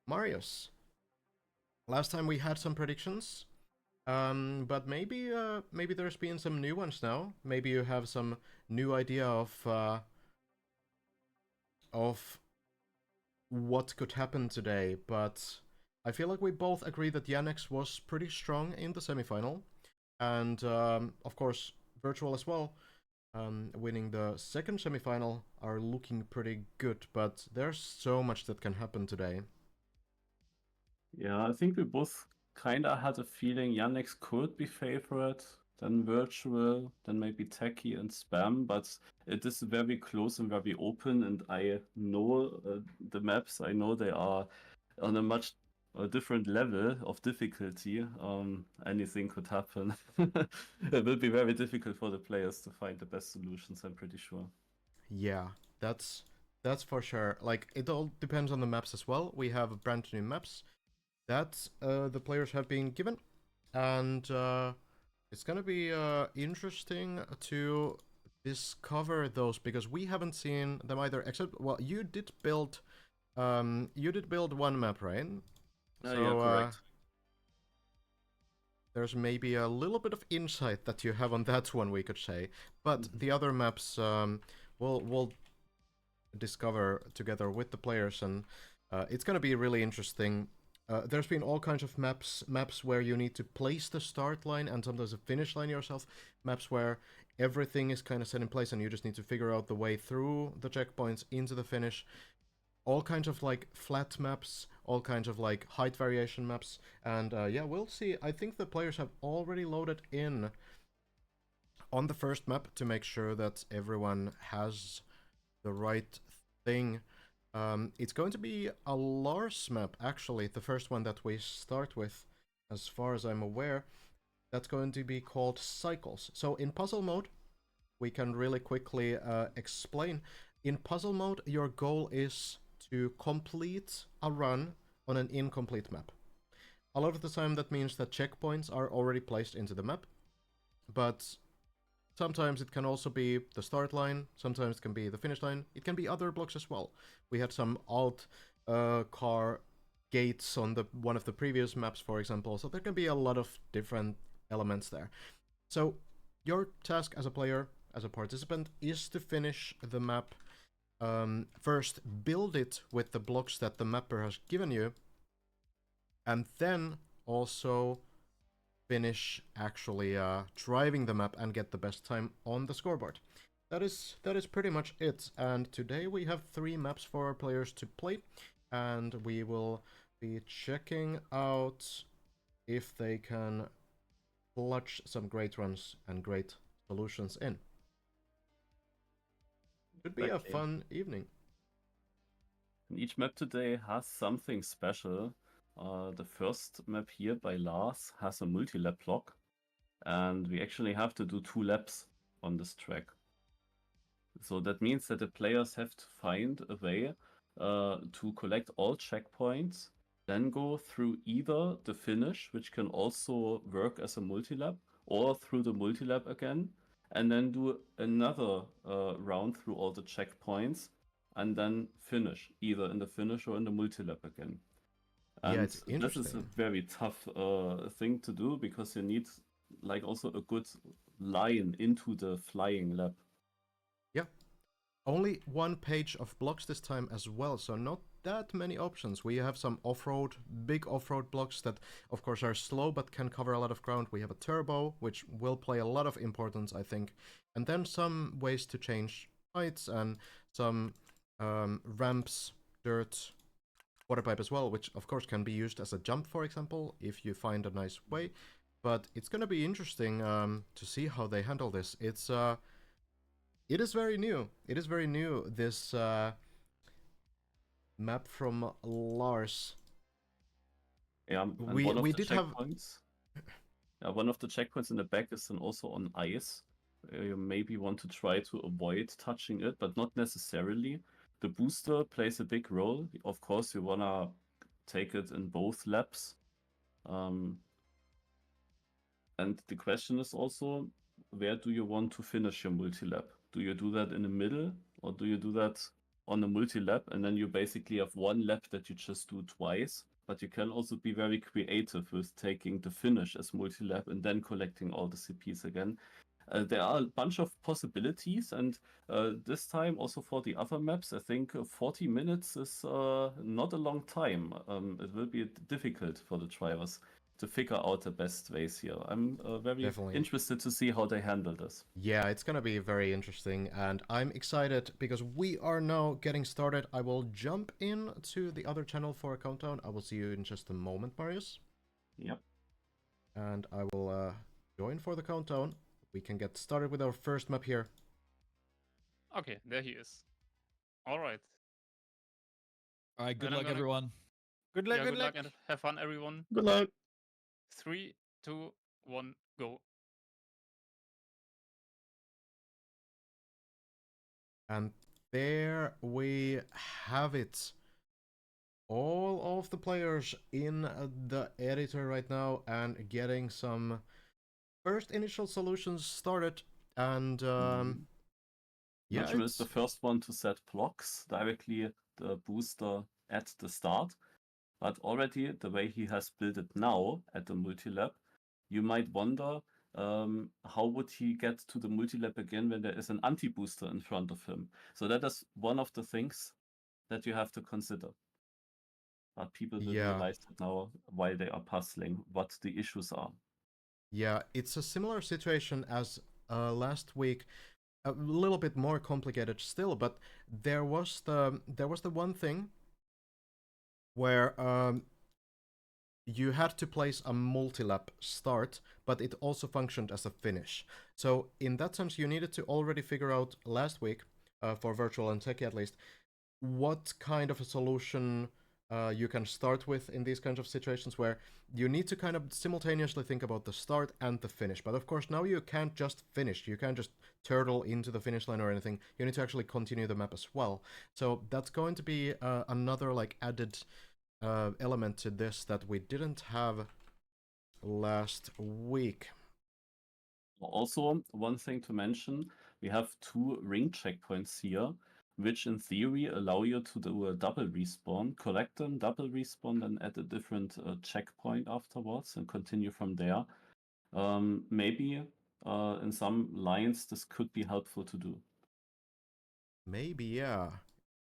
Marius, last time we had some predictions, but maybe there's been some new ones now. Maybe you have some new idea of what could happen today. But I feel like we both agree that Yannex was pretty strong in the semifinal, and of course Wirtual as well. Winning the second semifinal are looking pretty good, but there's so much that can happen today. Yeah, I think we both kind of had a feeling Yannex could be favorite, then Virtual, then maybe Tekky and Spam, but it is very close and very open, and I know the maps, I know they are on a much different level of difficulty. Anything could happen. It will be very difficult for the players to find the best solutions, I'm pretty sure. Yeah, that's for sure. Like it all depends on the maps as well. We have brand new maps that the players have been given, and it's gonna be interesting to discover those because we haven't seen them either. Except, well, you did build one map, right? Yeah, So correct. there's maybe a little bit of insight that you have on that one, we could say. But Mhm. the other maps, we'll discover together with the players, and it's gonna be really interesting. There's been all kinds of maps where you need to place the start line and sometimes a finish line yourself. Maps where everything is kind of set in place and you just need to figure out the way through the checkpoints into the finish. All kinds of like flat maps, all kinds of like height variation maps, and yeah, we'll see. I think the players have already loaded in on the first map to make sure that everyone has the right thing. It's going to be a Lars map, actually, the first one that we start with, as far as I'm aware. That's going to be called Cycles. So in puzzle mode, we can really quickly explain. In puzzle mode, your goal is to complete a run on an incomplete map. A lot of the time, that means that checkpoints are already placed into the map, but sometimes it can also be the start line, sometimes it can be the finish line, it can be other blocks as well. We had some alt car gates on the one of the previous maps, for example, so there can be a lot of different elements there. So your task as a player, as a participant, is to finish the map. First, build it with the blocks that the mapper has given you, and then also finish actually driving the map and get the best time on the scoreboard. That is pretty much it. And today we have 3 maps for our players to play, and we will be checking out if they can clutch some great runs and great solutions in. Should be a Exactly. fun evening. And each map today has something special. The first map here by Lars has a multi-lap block, and we actually have to do 2 laps on this track. So that means that the players have to find a way to collect all checkpoints, then go through either the finish, which can also work as a multi-lap, or through the multi-lap again, and then do another round through all the checkpoints, and then finish, either in the finish or in the multi-lap again. Yeah, And it's this is a interesting. very tough thing to do because you need like also a good line into the flying lap. Yeah, only one page of blocks this time as well, so not that many options. We have some off-road, big off-road blocks that of course are slow but can cover a lot of ground. We have a turbo, which will play a lot of importance, I think. And then some ways to change heights and some ramps, dirt, water pipe as well, which of course can be used as a jump, for example, if you find a nice way. But it's gonna be interesting to see how they handle this. It is very new. It is very new. This map from Lars. Yeah, and We one of we the did have. checkpoints, one of the checkpoints in the back is then also on ice. You maybe want to try to avoid touching it, but not necessarily. The booster plays a big role. Of course, you wanna take it in both laps. Um, and the question is also, where do you want to finish your multi-lap? Do you do that in the middle, or do you do that on a multi-lap, and then you basically have one lap that you just do twice. But you can also be very creative with taking the finish as multi-lap and then collecting all the CPs again. There are a bunch of possibilities, and this time also for the other maps, I think 40 minutes is not a long time. It will be difficult for the drivers to figure out the best ways here. I'm very Definitely. interested to see how they handle this. Yeah, it's gonna be very interesting, and I'm excited because we are now getting started. I will jump in to the other channel for a countdown. I will see you in just a moment, Marius. Yep. And I will join for the countdown. We can get started with our first map here. Okay, there he is. All right. All right, good Then I'm luck, gonna- everyone. Good luck, Yeah, good luck. and have fun, everyone. Good luck. 3, 2, 1, go. And there we have it. All of the players in the editor right now and getting some first initial solutions started. And yeah, Virtual is the first one to set blocks directly the booster at the start. But already the way he has built it now at the multi-lap, you might wonder how would he get to the multi-lap again when there is an anti-booster in front of him. So that is one of the things that you have to consider. But people will realize it now while they are puzzling what the issues are. Yeah, it's a similar situation as last week. A little bit more complicated still, but there was the one thing where you had to place a multi-lap start, but it also functioned as a finish. So in that sense, you needed to already figure out last week, for Wirtual and Tekky at least, what kind of a solution you can start with in these kinds of situations where you need to kind of simultaneously think about the start and the finish. But of course, now you can't just finish. You can't just turtle into the finish line or anything. You need to actually continue the map as well. So that's going to be another like added element to this that we didn't have last week. Also, one thing to mention, we have 2 ring checkpoints here, which in theory allow you to do a double respawn, collect them, double respawn, and add a different checkpoint afterwards and continue from there. Maybe in some lines this could be helpful to do. Maybe, yeah.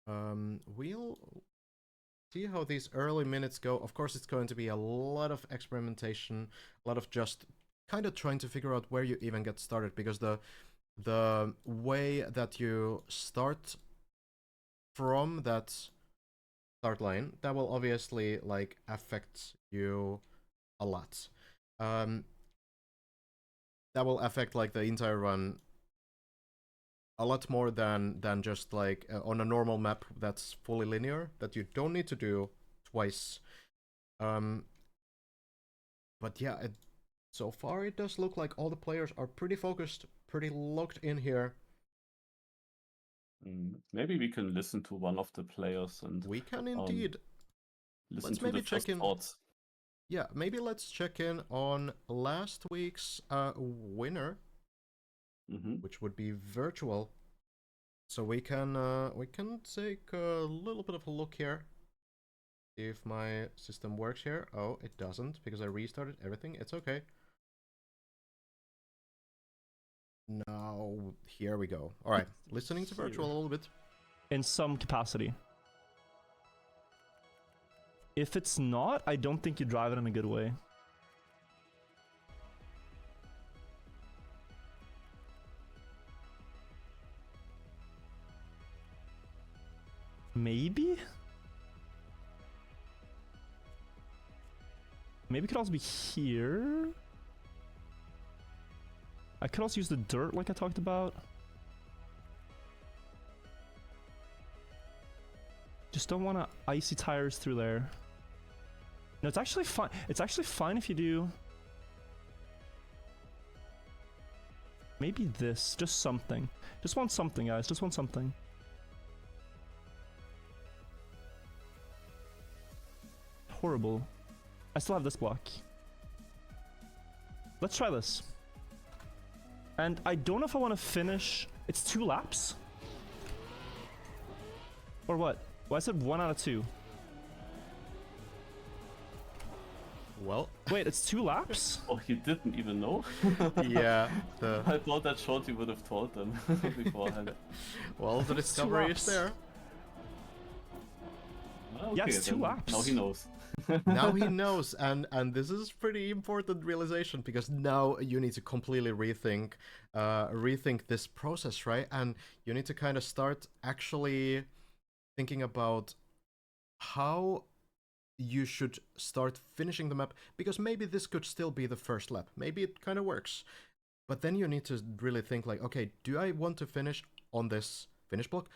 We'll see how these early minutes go. Of course, it's going to be a lot of experimentation, a lot of just kind of trying to figure out where you even get started, because the way that you start from that start line, that will obviously like affect you a lot. That will affect like the entire run a lot more than just like on a normal map that's fully linear, that you don't need to do twice. But yeah, so far it does look like all the players are pretty focused, pretty locked in here. Maybe we can listen to one of the players and we can indeed. Listen Let's to maybe the first check in. thoughts. Yeah, maybe let's check in on last week's winner, which would be Wirtual. So we can take a little bit of a look here. See if my system works here. Oh, it doesn't because I restarted everything. It's okay. Now, here we go. All right, listening to Wirtual a little bit. In some capacity. If it's not, I don't think you drive it in a good way. Maybe? Maybe it could also be here. I could also use the dirt like I talked about. Just don't want to icy tires through there. No, it's actually fine. It's actually fine if you do. Maybe this. Just something. Just want something, guys. Just want something. Horrible. I still have this block. Let's try this. And I don't know if I want to finish. It's 2 laps. Or what? Well, I said 1 out of 2. Well, Wait, it's 2 laps? Oh, you didn't even know? yeah. I thought that shorty would have told them beforehand. Well, the It's 2 discovery laps. is there. Okay, Yeah, it's 2 then laps. Now he knows. Now he knows, and this is pretty important realization, because now you need to completely rethink this process, right? And you need to kind of start actually thinking about how you should start finishing the map, because maybe this could still be the first lap. Maybe it kind of works. But then you need to really think like, okay, do I want to finish on this finish block?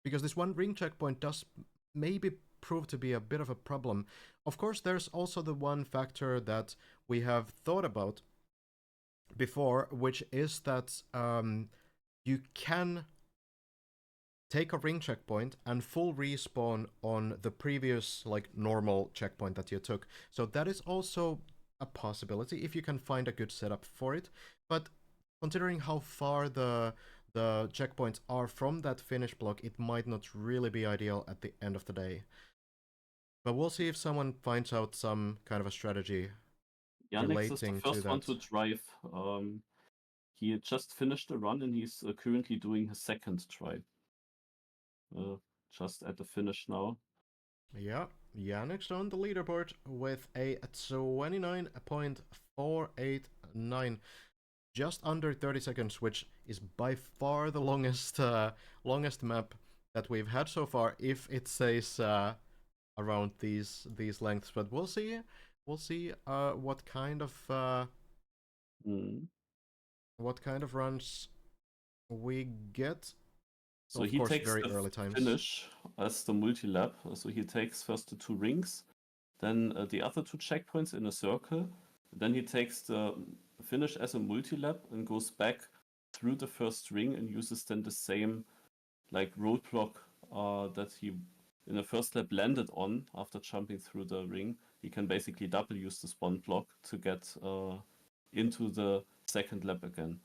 Because this one ring checkpoint does maybe prove to be a bit of a problem. Of course, there's also the one factor that we have thought about before, which is that you can take a ring checkpoint and full respawn on the previous like normal checkpoint that you took. So that is also a possibility if you can find a good setup for it. But considering how far the checkpoints are from that finish block, it might not really be ideal at the end of the day. But we'll see if someone finds out some kind of a strategy Yannex is the relating to first one that. to drive. He just finished a run and he's currently doing his second try. Just at the finish now. Yeah, Yannex on the leaderboard with a 29.489. Just under 30 seconds, which is by far the longest longest map that we've had so far, if it stays around these lengths. But we'll see. We'll see what kind of runs we get. So of he course, takes very the early times. finish as the multi-lap. So he takes first the 2 rings, then the other 2 checkpoints in a circle. Then he takes the finish as a multi-lap and goes back through the first ring and uses then the same like roadblock that he in the first lap landed on after jumping through the ring. He can basically double use the spawn block to get into the second lap again.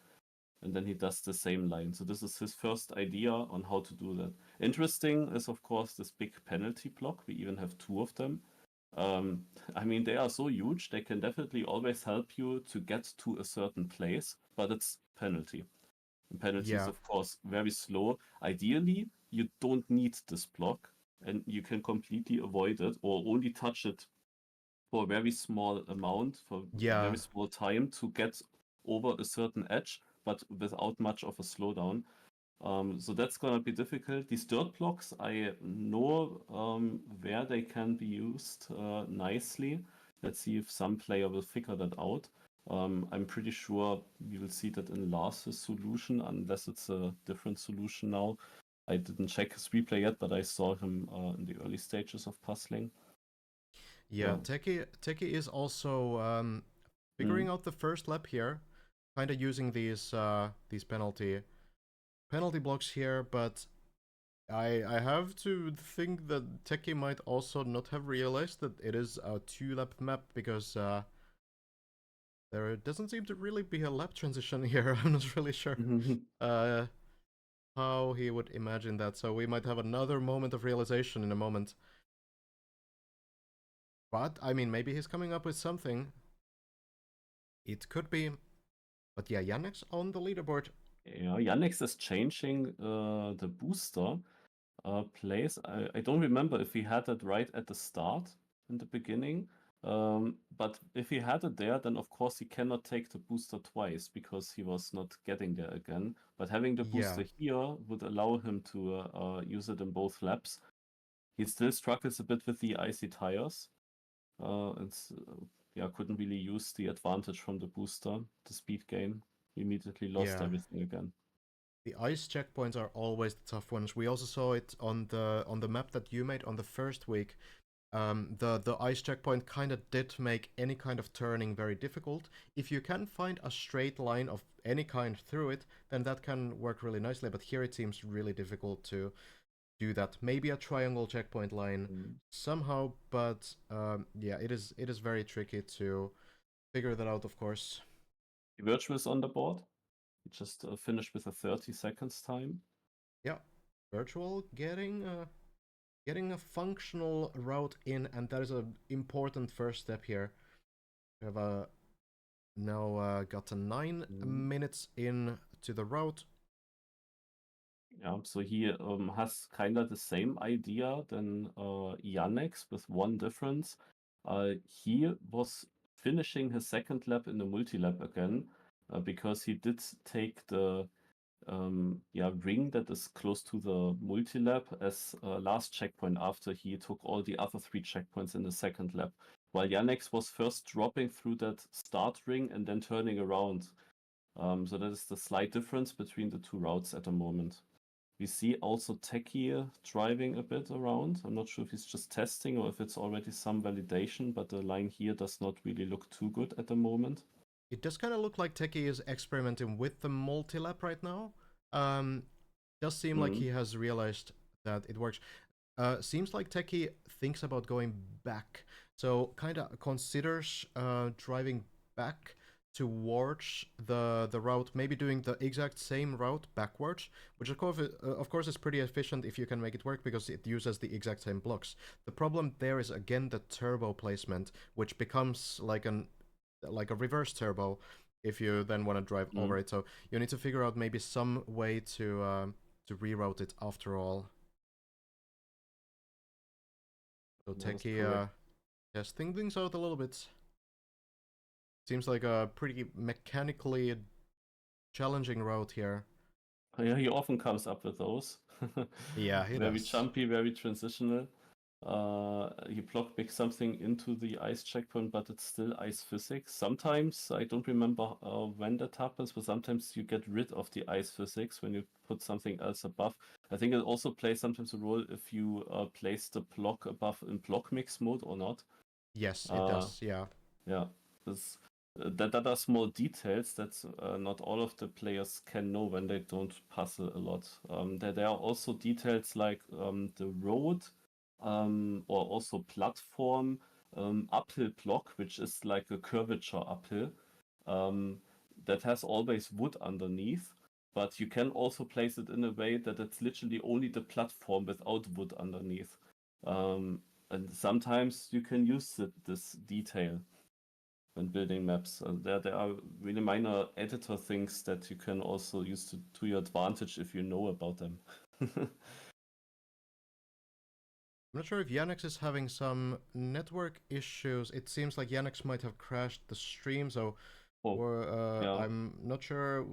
And then he does the same line. So this is his first idea on how to do that. Interesting is, of course, this big penalty block. We even have 2 of them. I mean, they are so huge, they can definitely always help you to get to a certain place, but it's penalty. And penalty is, of course, very slow. Ideally, you don't need this block, and you can completely avoid it or only touch it for a very small amount, for a very small time to get over a certain edge, but without much of a slowdown. So that's gonna be difficult. These dirt blocks, I know where they can be used nicely. Let's see if some player will figure that out. I'm pretty sure we will see that in Lars's solution, unless it's a different solution now. I didn't check his replay yet, but I saw him in the early stages of puzzling. Yeah, Tekky is also figuring out the first lap here, kind of using these penalty blocks here, but I have to think that Tekky might also not have realized that it is a 2-lap map, because there doesn't seem to really be a lap transition here. I'm not really sure how he would imagine that, so we might have another moment of realization in a moment. But, I mean, maybe he's coming up with something. It could be. But yeah, Yannex on the leaderboard. Yeah, Yannex is changing the booster place. I don't remember if he had it right at the start in the beginning. But if he had it there, then of course he cannot take the booster twice because he was not getting there again. But having the booster here would allow him to use it in both laps. He still struggles a bit with the icy tires. Couldn't really use the advantage from the booster, the speed gain. He immediately lost everything again. The ice checkpoints are always the tough ones. We also saw it on the map that you made on the first week. The ice checkpoint kind of did make any kind of turning very difficult. If you can find a straight line of any kind through it, then that can work really nicely. But here it seems really difficult to do that. Maybe a triangle checkpoint line somehow, but it is very tricky to figure that out, of course. Wirtual is on the board. He just finished with a 30 seconds time. Yeah. Wirtual getting a functional route in, and that is an important first step here. We have now got 9 minutes in to the route. Yeah, so he has kind of the same idea than Yannex, with one difference. He was finishing his second lap in the multi-lap again, because he did take the ring that is close to the multi-lap as last checkpoint after he took all the other 3 checkpoints in the second lap. While Yannex was first dropping through that start ring and then turning around. So that is the slight difference between the 2 routes at the moment. We see also Tekky driving a bit around. I'm not sure if he's just testing or if it's already some validation, but the line here does not really look too good at the moment. It does kind of look like Tekky is experimenting with the multi-lap right now. Does seem like he has realized that it works. Seems like Tekky thinks about going back. So kind of considers driving back towards the route, maybe doing the exact same route backwards, which of course is pretty efficient if you can make it work because it uses the exact same blocks. The problem there is again the turbo placement, which becomes like a reverse turbo if you then want to drive over it. So you need to figure out maybe some way to reroute it after all. So Tekky testing things out a little bit. Seems like a pretty mechanically challenging route here. Yeah, he often comes up with those. Yeah, he very does. jumpy, very transitional. He block back something into the ice checkpoint, but it's still ice physics. Sometimes, I don't remember when that happens, but sometimes you get rid of the ice physics when you put something else above. I think it also plays sometimes a role if you place the block above in block mix mode or not. Yes, it does, yeah. Yeah, that are small details that not all of the players can know when they don't puzzle a lot. There are also details like the road, or also platform, uphill block, which is like a curvature uphill, that has always wood underneath, but you can also place it in a way that it's literally only the platform without wood underneath. And sometimes you can use this detail when building maps. There are really minor editor things that you can also use to your advantage if you know about them. I'm not sure if Yannex is having some network issues. It seems like Yannex might have crashed the stream, so I'm not sure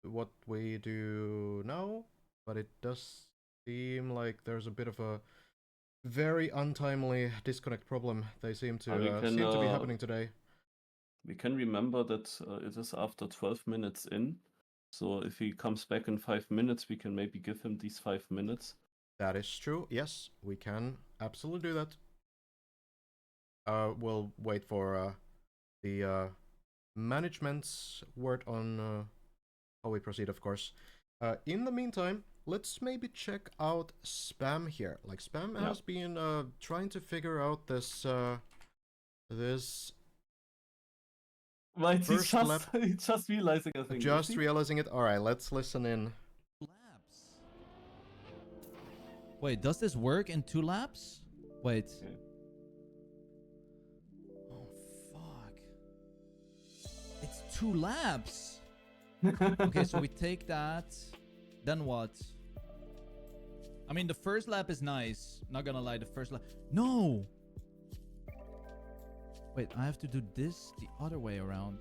what we do now, but it does seem like there's a bit of a very untimely disconnect problem. They seem to be happening today. We can remember that it is after 12 minutes in, so if he comes back in 5 minutes, we can maybe give him these 5 minutes. That is true. Yes, we can absolutely do that. We'll wait for the management's word on how we proceed, of course. In the meantime, let's maybe check out Spam here. Like, Spam has been trying to figure out this Right, he's just realizing a thing. Just realizing it. Alright, let's listen in. Laps. Wait, does this work in 2 laps? Wait. Okay. Oh, fuck. It's 2 laps. Okay, so we take that. Then what? I mean, the first lap is nice. Not gonna lie, the first lap. No! Wait, I have to do this the other way around.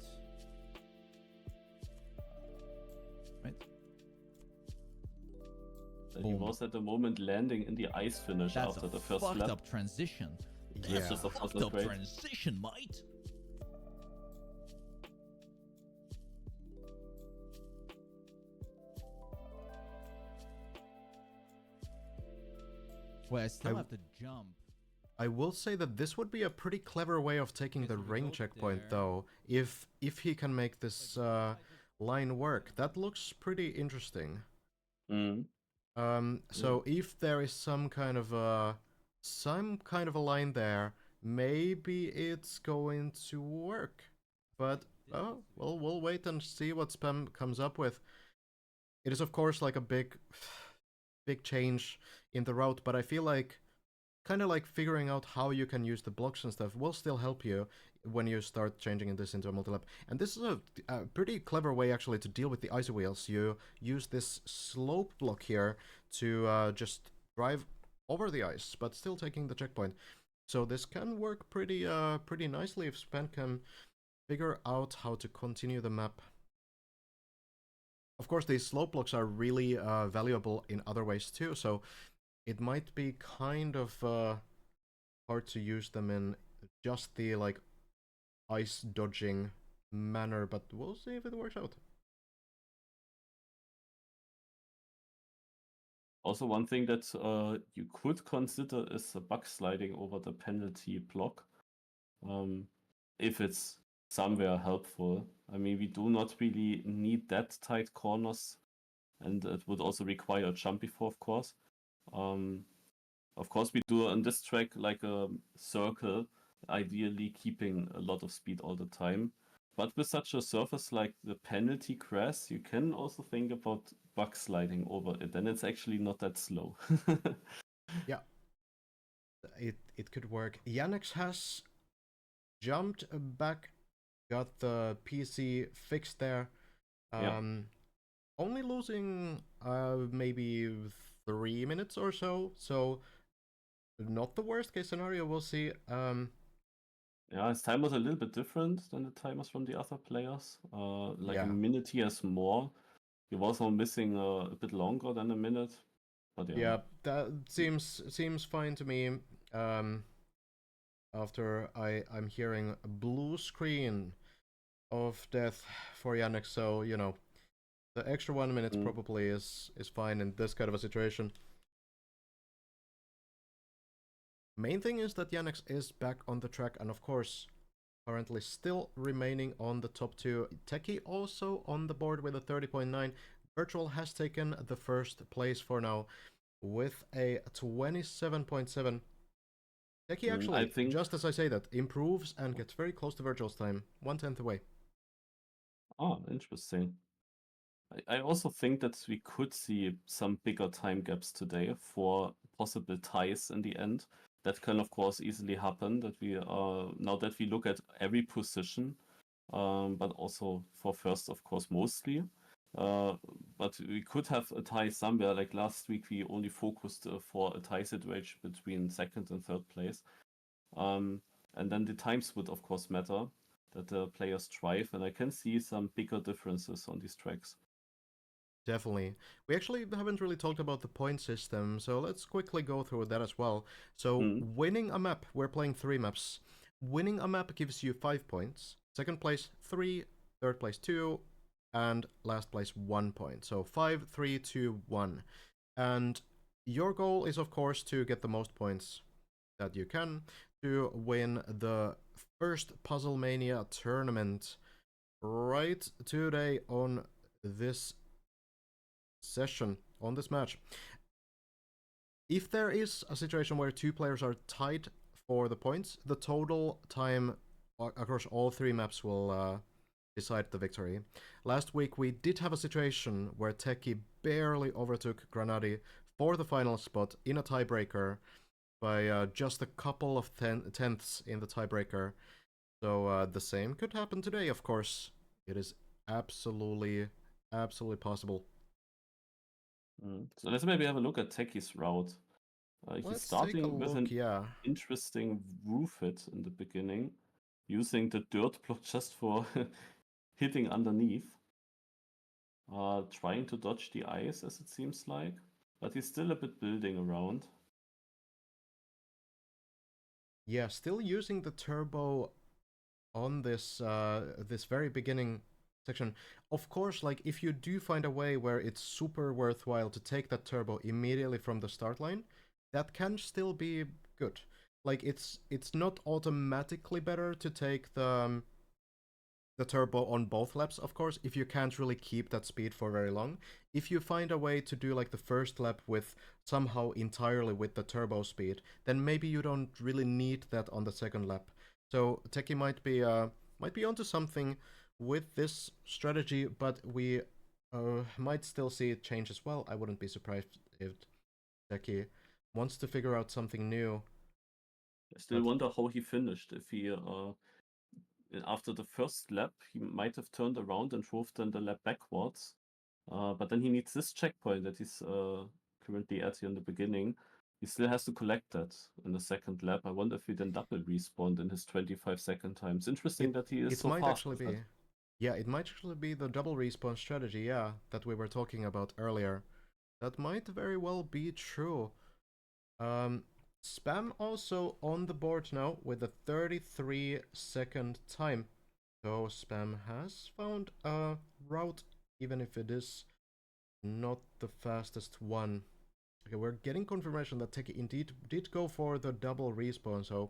Right? He was at the moment landing in the ice finish after the first lap. That's a fucked up transition. Yeah. That's just a Fucked up transition, mate. Wait, I still have to jump. I will say that this would be a pretty clever way of taking the ring checkpoint, though, if he can make this line work. That looks pretty interesting. So if there is some kind of a line there, maybe it's going to work. But we'll wait and see what Spam comes up with. it is of course like a big change in the route, but I feel like kind of like figuring out how you can use the blocks and stuff will still help you when you start changing this into a multi-lap. And this is a pretty clever way actually to deal with the icy wheels. You use this slope block here to just drive over the ice, but still taking the checkpoint. So this can work pretty nicely if Span can figure out how to continue the map. Of course, these slope blocks are really valuable in other ways too, so it might be kind of hard to use them in just the like ice dodging manner, but we'll see if it works out. Also, one thing that you could consider is backsliding over the penalty block, if it's somewhere helpful. I mean, we do not really need that tight corners, and it would also require a jump before, of course. Of course, we do on this track like a circle, ideally keeping a lot of speed all the time. But with such a surface like the penalty grass, you can also think about backsliding over it, and it's actually not that slow. Yeah, it could work. Yannex has jumped back, got the PC fixed there. Yeah. Only losing maybe 3 minutes or so, so not the worst case scenario. We'll see. Yeah, his time was a little bit different than the timers from the other players. Like Yeah. a minute he has more. He was all missing a bit longer than a minute. But Yeah, that seems fine to me. After I'm hearing a blue screen of death for Yannex, so you know, the extra 1 minute probably is fine in this kind of a situation. Main thing is that Yannex is back on the track, and of course, currently still remaining on the top two. Tekky also on the board with a 30.9. Wirtual has taken the first place for now with a 27.7. Tekky actually, I think... just as I say that, improves and gets very close to Wirtual's time, 1/10 away. Oh, interesting. I also think that we could see some bigger time gaps today for possible ties in the end. That can of course easily happen, that we now that we look at every position, but also for first of course mostly. But we could have a tie somewhere. Like last week we only focused for a tie situation between second and third place. And then the times would of course matter, that the players drive, and I can see some bigger differences on these tracks. Definitely. We actually haven't really talked about the point system, so let's quickly go through that as well. So winning a map, we're playing 3 maps. Winning a map gives you 5 points. Second place 3, third place 2, and last place 1 point. So 5, 3, 2, 1. And your goal is of course to get the most points that you can to win the first PuzzleMania tournament right today on this session, on this match. If there is a situation where 2 players are tied for the points, the total time across all 3 maps will decide the victory. Last week we did have a situation where Tekky barely overtook Granadi for the final spot in a tiebreaker by just a couple of tenths in the tiebreaker. So the same could happen today, of course. It is absolutely possible. So let's maybe have a look at Tekky's route. He's starting with an interesting roof hit in the beginning, using the dirt block just for hitting underneath. Trying to dodge the ice, as it seems like, but he's still a bit building around. Yeah, still using the turbo on this this very beginning section. Of course, like if you do find a way where it's super worthwhile to take that turbo immediately from the start line, that can still be good. Like it's not automatically better to take the turbo on both laps, of course, if you can't really keep that speed for very long. If you find a way to do like the first lap with somehow entirely with the turbo speed, then maybe you don't really need that on the second lap. So Tekky might be onto something with this strategy, but we might still see it change as well. I wouldn't be surprised if Tekky wants to figure out something new. I still But- wonder how he finished. If he, after the first lap, he might have turned around and drove then the lap backwards. But then he needs this checkpoint that he's currently at here in the beginning. He still has to collect that in the second lap. I wonder if he then double respawned in his 25-second time. It's interesting that he is It so might fast actually with be. that. Yeah, it might actually be the double respawn strategy, yeah, that we were talking about earlier. That might very well be true. Spam also on the board now with a 33-second time. So Spam has found a route, even if it is not the fastest one. Okay, we're getting confirmation that Tekky indeed did go for the double respawn, so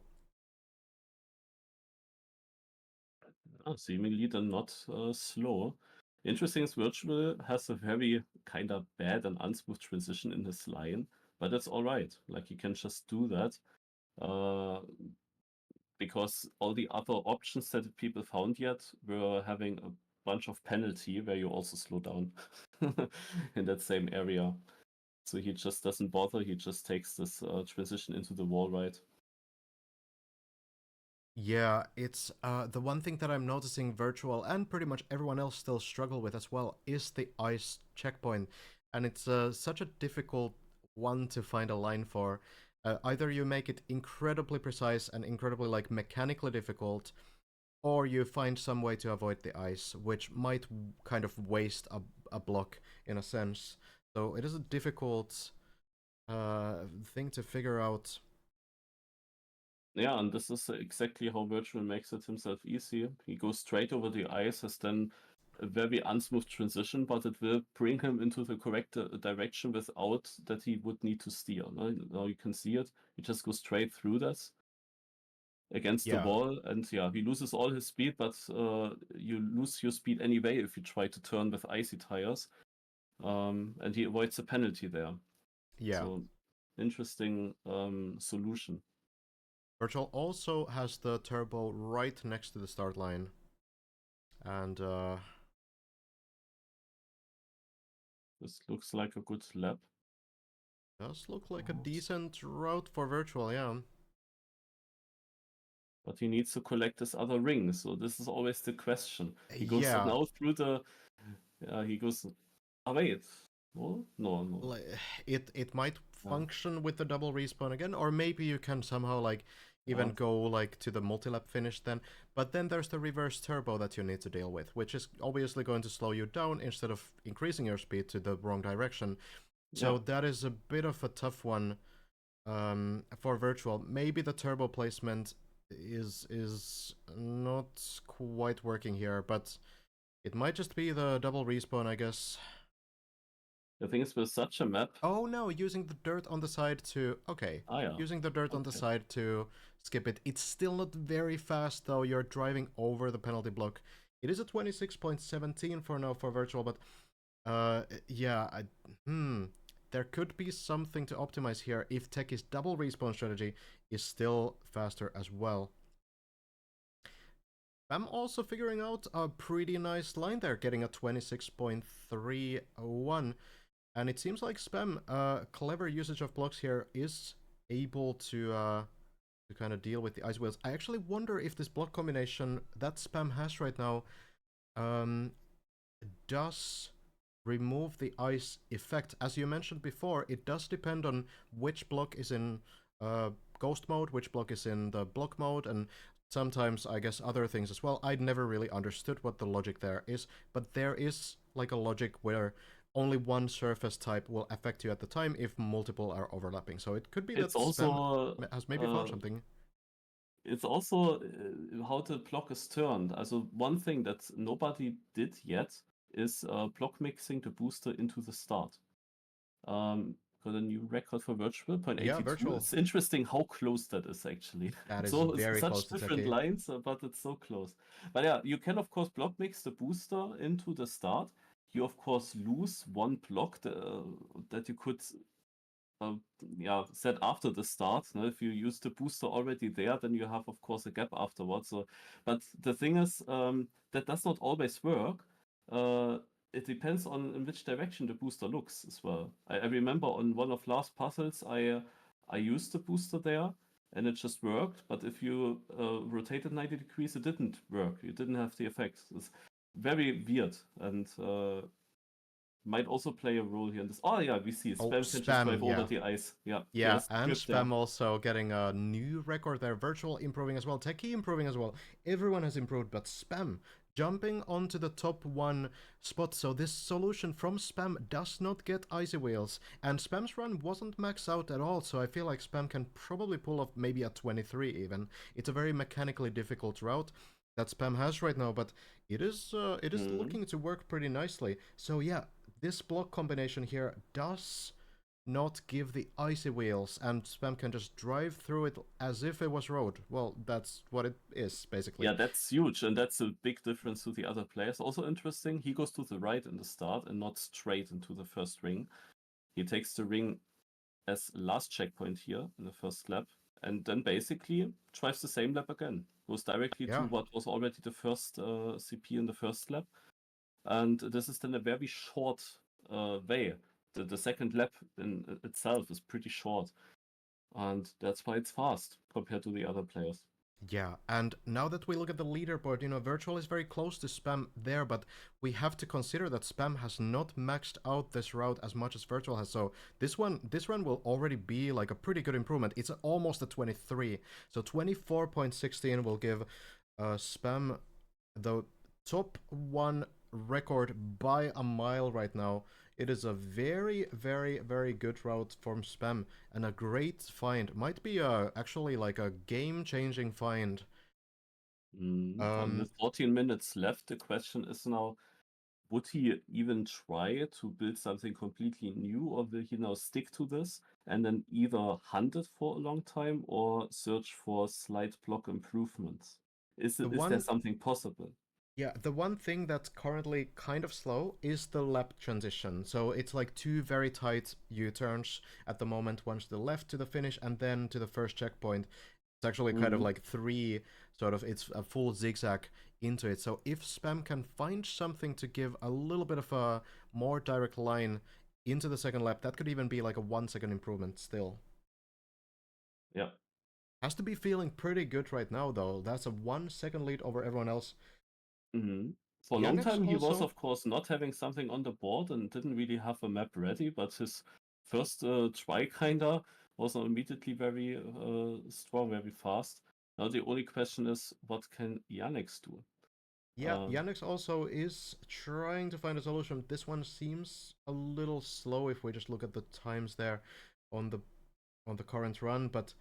Seemingly then not slow. Interesting is Wirtual has a very kind of bad and unsmooth transition in his line, but that's alright. Like, you can just do that. Because all the other options that people found yet were having a bunch of penalty where you also slow down in that same area. So he just doesn't bother, he just takes this transition into the wall right. yeah, it's the one thing that I'm noticing Virtual and pretty much everyone else still struggle with as well is the ice checkpoint, and it's such a difficult one to find a line for. Either you make it incredibly precise and incredibly like mechanically difficult, or you find some way to avoid the ice, which might kind of waste a block in a sense. So it is a difficult thing to figure out. Yeah, and this is exactly how Virtual makes it himself easy. He goes straight over the ice, has then a very unsmooth transition, but it will bring him into the correct direction without that he would need to steer. No? Now you can see it. He just goes straight through that against the Yeah. wall, and yeah, he loses all his speed, but you lose your speed anyway if you try to turn with icy tires. And he avoids the penalty there. Yeah. So, interesting solution. Virtual also has the turbo right next to the start line. And This looks like a good lap. does look like a decent route for Virtual, yeah. But he needs to collect this other ring, so this is always the question. He goes Yeah. now through the... he goes... Oh, wait. No. It might function with the double respawn again, or maybe you can somehow like even go like to the multi-lap finish then. But then there's the reverse turbo that you need to deal with, which is obviously going to slow you down instead of increasing your speed to the wrong direction. So that is a bit of a tough one for Virtual. Maybe the turbo placement is not quite working here, but it might just be the double respawn, I guess. The thing is, with such a map... Oh no, using the dirt on the side to... Okay. Using the dirt on the side to skip it. It's still not very fast, though. You're driving over the penalty block. It is a 26.17 for now for Virtual, but... yeah, there could be something to optimize here if Tekky's double respawn strategy is still faster as well. I'm also figuring out a pretty nice line there, getting a 26.31. And it seems like Spam, clever usage of blocks here, is able to kind of deal with the ice wheels. I actually wonder if this block combination that Spam has right now does remove the ice effect. As you mentioned before, it does depend on which block is in ghost mode, which block is in the block mode, and sometimes I guess other things as well. I'd never really understood what the logic there is, but there is like a logic where only one surface type will affect you at the time if multiple are overlapping. So it could be that Spam has maybe found something. It's also how the block is turned. Also, one thing that nobody did yet is block mixing the booster into the start. Got a new record for Virtual, 0.82. Yeah, Virtual. It's interesting how close that is, actually. That is so very it's close such to different Tekky. lines, but it's so close. But yeah, you can, of course, block mix the booster into the start. You, of course, lose one block that you could set after the start. No? If you use the booster already there, then you have, of course, a gap afterwards. So, but the thing is, that does not always work. it depends on in which direction the booster looks as well. I remember on one of last puzzles, I used the booster there, and it just worked. But if you rotated 90 degrees, it didn't work. You didn't have the effect. It's very weird, and might also play a role here in this. Oh yeah, we see Spam can just Spam, drive over yeah. the ice. Yeah, Yeah, there's and grip there. Spam also getting a new record there. Wirtual improving as well. Tekky improving as well. Everyone has improved, but Spam jumping onto the top 1 spot. So this solution from Spam does not get icy wheels. And Spam's run wasn't maxed out at all, so I feel like Spam can probably pull off maybe a 23 even. It's a very mechanically difficult route that Spam has right now, but it is looking to work pretty nicely. So yeah, this block combination here does not give the icy wheels, and Spam can just drive through it as if it was road. Well, that's what it is, basically. Yeah, that's huge, and that's a big difference to the other players. Also interesting, he goes to the right in the start and not straight into the first ring. He takes the ring as last checkpoint here in the first lap, and then basically tries the same lap again. Goes directly to what was already the first CP in the first lap. And this is then a very short way. The second lap in itself is pretty short. And that's why it's fast compared to the other players. Yeah, and now that we look at the leaderboard, you know, Wirtual is very close to Spam there, but we have to consider that Spam has not maxed out this route as much as Wirtual has. So this run will already be like a pretty good improvement. It's almost a 23. So 24.16 will give Spam the top 1 record by a mile right now. It is a very, very, very good route from Spam and a great find. Might be actually like a game-changing find. With 14 minutes left, the question is now, would he even try to build something completely new, or will he now stick to this and then either hunt it for a long time or search for slight block improvements? Is there something possible? Yeah, the one thing that's currently kind of slow is the lap transition. So it's like 2 very tight U-turns at the moment, one to the left to the finish and then to the first checkpoint. It's actually kind of like 3, sort of, it's a full zigzag into it. So if Spam can find something to give a little bit of a more direct line into the second lap, that could even be like a 1-second improvement still. Yeah. Has to be feeling pretty good right now, though. That's a 1-second lead over everyone else. For a long Yannex time, he was, also- of course, not having something on the board and didn't really have a map ready, but his first try kinda was immediately very strong, very fast. Now the only question is, what can Yannex do? Yeah, Yannex also is trying to find a solution. This one seems a little slow if we just look at the times there on the current run, but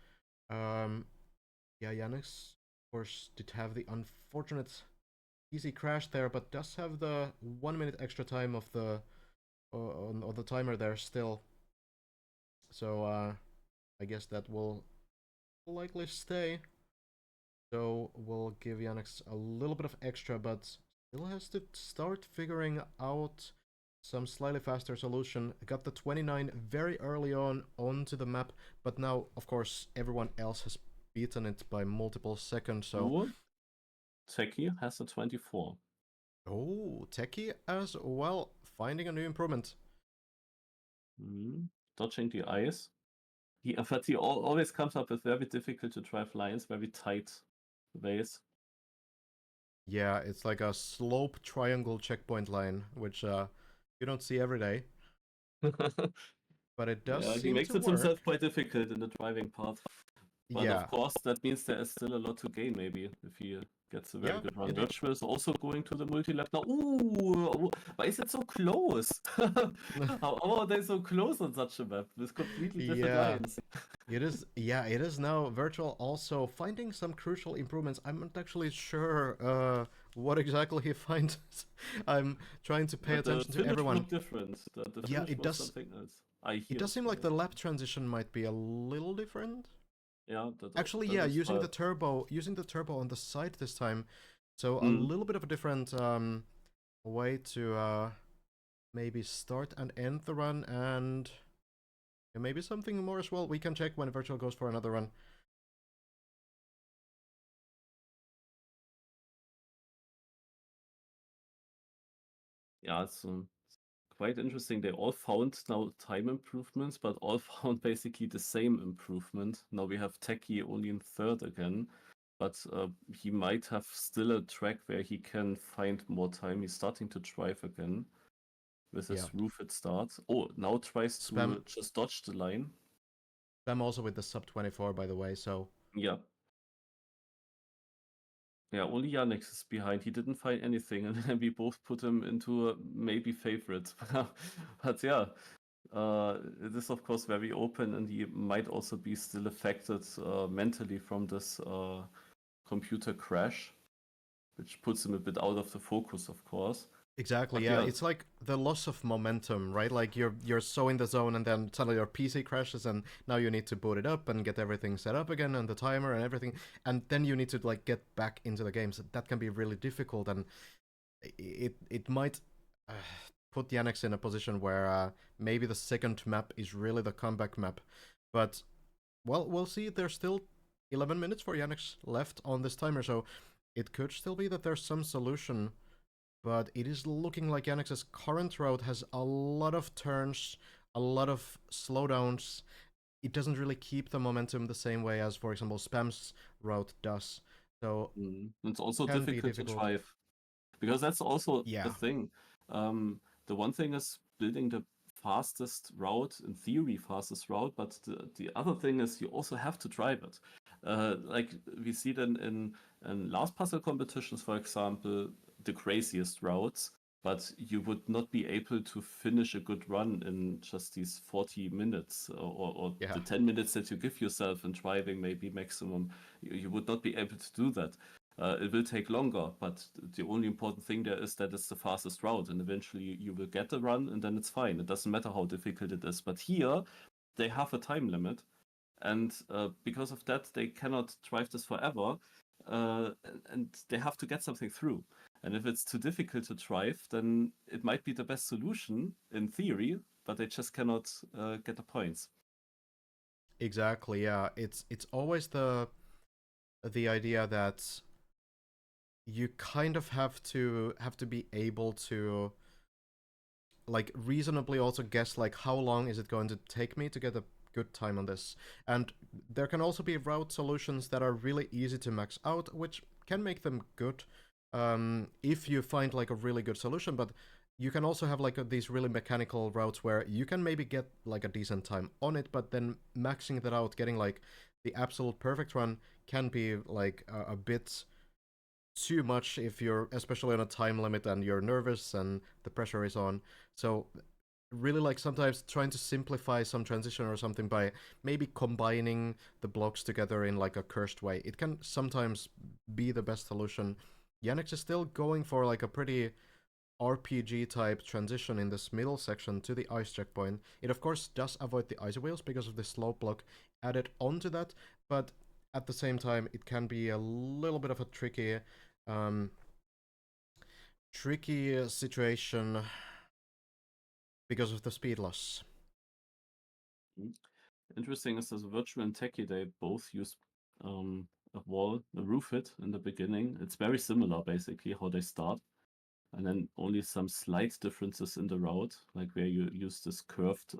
yeah, Yannex, of course, did have the unfortunate easy crash there, but does have the 1 minute extra time of the on the timer there still. So I guess that will likely stay. So we'll give Yannex a little bit of extra, but still has to start figuring out some slightly faster solution. Got the 29 very early on onto the map, but now, of course, everyone else has beaten it by multiple seconds. So Tekky has a 24. Oh, Tekky as well, finding a new improvement. Dodging the ice. But he always comes up with very difficult to drive lines, very tight ways. Yeah, it's like a slope triangle checkpoint line, which you don't see every day. But it does seem to work. He makes it himself quite difficult in the driving part. But of course, that means there is still a lot to gain, maybe, if he gets a very good run. Wirtual is also going to the multi-lap now. Ooh, why is it so close? How are they so close on such a map with completely different lines? It is now Wirtual also finding some crucial improvements. I'm not actually sure what exactly he finds. I'm trying to pay attention to everyone. Look different. The it does. Something else. It does seem like the lap transition might be a little different. Yeah. Actually, yeah, using the turbo on the side this time, so a little bit of a different way to maybe start and end the run, and maybe something more as well. We can check when Wirtual goes for another run. Yeah, it's quite interesting. They all found now time improvements, but all found basically the same improvement. Now we have Tekky only in third again, but he might have still a track where he can find more time. He's starting to drive again with his roof at start. Oh, now tries Spam. to just dodge the line. Spam also with the sub 24, by the way, so... Yeah. Yeah, only Yannex is behind. He didn't find anything, and then we both put him into a maybe favorite. But yeah, it is of course very open, and he might also be still affected mentally from this computer crash, which puts him a bit out of the focus, of course. Exactly, But yeah. yeah. It's like the loss of momentum, right? Like you're so in the zone, and then suddenly your PC crashes, and now you need to boot it up and get everything set up again, and the timer and everything, and then you need to like get back into the game. So that can be really difficult, and it might put Yannex in a position where maybe the second map is really the comeback map. But well, we'll see. There's still 11 minutes for Yannex left on this timer, so it could still be that there's some solution. But it is looking like Yannex's current route has a lot of turns, a lot of slowdowns. It doesn't really keep the momentum the same way as, for example, Spam's route does. So it's also can be difficult to difficult. drive, because that's also Yeah. the thing. The one thing is building the fastest route, in theory fastest route, but the other thing is you also have to drive it. Like we see then in last puzzle competitions, for example, the craziest routes, but you would not be able to finish a good run in just these 40 minutes or Yeah. the 10 minutes that you give yourself in driving, maybe maximum. You would not be able to do that. It will take longer, but the only important thing there is that it's the fastest route, and eventually you will get the run, and then it's fine. It doesn't matter how difficult it is. But here, they have a time limit, and because of that, they cannot drive this forever, and they have to get something through. And if it's too difficult to drive, then it might be the best solution in theory, but they just cannot get the points. Exactly, yeah. It's always the idea that you kind of have to be able to like reasonably also guess like how long is it going to take me to get a good time on this. And there can also be route solutions that are really easy to max out, which can make them good if you find like a really good solution. But you can also have like these really mechanical routes where you can maybe get like a decent time on it, but then maxing that out, getting like the absolute perfect run can be like a bit too much if you're especially on a time limit and you're nervous and the pressure is on. So really like sometimes trying to simplify some transition or something by maybe combining the blocks together in like a cursed way, it can sometimes be the best solution. Yannex is still going for like a pretty RPG type transition in this middle section to the ice checkpoint. It of course does avoid the ice wheels because of the slope block added onto that, but at the same time it can be a little bit of a tricky situation because of the speed loss. Interesting is this Wirtual and Tekky, they both use a roof hit in the beginning. It's very similar basically how they start. And then only some slight differences in the route, like where you use this curved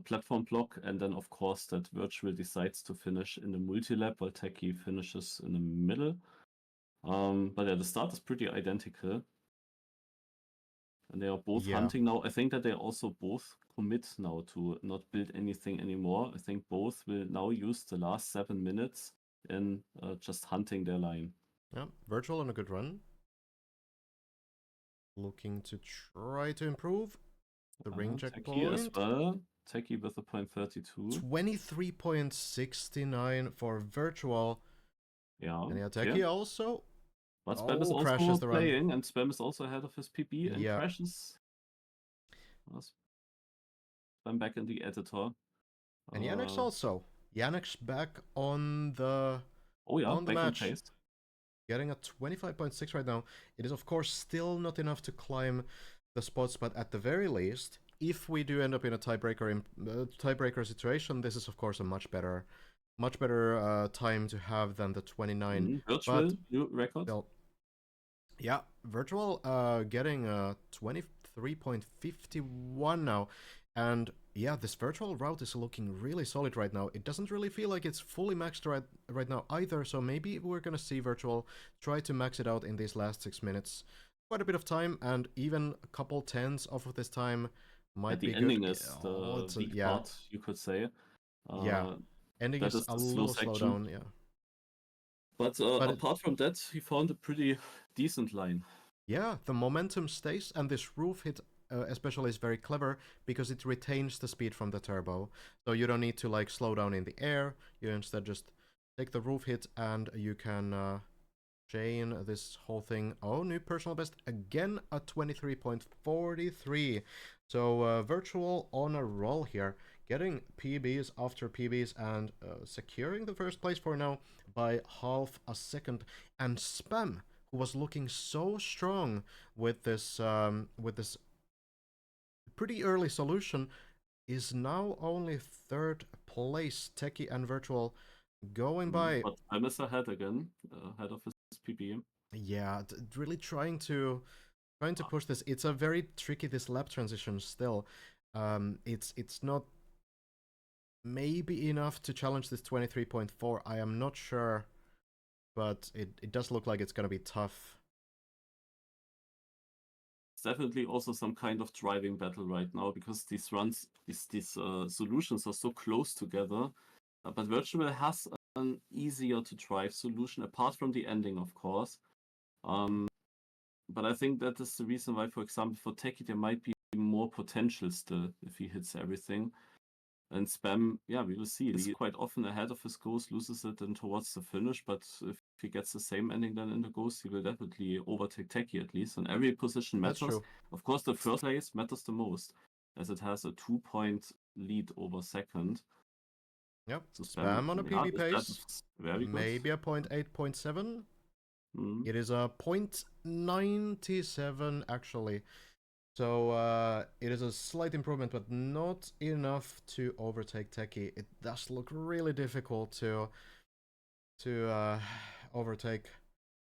platform block, and then of course that Wirtual decides to finish in the multi-lap while Tekky finishes in the middle. But yeah, the start is pretty identical. And they are both hunting now. I think that they also both commit now to not build anything anymore. I think both will now use the last 7 minutes in just hunting their line. Yeah, Wirtual on a good run. Looking to try to improve the ring checkpoint. Tekky as well. Tekky with a 0.32. 23.69 for Wirtual. Yeah. And yeah, Tekky also. But Spam is also playing, and Spam is also ahead of his PB and crashes. Spam back in the editor. And Yannex also. Yannex back on the on the match. Getting a 25.6 right now. It is of course still not enough to climb the spots, but at the very least, if we do end up in a tiebreaker situation, this is of course a much better time to have than the 29. Virtual new record. Yeah, Virtual getting 23.51 now. And yeah, this Virtual route is looking really solid right now. It doesn't really feel like it's fully maxed right now either, so maybe we're gonna see Virtual try to max it out in these last 6 minutes. Quite a bit of time, and even a couple tens off of this time might the be ending good. is the weak yeah, part, you could say. yeah. Ending That is is a the slow little section. slowdown, yeah. But apart from that, he found a pretty decent line. Yeah, the momentum stays, and this roof hit especially is very clever because it retains the speed from the turbo. So you don't need to like slow down in the air. You instead just take the roof hit, and you can chain this whole thing. Oh, new personal best again at 23.43. So Virtual on a roll here, getting PBs after PBs and securing the first place for now by half a second. And Spam, who was looking so strong with this pretty early solution, is now only third place. Tekky and Virtual going by. But Spam is ahead again, ahead of his PB. Yeah, really trying to push this. It's a very tricky this lap transition still. It's not maybe enough to challenge this 23.4. I am not sure, but it does look like it's gonna be tough. It's definitely also some kind of driving battle right now because these runs, these solutions are so close together. But Virtual has an easier to drive solution apart from the ending, of course. But I think that is the reason why, for example, for Tekky there might be more potential still if he hits everything. And Spam, yeah, we will see. He's quite often ahead of his ghost, loses it then towards the finish, but if he gets the same ending then in the ghost, he will definitely overtake Tekky at least. And every position That's matters. true. Of course, the first place matters the most, as it has a 2-point lead over second. Yep. So Spam on a PB pace. Very good. Maybe a 0.8, 0.7. Mhm. It is a 0.97 actually. So it is a slight improvement, but not enough to overtake Tekky. It does look really difficult to overtake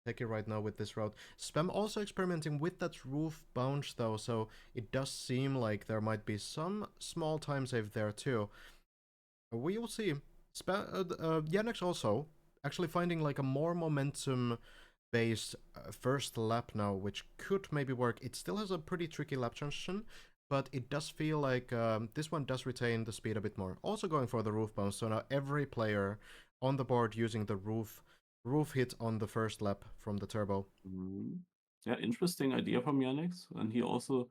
Tekky right now with this route. Spam also experimenting with that roof bounce though, so it does seem like there might be some small time save there too. We will see. Yannex also actually finding like a more momentum based first lap now, which could maybe work. It still has a pretty tricky lap transition, but it does feel like this one does retain the speed a bit more. Also going for the roof bounce, so now every player on the board using the roof hit on the first lap from the turbo. Yeah, interesting idea from Yannex, and he also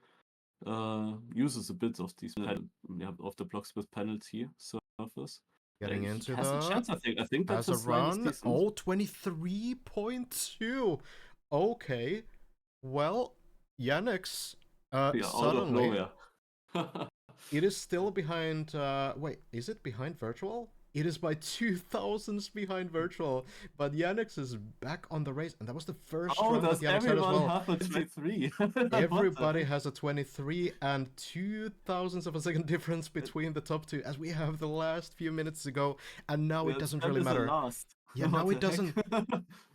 uses a bit of these of the blocks with penalty surface. Getting He into has the a chance, I think. I think that's has a his line is run. decent. Oh, 23.2. Okay. Well, Yannex Yeah, out of suddenly nowhere. it is still behind wait, is it behind Virtual? It is by 2,000s behind Virtual, but Yannex is back on the race, and that was the first run that does Yannex had as everyone well. have a 23? Everybody has a 23 and 2,000s of a second difference between the top two, as we have the last few minutes to go, and now it doesn't really matter. Yeah, now it doesn't.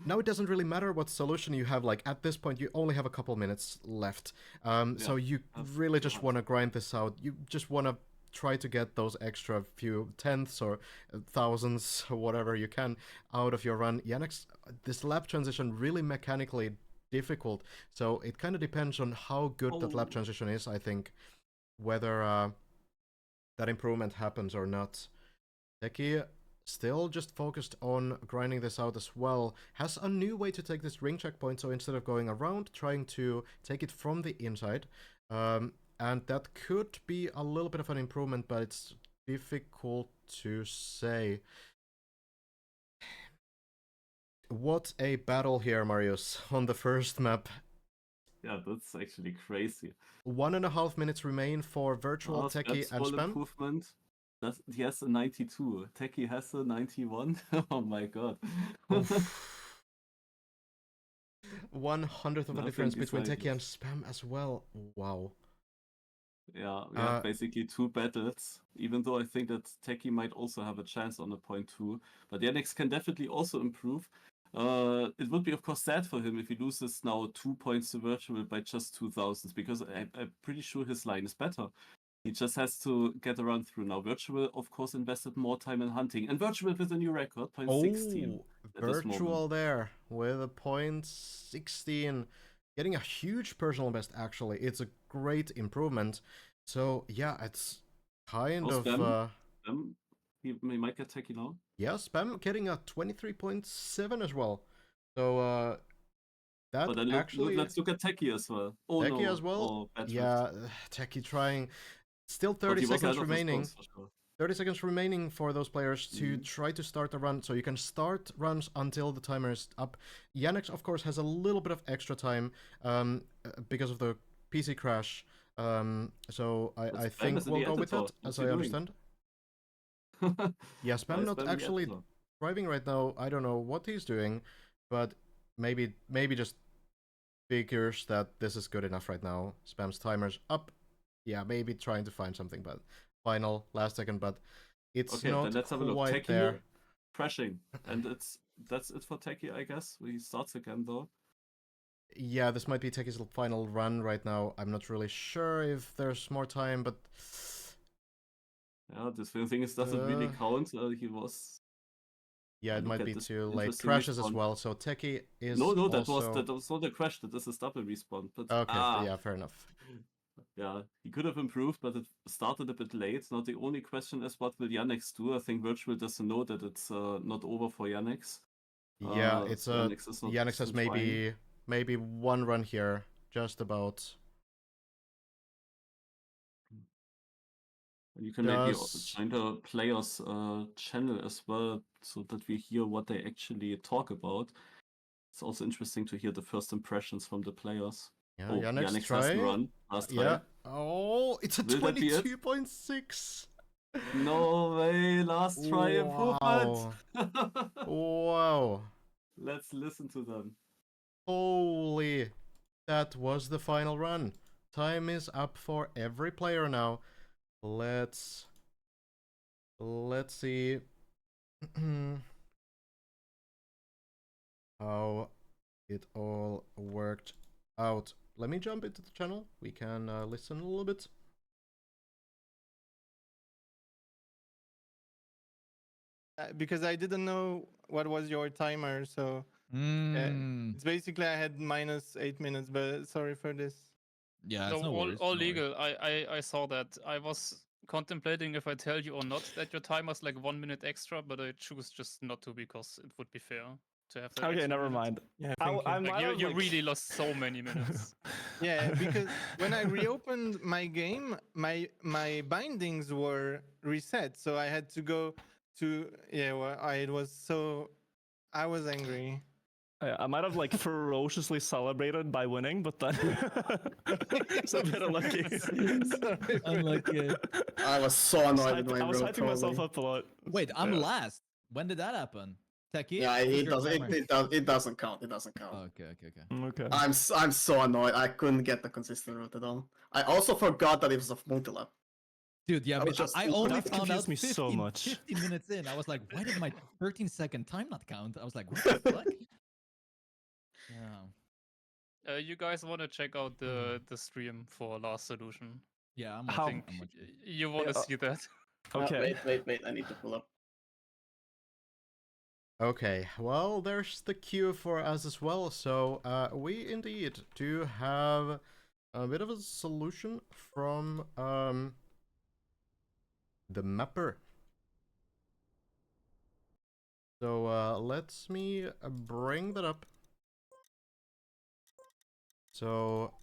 Now it doesn't really matter what solution you have. Like at this point, you only have a couple minutes left. So you really just want to grind this out. You just want to try to get those extra few tenths or thousands or whatever you can out of your run. Yannex, this lap transition really mechanically difficult. So it kind of depends on how good that lap transition is, I think, whether that improvement happens or not. Tekky still just focused on grinding this out as well. Has a new way to take this ring checkpoint, so instead of going around, trying to take it from the inside. And that could be a little bit of an improvement, but it's difficult to say. What a battle here, Marius, on the first map. Yeah, that's actually crazy. 1.5 minutes remain for Virtual, Tekky, and Spam. Improvement. He has a 92. Tekky has a 91. Oh my god. 1/100th of a difference between Tekky and Spam as well. Wow. Yeah, we have basically two battles, even though I think that Tekky might also have a chance on the 0.2. But Yannex can definitely also improve. It would be, of course, sad for him if he loses now 2 points to Virtual by just 2000s, because I'm pretty sure his line is better. He just has to get a run through now. Virtual, of course, invested more time in hunting, and Virtual with a new record, 0.16. at this Virtual moment. there with a 0.16, getting a huge personal best. Actually, it's a great improvement. So yeah, it's kind of Spam. He might get Tekky now. yeah, Spam getting a 23.7 as well. So that But then actually let's look at Tekky as well. Oh Tekky no. as well. Oh, bad drift. Yeah, Tekky trying. Still But 30 he was seconds ahead of his remaining. points for sure. 30 seconds remaining for those players to try to start a run, so you can start runs until the timer is up. Yannex, of course, has a little bit of extra time because of the PC crash. So I Spam think is in we'll the go with that, editor. as What's he I doing? understand. Yeah, Spam Why is not Spam the actually editor? driving right now. I don't know what he's doing, but maybe just figures that this is good enough right now. Spam's timer's up. Yeah, maybe trying to find something, but final last second, but it's Okay, not then let's have a look. quite Tekky there. crashing, and that's it for Tekky, I guess. He starts again though. Yeah, this might be Tekky's final run right now. I'm not really sure if there's more time, but Yeah, this thing is doesn't really count. He was. yeah, it Look might at be this too late. interesting Crashes as respawn. well, so Tekky is No, also... that was not a crash. That is a double respawn. But Okay, yeah, fair enough. yeah, he could have improved, but it started a bit late. Now the only question is, what will Yannex do? I think Virtual doesn't know that it's not over for Yannex. Yeah, it's a... Yannex is not Yannex has still trying. maybe one run here, just about. And you can maybe join the players' channel as well, so that we hear what they actually talk about. It's also interesting to hear the first impressions from the players. Yeah, Oh, Yannex Yannex try. hasn't run. Last try. Yeah. Oh, it's a Will that be it? 22.6. No way, last try improvement. Wow. Let's listen to them. Holy. That was the final run. Time is up for every player now. Let's see how it all worked out. Let me jump into the channel. We can listen a little bit. Because I didn't know what was your timer, so it's basically I had -8 minutes, but sorry for this. Yeah, No, it's no all, worries. all no worries. legal. I saw that. I was contemplating if I tell you or not that your timer's like 1 minute extra, but I choose just not to because it would be fair to have that. Okay, extra never minute. mind. Yeah, I thank you. might Like, have, you like... really lost so many minutes. Yeah, because when I reopened my game, my bindings were reset, so I had to go to well, I was angry. I might have like ferociously celebrated by winning, but then it's a bit unlucky. Sorry for Unlucky. I was so annoyed with my I was route, hyping myself probably. up a lot. Wait, I'm Yeah. last. When did that happen? Tekky? Yeah, What's it your doesn't. timer? It doesn't count. It doesn't count. Oh, okay. Okay. I'm so annoyed. I couldn't get the consistent route at all. I also forgot that it was a multi-lap. Dude, yeah, I but was just- I only that found out confused me 15, so much. 15 minutes in. I was like, why did my 13-second time not count? I was like, what the fuck? Yeah. You guys want to check out the stream for Last Solution? Yeah, I'm How- watching. You want to see that? Okay. Wait. I need to pull up. Okay, well, there's the queue for us as well. So we indeed do have a bit of a solution from the mapper. So let me bring that up. So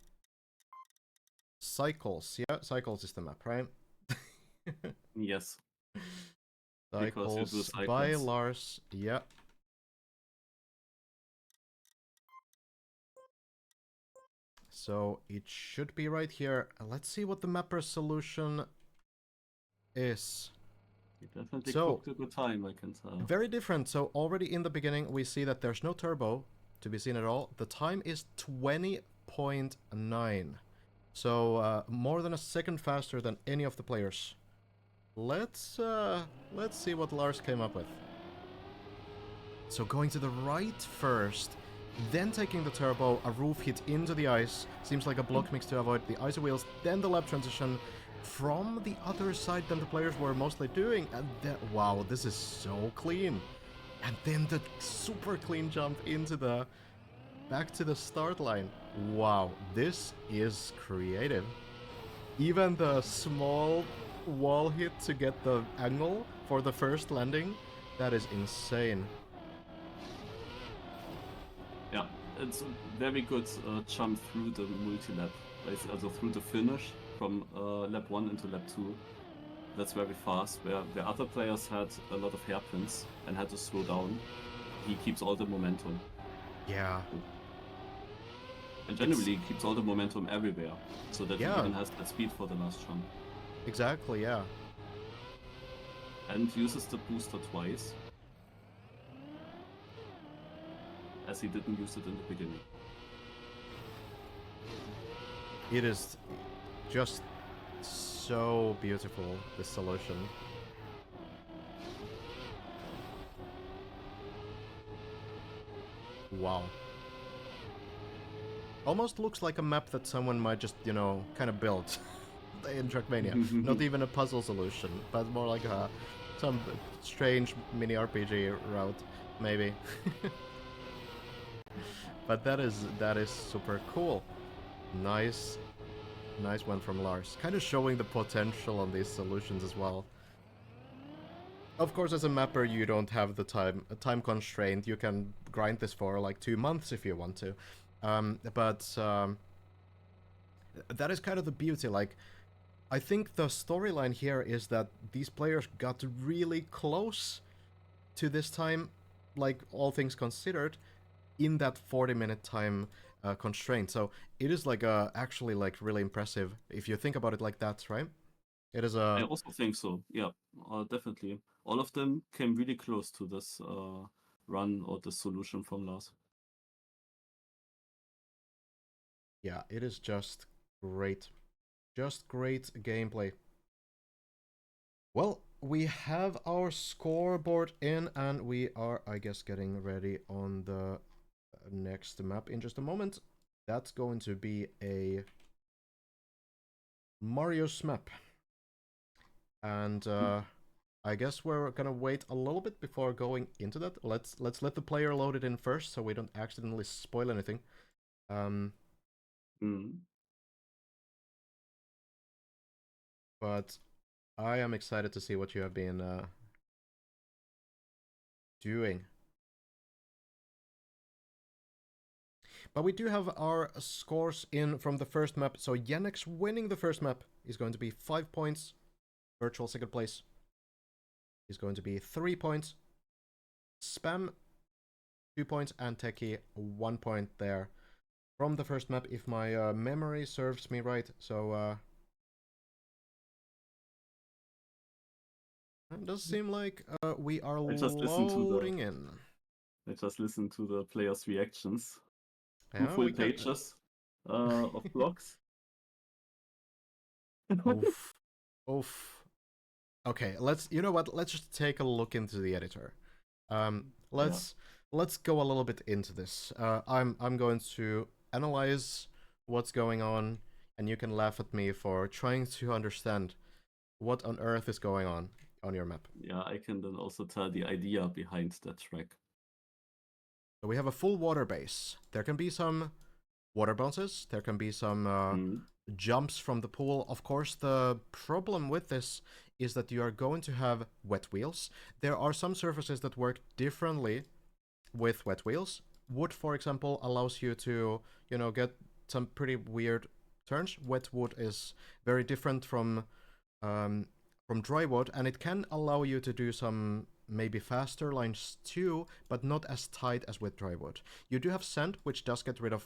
Cycles, yeah, Cycles is the map, right? Yes. Because you do Cycles by cycles. Lars, yeah. So it should be right here. Let's see what the mapper solution is. You definitely So- cooked a good time, I can tell. Very different. So already in the beginning, we see that there's no turbo to be seen at all. The time is 20.9. So more than a second faster than any of the players. Let's see what Lars came up with. So going to the right first, then taking the turbo, a roof hit into the ice. Seems like a block mix to avoid the icy wheels. Then the lap transition from the other side than the players were mostly doing. And then, wow, this is so clean. And then the super clean jump into the back to the start line. Wow, this is creative. Even the small wall hit to get the angle for the first landing, that is insane. Yeah, it's a very good jump through the multi-lap, also through the finish from lap 1 into lap 2. That's very fast, where other players had a lot of hairpins and had to slow down. He keeps all the momentum. Yeah. And generally he keeps all the momentum everywhere, so that he even has that speed for the last jump. Exactly, yeah. And uses the booster twice, as he didn't use it in the beginning. It is just so beautiful, this solution. Wow. Almost looks like a map that someone might just, you know, kind of build in Trackmania. Not even a puzzle solution, but more like some strange mini RPG route, maybe. But that is super cool. Nice one from Lars. Kind of showing the potential on these solutions as well. Of course, as a mapper, you don't have the time constraint. You can grind this for like 2 months if you want to. But that is kind of the beauty. Like, I think the storyline here is that these players got really close to this time, like all things considered, in that 40-minute time constraint. So it is like actually like really impressive if you think about it like that, right? It is I also think so. Yeah, definitely. All of them came really close to this run or the solution from Lars. Yeah, it is just great. Just great gameplay. Well, we have our scoreboard in, and we are, I guess, getting ready on the next map in just a moment. That's going to be a Mario's map. And I guess we're gonna wait a little bit before going into that. Let's let the player load it in first, so we don't accidentally spoil anything. But I am excited to see what you have been doing. But we do have our scores in from the first map. So Yannex winning the first map is going to be 5 points. Wirtual second place is going to be 3 points. Spam 2 points, and Tekky 1 point there from the first map, if my memory serves me right. So it does seem like we are loading in. I just listened to the players' reactions. Yeah, 2 full pages of blogs. Oof. Oof. Okay, you know what? Let's just take a look into the editor. Let's go a little bit into this. I'm going to analyze what's going on, and you can laugh at me for trying to understand what on earth is going on your map. Yeah, I can then also tell the idea behind that track. So we have a full water base. There can be some water bounces. There can be some jumps from the pool. Of course, the problem with this is that you are going to have wet wheels. There are some surfaces that work differently with wet wheels. Wood, for example, allows you to, you know, get some pretty weird turns. Wet wood is very different from dry wood, and it can allow you to do some maybe faster lines too, but not as tight as with dry wood. You do have sand, which does get rid of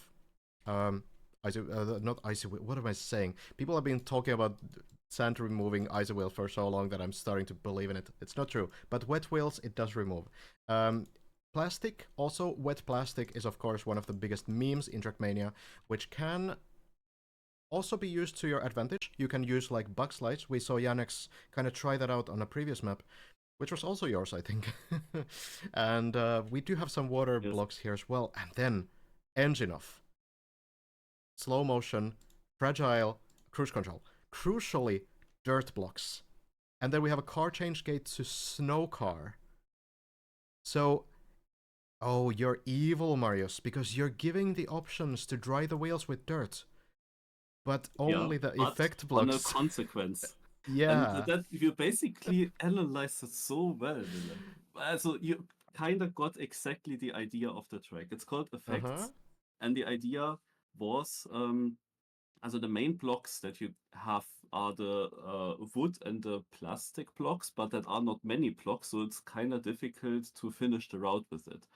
not icy wheel. What am I saying? People have been talking about sand removing icy wheel for so long that I'm starting to believe in it. It's not true, but wet wheels it does remove. Plastic, also wet plastic is of course one of the biggest memes in Trackmania, which can also be used to your advantage. You can use like bug slides. We saw Yannex kind of try that out on a previous map. which was also yours, I think. And we do have some water Yes. blocks here as well. And then engine off. Slow motion, fragile, cruise control. Crucially, dirt blocks. And then we have a car change gate to snow car. So, oh, you're evil, Marius, because you're giving the options to dry the wheels with dirt. But only the but effect on a blocks. consequence. Yeah. And that you basically analyzed it so well, Wille. So you kind of got exactly the idea of the track. It's called effects, Uh-huh. and the idea was, also the main blocks that you have are the wood and the plastic blocks, but that are not many blocks, so it's kind of difficult to finish the route with it.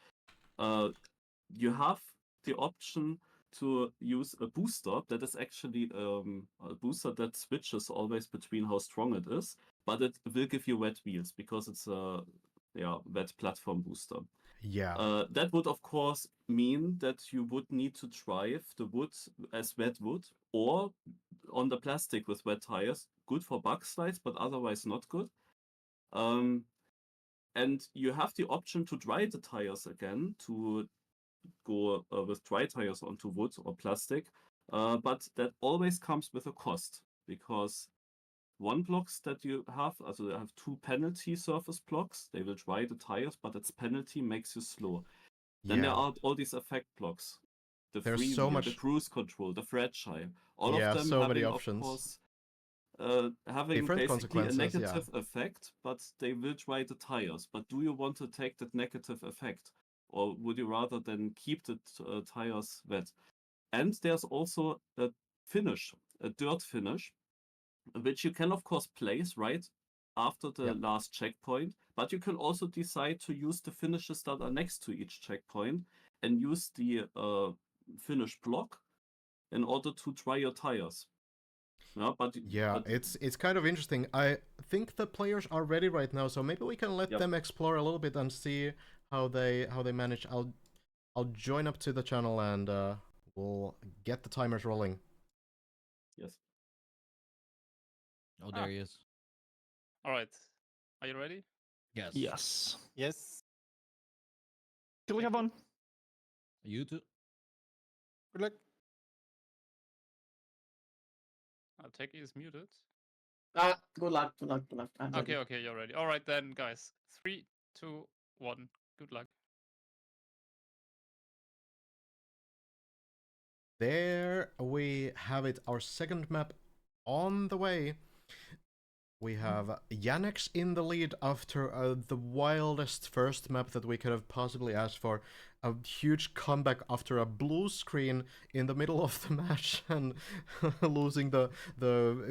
You have the option to use a booster that is actually a booster that switches always between how strong it is, but it will give you wet wheels because it's a wet platform booster. Yeah. That would of course mean that you would need to drive the wood as wet wood or on the plastic with wet tires. Good for bug slides, but otherwise not good. And you have the option to dry the tires again, to go with dry tires onto wood or plastic, but that always comes with a cost, because one blocks that you have, also they have two penalty surface blocks, they will dry the tires, but its penalty makes you slow. Then there Yeah. are all these effect blocks, the There's freewheel, so the much. cruise control, the fragile, all Yeah, of them so many having, of options. course, having Different basically a consequences, yeah. negative effect, but they will dry the tires. But do you want to take that negative effect, or would you rather then keep the tires wet? And there's also a finish, a dirt finish, which you can of course place right after the Yeah. last checkpoint, but you can also decide to use the finishes that are next to each checkpoint and use the finish block in order to dry your tires. Yeah, Yeah, but it's kind of interesting. I think the players are ready right now, so maybe we can let Yep. them explore a little bit and see how they manage. I'll join up to the channel and we'll get the timers rolling. yes. Oh, there he is. All right. Are you ready? Yes. Yes. Yes. Good luck, everyone. You too. Good luck. Tekky is muted. Good luck, good luck, good luck. I'm ready. Okay, you're ready. All right then, guys. 3, 2, 1. Good luck. There we have it, our second map on the way. We have Yannex in the lead after the wildest first map that we could have possibly asked for. A huge comeback after a blue screen in the middle of the match and losing the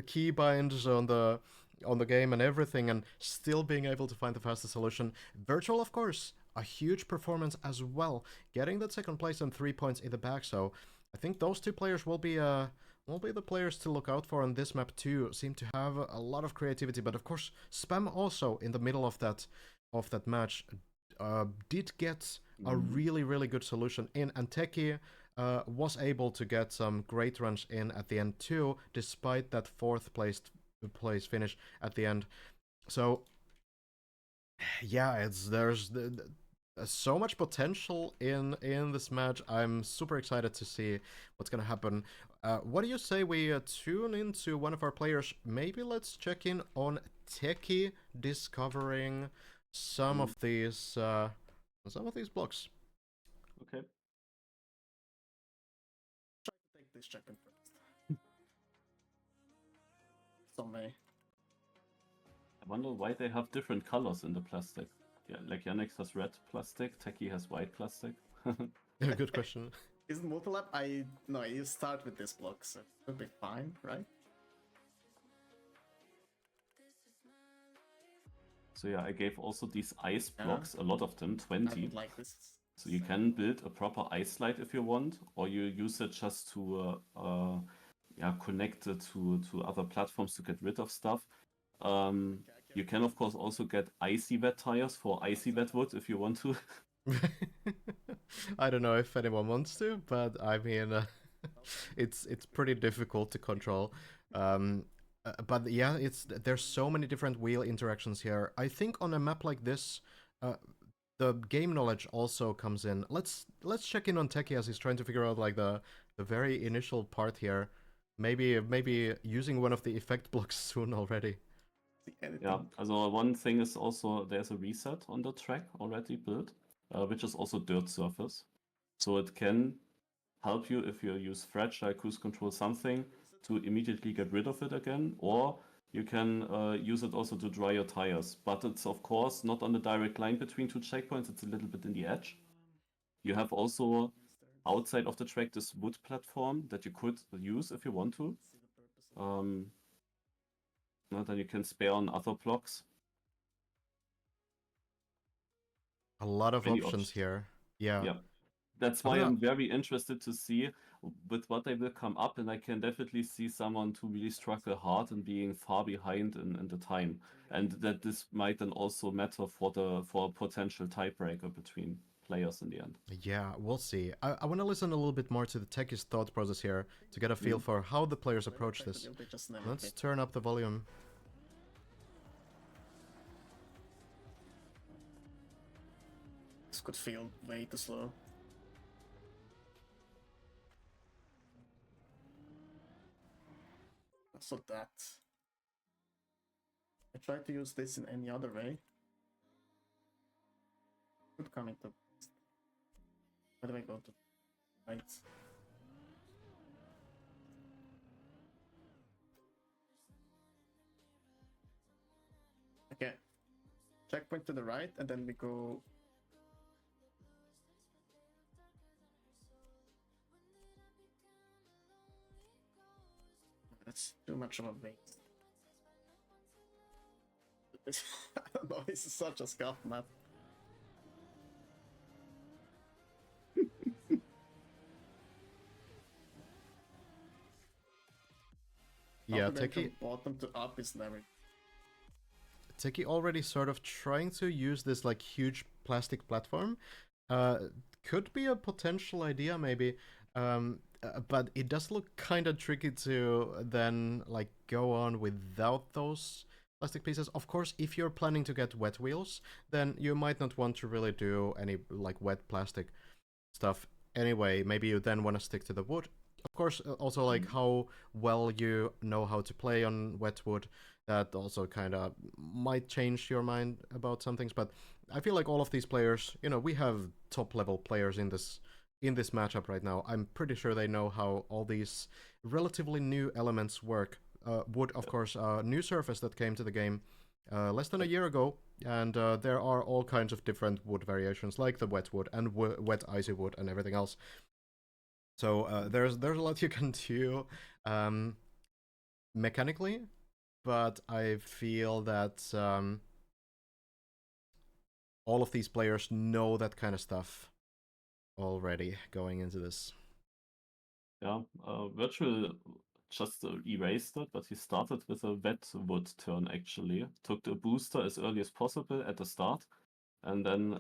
keybinds on the game and everything, and still being able to find the fastest solution. Wirtual, of course, a huge performance as well, getting that second place and 3 points in the bag. So I think those two players will be the players to look out for on this map too. Seem to have a lot of creativity, but of course Spam also in the middle of that match did get a really good solution in, and Tekky was able to get some great runs in at the end too, despite that fourth place finish at the end. So yeah, there's so much potential in this match. I'm super excited to see what's gonna happen. What do you say we tune into one of our players? Maybe let's check in on Tekky discovering some of these blocks. Okay. Try to take this check-in first. So many. I wonder why they have different colors in the plastic. Yeah, like Yannex has red plastic, Tekky has white plastic. Good question. Isn't multi-lap? No, you start with this block, so it should be fine, right? So yeah, I gave also these ice Yeah. blocks, a lot of them, I 20. would like this. So you can build a proper ice slide if you want, or you use it just to connect it to other platforms to get rid of stuff. You can of course also get icy wet tires for icy wet wood if you want to. I don't know if anyone wants to, but I mean, it's pretty difficult to control. But yeah, there's so many different wheel interactions here. I think on a map like this, the game knowledge also comes in. Let's check in on Tekky as he's trying to figure out like the very initial part here. Maybe using one of the effect blocks soon already. Yeah, also one thing is also there's a reset on the track already built, which is also dirt surface. So it can help you if you use fragile cruise control something to immediately get rid of it again, or you can use it also to dry your tires. But it's of course not on the direct line between two checkpoints, it's a little bit in the edge. You have also outside of the track this wood platform that you could use if you want to. Then you can spare on other blocks. A lot of Many options here. Yeah. Yeah. That's why I'm very interested to see with what they will come up, and I can definitely see someone to really struggle hard and being far behind in the time. And that this might then also matter for a potential tiebreaker between players in the end. Yeah, we'll see. I want to listen a little bit more to the Tekky's thought process here to get a feel for how the players approach this. Let's turn up the volume. This could feel way too slow. So that I tried to use this in any other way. Could come into. Where do I go to? Right. Okay. Checkpoint to the right, and then we go. That's too much of a waste. I don't know, this is such a scuff map. Yeah, Tekky. Bottom to up is never. Tekky already sort of trying to use this like huge plastic platform. Could be a potential idea maybe. But it does look kind of tricky to then like go on without those plastic pieces. Of course, if you're planning to get wet wheels, then you might not want to really do any like wet plastic stuff anyway. Maybe you then want to stick to the wood. Of course, also like how well you know how to play on wet wood, that also kind of might change your mind about some things. But I feel like all of these players, you know, we have top level players in this matchup right now. I'm pretty sure they know how all these relatively new elements work. Wood, of course, a new surface that came to the game less than a year ago, and there are all kinds of different wood variations, like the wet wood and wet icy wood and everything else. So there's a lot you can do mechanically, but I feel that all of these players know that kind of stuff already going into this. Yeah, Wirtual just erased it, but he started with a wet wood turn actually. Took the booster as early as possible at the start, and then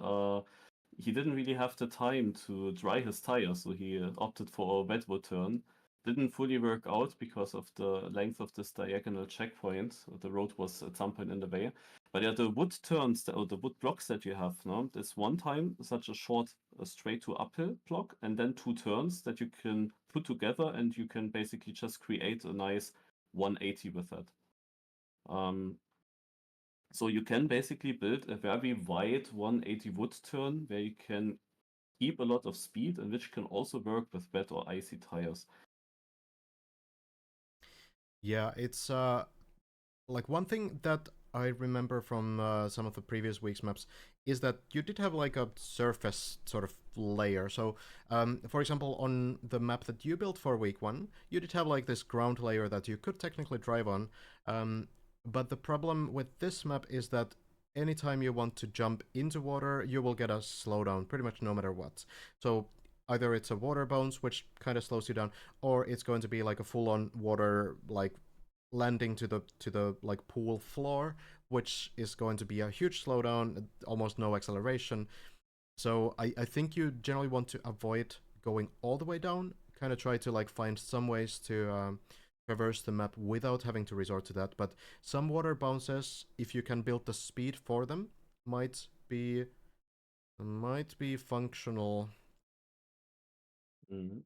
he didn't really have the time to dry his tires, so he opted for a wet wood turn. Didn't fully work out because of the length of this diagonal checkpoint. The road was at some point in the way. But yeah, the wood turns, or the wood blocks that you have, no? There's one time such a short straight to uphill block, and then two turns that you can put together, and you can basically just create a nice 180 with that. So you can basically build a very wide 180 wood turn where you can keep a lot of speed, and which can also work with wet or icy tires. Yeah, it's like one thing that I remember from some of the previous week's maps is that you did have like a surface sort of layer. So, for example, on the map that you built for week 1, you did have like this ground layer that you could technically drive on. But the problem with this map is that anytime you want to jump into water, you will get a slowdown pretty much no matter what. So either it's a water bounce, which kind of slows you down, or it's going to be like a full-on water, like landing to the like pool floor, which is going to be a huge slowdown, almost no acceleration. So I think you generally want to avoid going all the way down. Kind of try to like find some ways to traverse the map without having to resort to that. But some water bounces, if you can build the speed for them, might be functional. Mhm.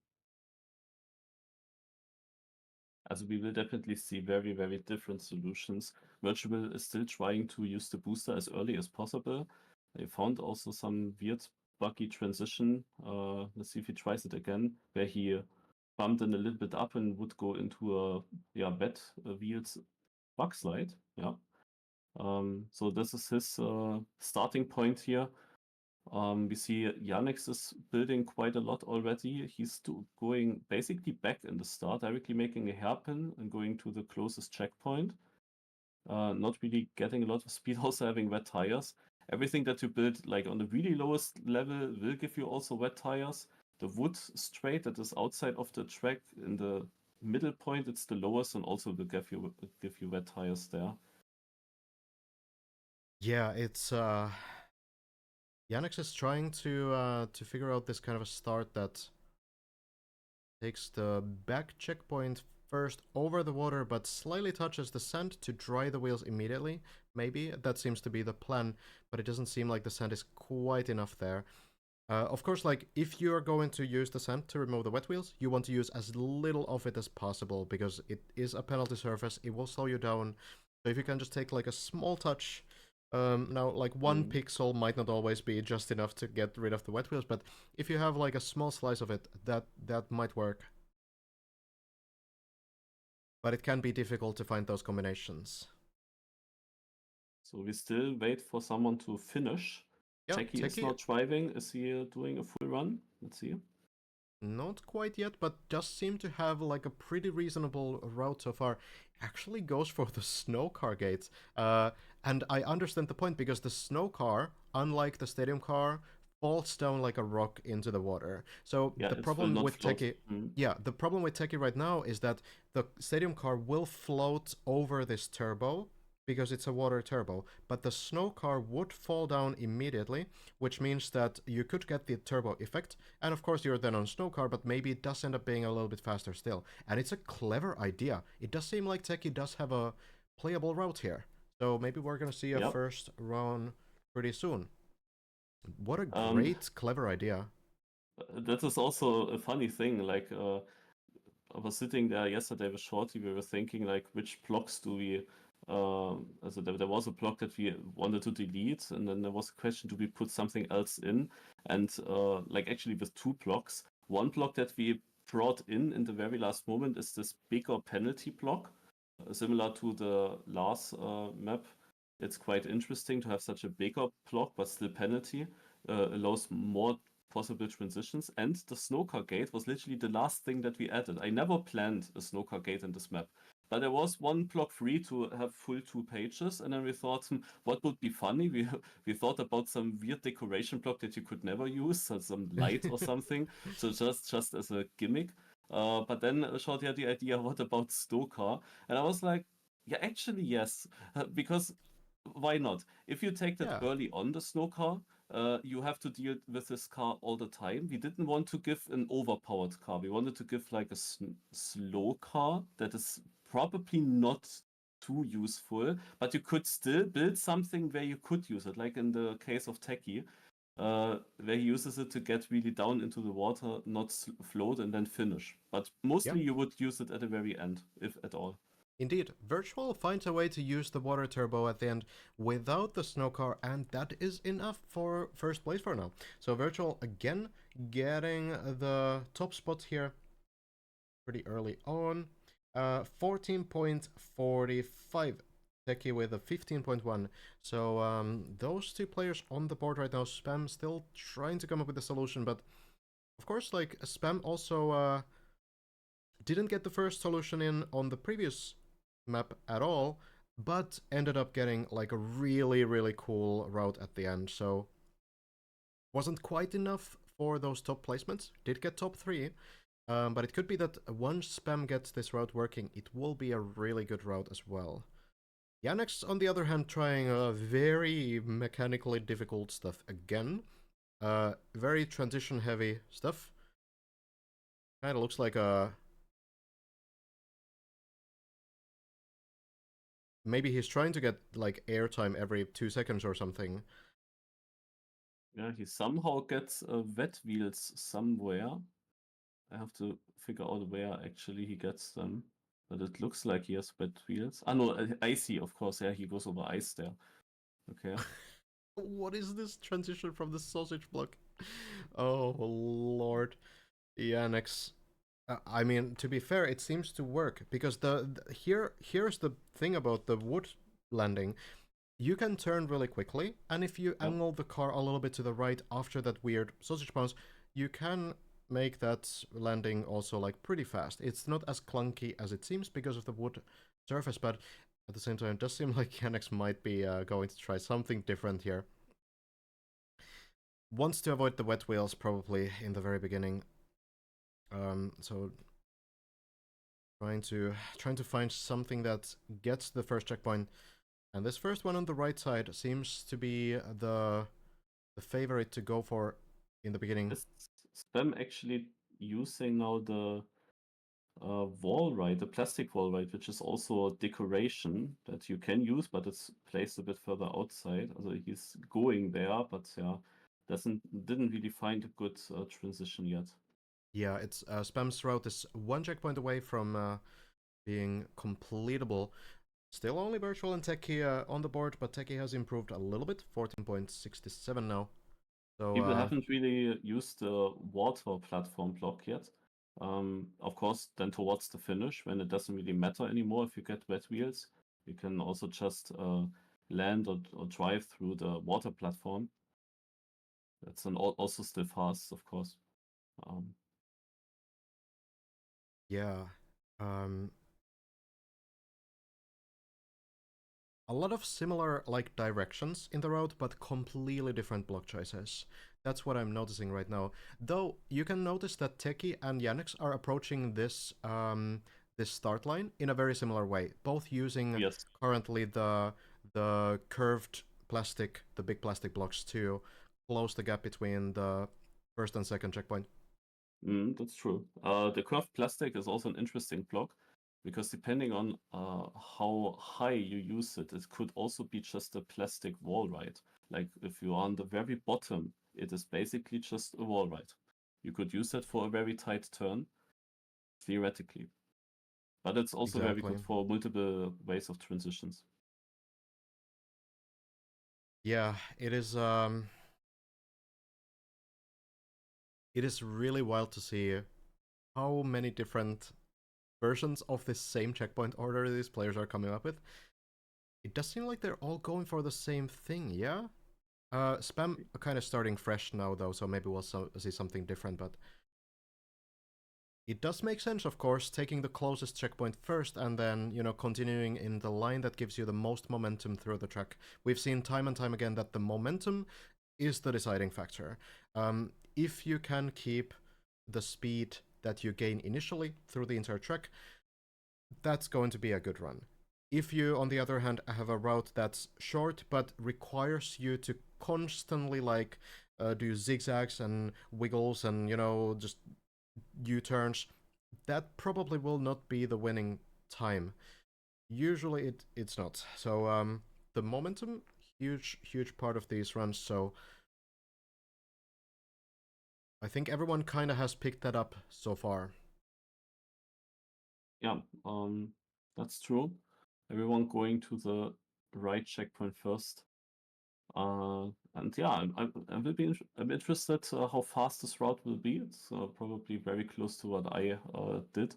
Also we will definitely see very, very different solutions. Wirtual is still trying to use the booster as early as possible. They found also some weird buggy transition. Let's see if he tries it again, where he bumped in a little bit up and would go into a wet wheels bug slide. Yeah. So this is his starting point here. We see Yannex is building quite a lot already. He's going basically back in the start, directly making a hairpin and going to the closest checkpoint. Not really getting a lot of speed, also having wet tires. Everything that you build like on the really lowest level will give you also wet tires. The wood straight that is outside of the track in the middle point, it's the lowest and also will give you wet tires there. Yeah, it's Yannex is trying to figure out this kind of a start that takes the back checkpoint first over the water, but slightly touches the sand to dry the wheels immediately. Maybe that seems to be the plan, but it doesn't seem like the sand is quite enough there. Of course, like, if you're going to use the sand to remove the wet wheels, you want to use as little of it as possible, because it is a penalty surface, it will slow you down. So if you can just take, like, a small touch, now, like, one pixel might not always be just enough to get rid of the wet wheels, but if you have, like, a small slice of it, that might work. But it can be difficult to find those combinations. So we still wait for someone to finish. Yeah, Tekky is not driving. Is he doing a full run? Let's see. Not quite yet, but does seem to have like a pretty reasonable route so far. Actually goes for the snow car gate. And I understand the point, because the snow car, unlike the stadium car, falls down like a rock into the water. So Yeah, the it problem will not with float. Tekky, yeah, the problem with Tekky right now is that the stadium car will float over this turbo, because it's a water turbo, but the snow car would fall down immediately, which means that you could get the turbo effect, and of course you're then on snow car, but maybe it does end up being a little bit faster still. And it's a clever idea. It does seem like Tekky does have a playable route here, so maybe we're gonna see a first run pretty soon. What a great, clever idea. That is also a funny thing, like, I was sitting there yesterday with Shorty, we were thinking, like, which blocks do we so there was a block that we wanted to delete, and then there was a question, do we put something else in? And like, actually with two blocks, one block that we brought in the very last moment is this bigger penalty block, similar to the last map. It's quite interesting to have such a bigger block, but still penalty, allows more possible transitions. And the snowcar gate was literally the last thing that we added. I never planned a snowcar gate in this map, but there was one block free to have full 2 pages, and then we thought, what would be funny? We thought about some weird decoration block that you could never use, so some light or something, so just as a gimmick. But then Shorty had the idea, what about snowcar? And I was like, yeah, actually yes, because why not? If you take that early on, the snow car, you have to deal with this car all the time. We didn't want to give an overpowered car. We wanted to give like a slow car that is probably not too useful, but you could still build something where you could use it, like in the case of Tekky, where he uses it to get really down into the water, not float and then finish. But mostly you would use it at the very end, if at all. Indeed, Wirtual finds a way to use the water turbo at the end without the snow car, and that is enough for first place for now. So Wirtual again getting the top spot here pretty early on. 14.45. Tekky with a 15.1. So those two players on the board right now. Spam still trying to come up with a solution, but of course, like, Spam also didn't get the first solution in on the previous map at all, but ended up getting like a really, really cool route at the end. So wasn't quite enough for those top placements. Did get top 3, but it could be that once Spam gets this route working, it will be a really good route as well. Yannex, on the other hand, trying very mechanically difficult stuff again. Very transition heavy stuff. Kind of looks like a maybe he's trying to get like airtime every 2 seconds or something. Yeah, he somehow gets wet wheels somewhere. I have to figure out where actually he gets them. But it looks like he has wet wheels. Ah, no, icy, of course. Yeah, he goes over ice there. Okay. What is this transition from the sausage block? Oh lord, Yannex. I mean, to be fair, it seems to work because here's the thing about the wood landing. You can turn really quickly, and if you angle the car a little bit to the right after that weird sausage bounce, you can make that landing also like pretty fast. It's not as clunky as it seems because of the wood surface, but at the same time, it does seem like Yannex might be going to try something different here. Wants to avoid the wet wheels probably in the very beginning. So trying to find something that gets the first checkpoint, and this first one on the right side seems to be the favorite to go for in the beginning. Is Spam actually using now the wall ride, the plastic wall ride, which is also a decoration that you can use, but it's placed a bit further outside. Also he's going there, but yeah, didn't really find a good transition yet. Yeah, it's Spam's route is 1 checkpoint away from being completable. Still only Wirtual and Tekky on the board, but Tekky has improved a little bit, 14.67 now. So people haven't really used the water platform block yet. Of course, then towards the finish, when it doesn't really matter anymore if you get wet wheels, you can also just land or drive through the water platform. That's also still fast, of course. yeah, a lot of similar like directions in the road, but completely different block choices. That's what I'm noticing right now. Though you can notice that Tekky and Yannex are approaching this this start line in a very similar way, both using currently the curved plastic, the big plastic blocks to close the gap between the first and second checkpoint. That's true. The curved plastic is also an interesting block because depending on how high you use it, it could also be just a plastic wall ride. Like if you are on the very bottom, it is basically just a wall ride. You could use that for a very tight turn, theoretically. But it's also very good for multiple ways of transitions. Yeah, it is. It is really wild to see how many different versions of this same checkpoint order these players are coming up with. It does seem like they're all going for the same thing, yeah? Spam kind of starting fresh now, though, so maybe we'll see something different, but it does make sense, of course, taking the closest checkpoint first and then, you know, continuing in the line that gives you the most momentum through the track. We've seen time and time again that the momentum is the deciding factor. If you can keep the speed that you gain initially through the entire track, that's going to be a good run. If you, on the other hand, have a route that's short but requires you to constantly like do zigzags and wiggles and, you know, just U-turns, that probably will not be the winning time. Usually it's not. So the momentum, huge part of these runs, so I think everyone kind of has picked that up so far. Yeah, that's true. Everyone going to the right checkpoint first. And yeah, I'm interested how fast this route will be. It's probably very close to what I did.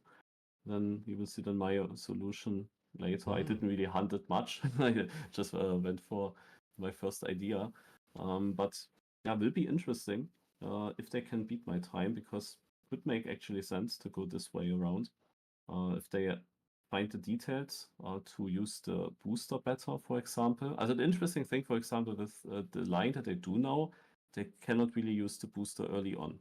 Then you will see then my solution later. I didn't really hunt it much. I just went for my first idea. But yeah, will be interesting if they can beat my time, because it would make actually sense to go this way around. If they find the details to use the booster better, for example. Also, the interesting thing, for example, with the line that they do now, they cannot really use the booster early on.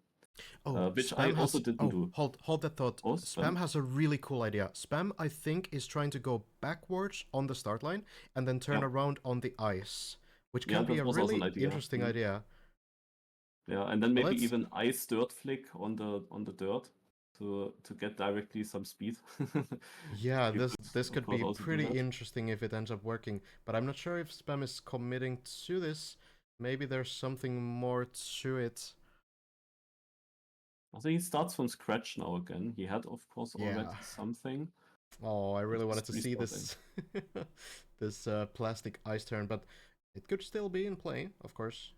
Which I also didn't do. Hold that thought. Oh, Spam has a really cool idea. Spam, I think, is trying to go backwards on the start line and then turn around on the ice, which can be a really interesting idea. Yeah, and then maybe even ice dirt flick on the dirt. to get directly some speed. Yeah, You this of could course, be also do pretty that. interesting if it ends up working, but I'm not sure if Spam is committing to this. Maybe there's something more to it. I think he starts from scratch now again. He had, of course, already Yeah. something. Oh, I really It's wanted to see restarting. this this plastic ice turn, but it could still be in play, of course.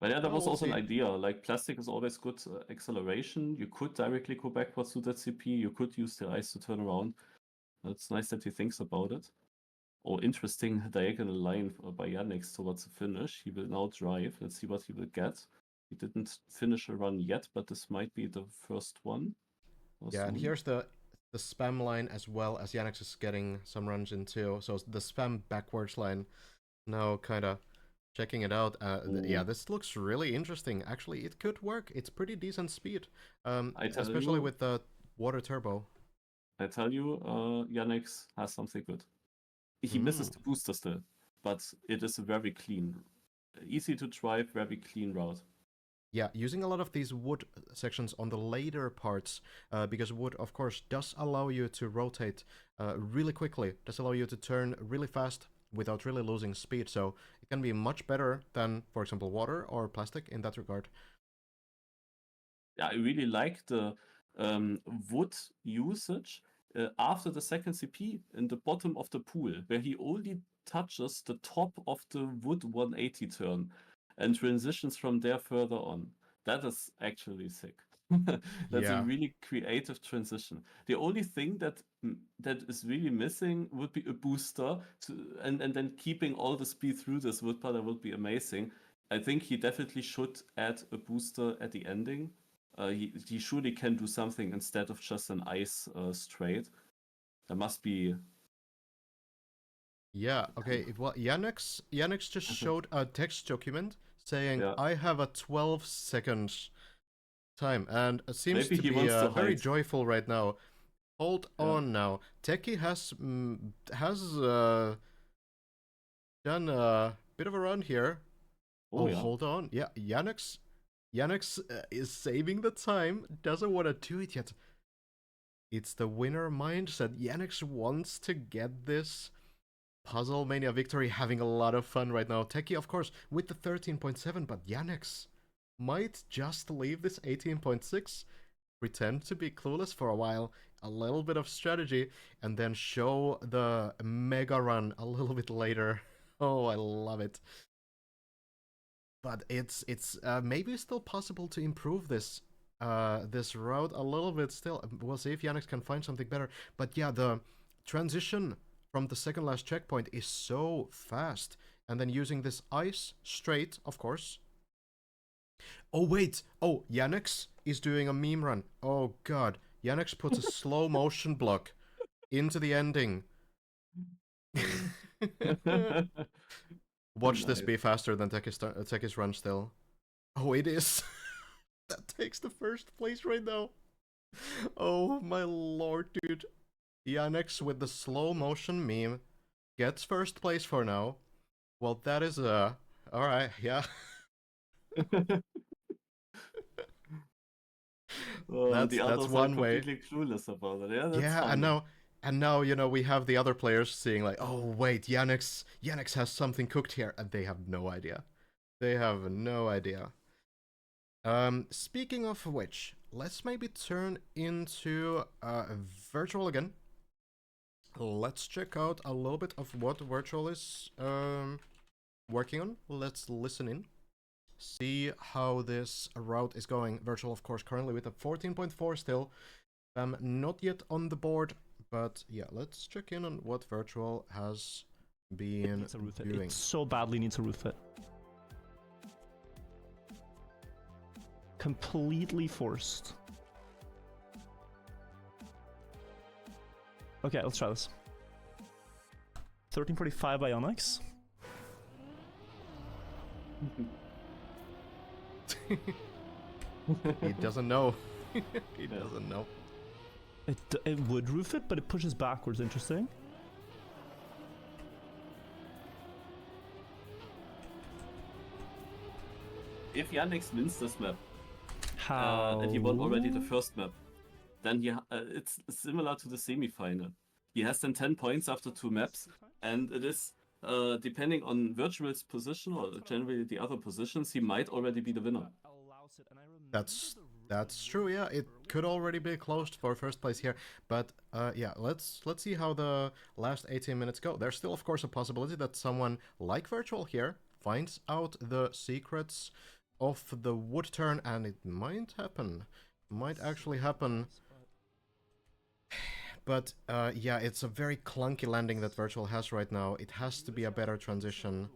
But yeah, there Well, was we'll also an see. idea. Like plastic is always good acceleration. You could directly go backwards to that CP. You could use the ice to turn around. It's nice that he thinks about it. Oh, interesting diagonal line by Yannex towards the finish. He will now drive. Let's see what he will get. He didn't finish a run yet, but this might be the first one. Yeah, and soon. here's the spam line as well, as Yannex is getting some runs in too. So the spam backwards line now kind of checking it out. Yeah, this looks really interesting. Actually, it could work. It's pretty decent speed, I tell especially you- with the water turbo. I tell you, Yannex has something good. He misses the booster still, but it is a very clean, easy to drive, very clean route. Yeah, using a lot of these wood sections on the later parts, because wood, of course, does allow you to rotate really quickly, does allow you to turn really fast without really losing speed, so it can be much better than, for example, water or plastic in that regard. Yeah, I really like the wood usage after the second CP in the bottom of the pool, where he only touches the top of the wood 180 turn and transitions from there further on. That is actually sick. That's a Yeah. really creative transition. The only thing that is really missing would be a booster, and then keeping all the speed through this wood part would be amazing. I think he definitely should add a booster at the ending. He surely can do something instead of just an ice straight. There must be. Yeah, okay, well, Yannex just showed a text document saying, Yeah. I have a 12 seconds time, and it seems Maybe to he be wants to very hide. joyful right now. Hold Yeah. on now. Tekky has done a bit of a run here. Oh, yeah. Hold on. Yeah, Yannex is saving the time. Doesn't want to do it yet. It's the winner mindset. Yannex wants to get this PuzzleMania victory, having a lot of fun right now. Tekky, of course, with the 13.7, but Yannex might just leave this 18.6, pretend to be clueless for a while, a little bit of strategy, and then show the mega run a little bit later. Oh, I love it. But it's maybe still possible to improve this this route a little bit still. We'll see if Yannex can find something better. But yeah, the transition from the second last checkpoint is so fast. And then using this ice straight, of course. Oh, wait. Oh, Yannex is doing a meme run. Oh, God. Yannex puts a slow motion block into the ending. Watch this be faster than Tekky's run still. Oh, it is. That takes the first place right now. Oh, my lord, dude. Yannex with the slow motion meme gets first place for now. Well, that is alright, yeah. The others are one way. completely clueless about it. Yeah, that's Yeah, fun. and now you know we have the other players seeing like, oh wait, Yannex has something cooked here, and they have no idea. They have no idea. Speaking of which, let's maybe turn into Wirtual again. Let's check out a little bit of what Wirtual is working on. Let's listen in. See how this route is going. Wirtual, of course, currently with a 14.4 still. Not yet on the board, but yeah, let's check in on what Wirtual has been doing. It so badly needs a root fit. Completely forced. Okay, let's try this. 1345 by Yannex. He doesn't know. He doesn't know. It would roof it, but it pushes backwards. Interesting. If Yannex wins this map, How? and he won already the first map, then it's similar to the semifinal. He has then 10 points after 2 maps, and it is depending on Wirtual's position or generally the other positions, he might already be the winner. That's true. Yeah, it could already be closed for first place here. But yeah, let's see how the last 18 minutes go. There's still, of course, a possibility that someone like Wirtual here finds out the secrets of the wood turn, and it might happen. Might actually happen. But yeah, it's a very clunky landing that Wirtual has right now. It has to be a better transition.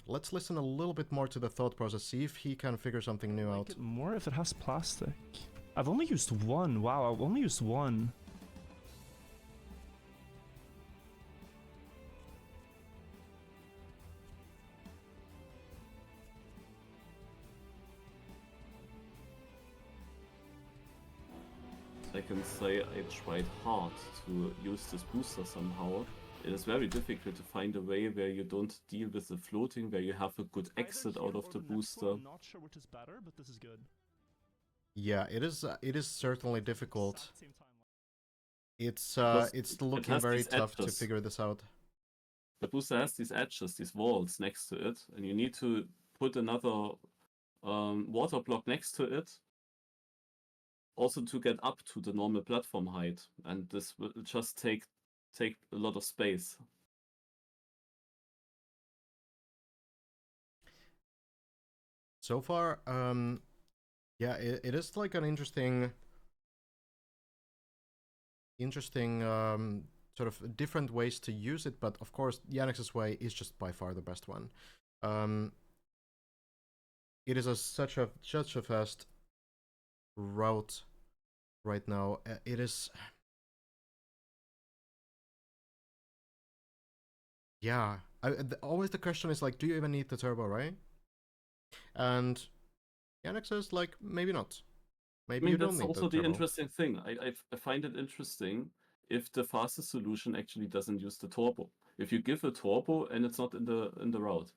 Let's listen a little bit more to the thought process, see if he can figure something new out. More if it has plastic. I've only used one. Wow, I've only used one. I can say I tried hard to use this booster somehow. It is very difficult to find a way where you don't deal with the floating, where you have a good exit out of the booster. I'm not sure which is better, but this is good. Yeah, it is certainly difficult. It's looking very tough to figure this out. The booster has these edges, these walls next to it, and you need to put another water block next to it, also to get up to the normal platform height, and this will just take a lot of space. So far, yeah, it is like an interesting sort of different ways to use it, but of course Yannex's way is just by far the best one. It is such a fast route right now. It is, yeah. Always the question is like, do you even need the turbo, right? And Yannex says like, maybe not. Maybe you don't need the turbo. That's also the interesting thing. I find it interesting if the fastest solution actually doesn't use the turbo. If you give a turbo and it's not in the route,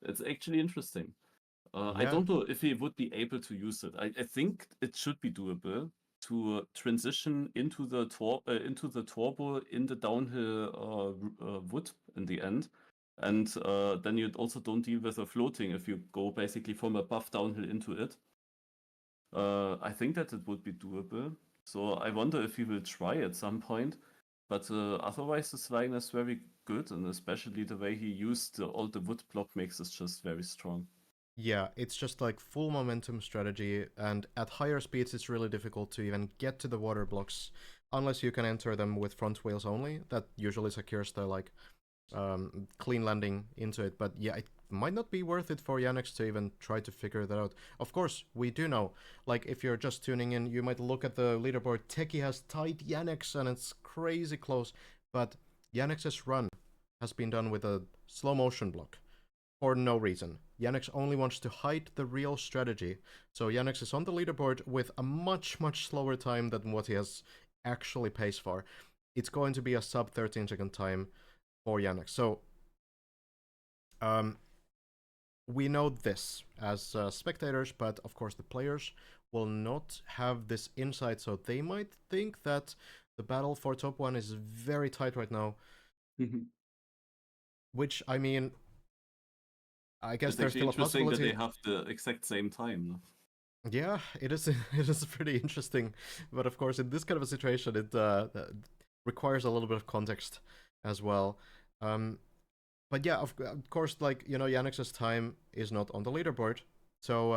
it's actually interesting. I don't know if he would be able to use it. I think it should be doable to transition into the turbo in the downhill wood in the end, and then you also don't deal with the floating if you go basically from above downhill into it. I think that it would be doable. So I wonder if he will try at some point. But otherwise, the line is very good, and especially the way he used all the wood block makes it just very strong. Yeah, it's just like full momentum strategy, and at higher speeds it's really difficult to even get to the water blocks unless you can enter them with front wheels only. That usually secures the like clean landing into it, but yeah, it might not be worth it for Yannex to even try to figure that out. Of course, we do know, like if you're just tuning in, you might look at the leaderboard, Tekky has tied Yannex and it's crazy close, but Yannex's run has been done with a slow motion block. For no reason. Yannex only wants to hide the real strategy. So Yannex is on the leaderboard with a much slower time than what he has actually paced for. It's going to be a sub 13 second time for Yannex. So we know this as spectators, but of course the players will not have this insight, so they might think that the battle for top 1 is very tight right now. Which, I mean, I guess there's still a possibility that they have the exact same time. Yeah, it is. It is pretty interesting, but of course, in this kind of a situation, it requires a little bit of context as well. But yeah, of course, like you know, Yannex's time is not on the leaderboard, so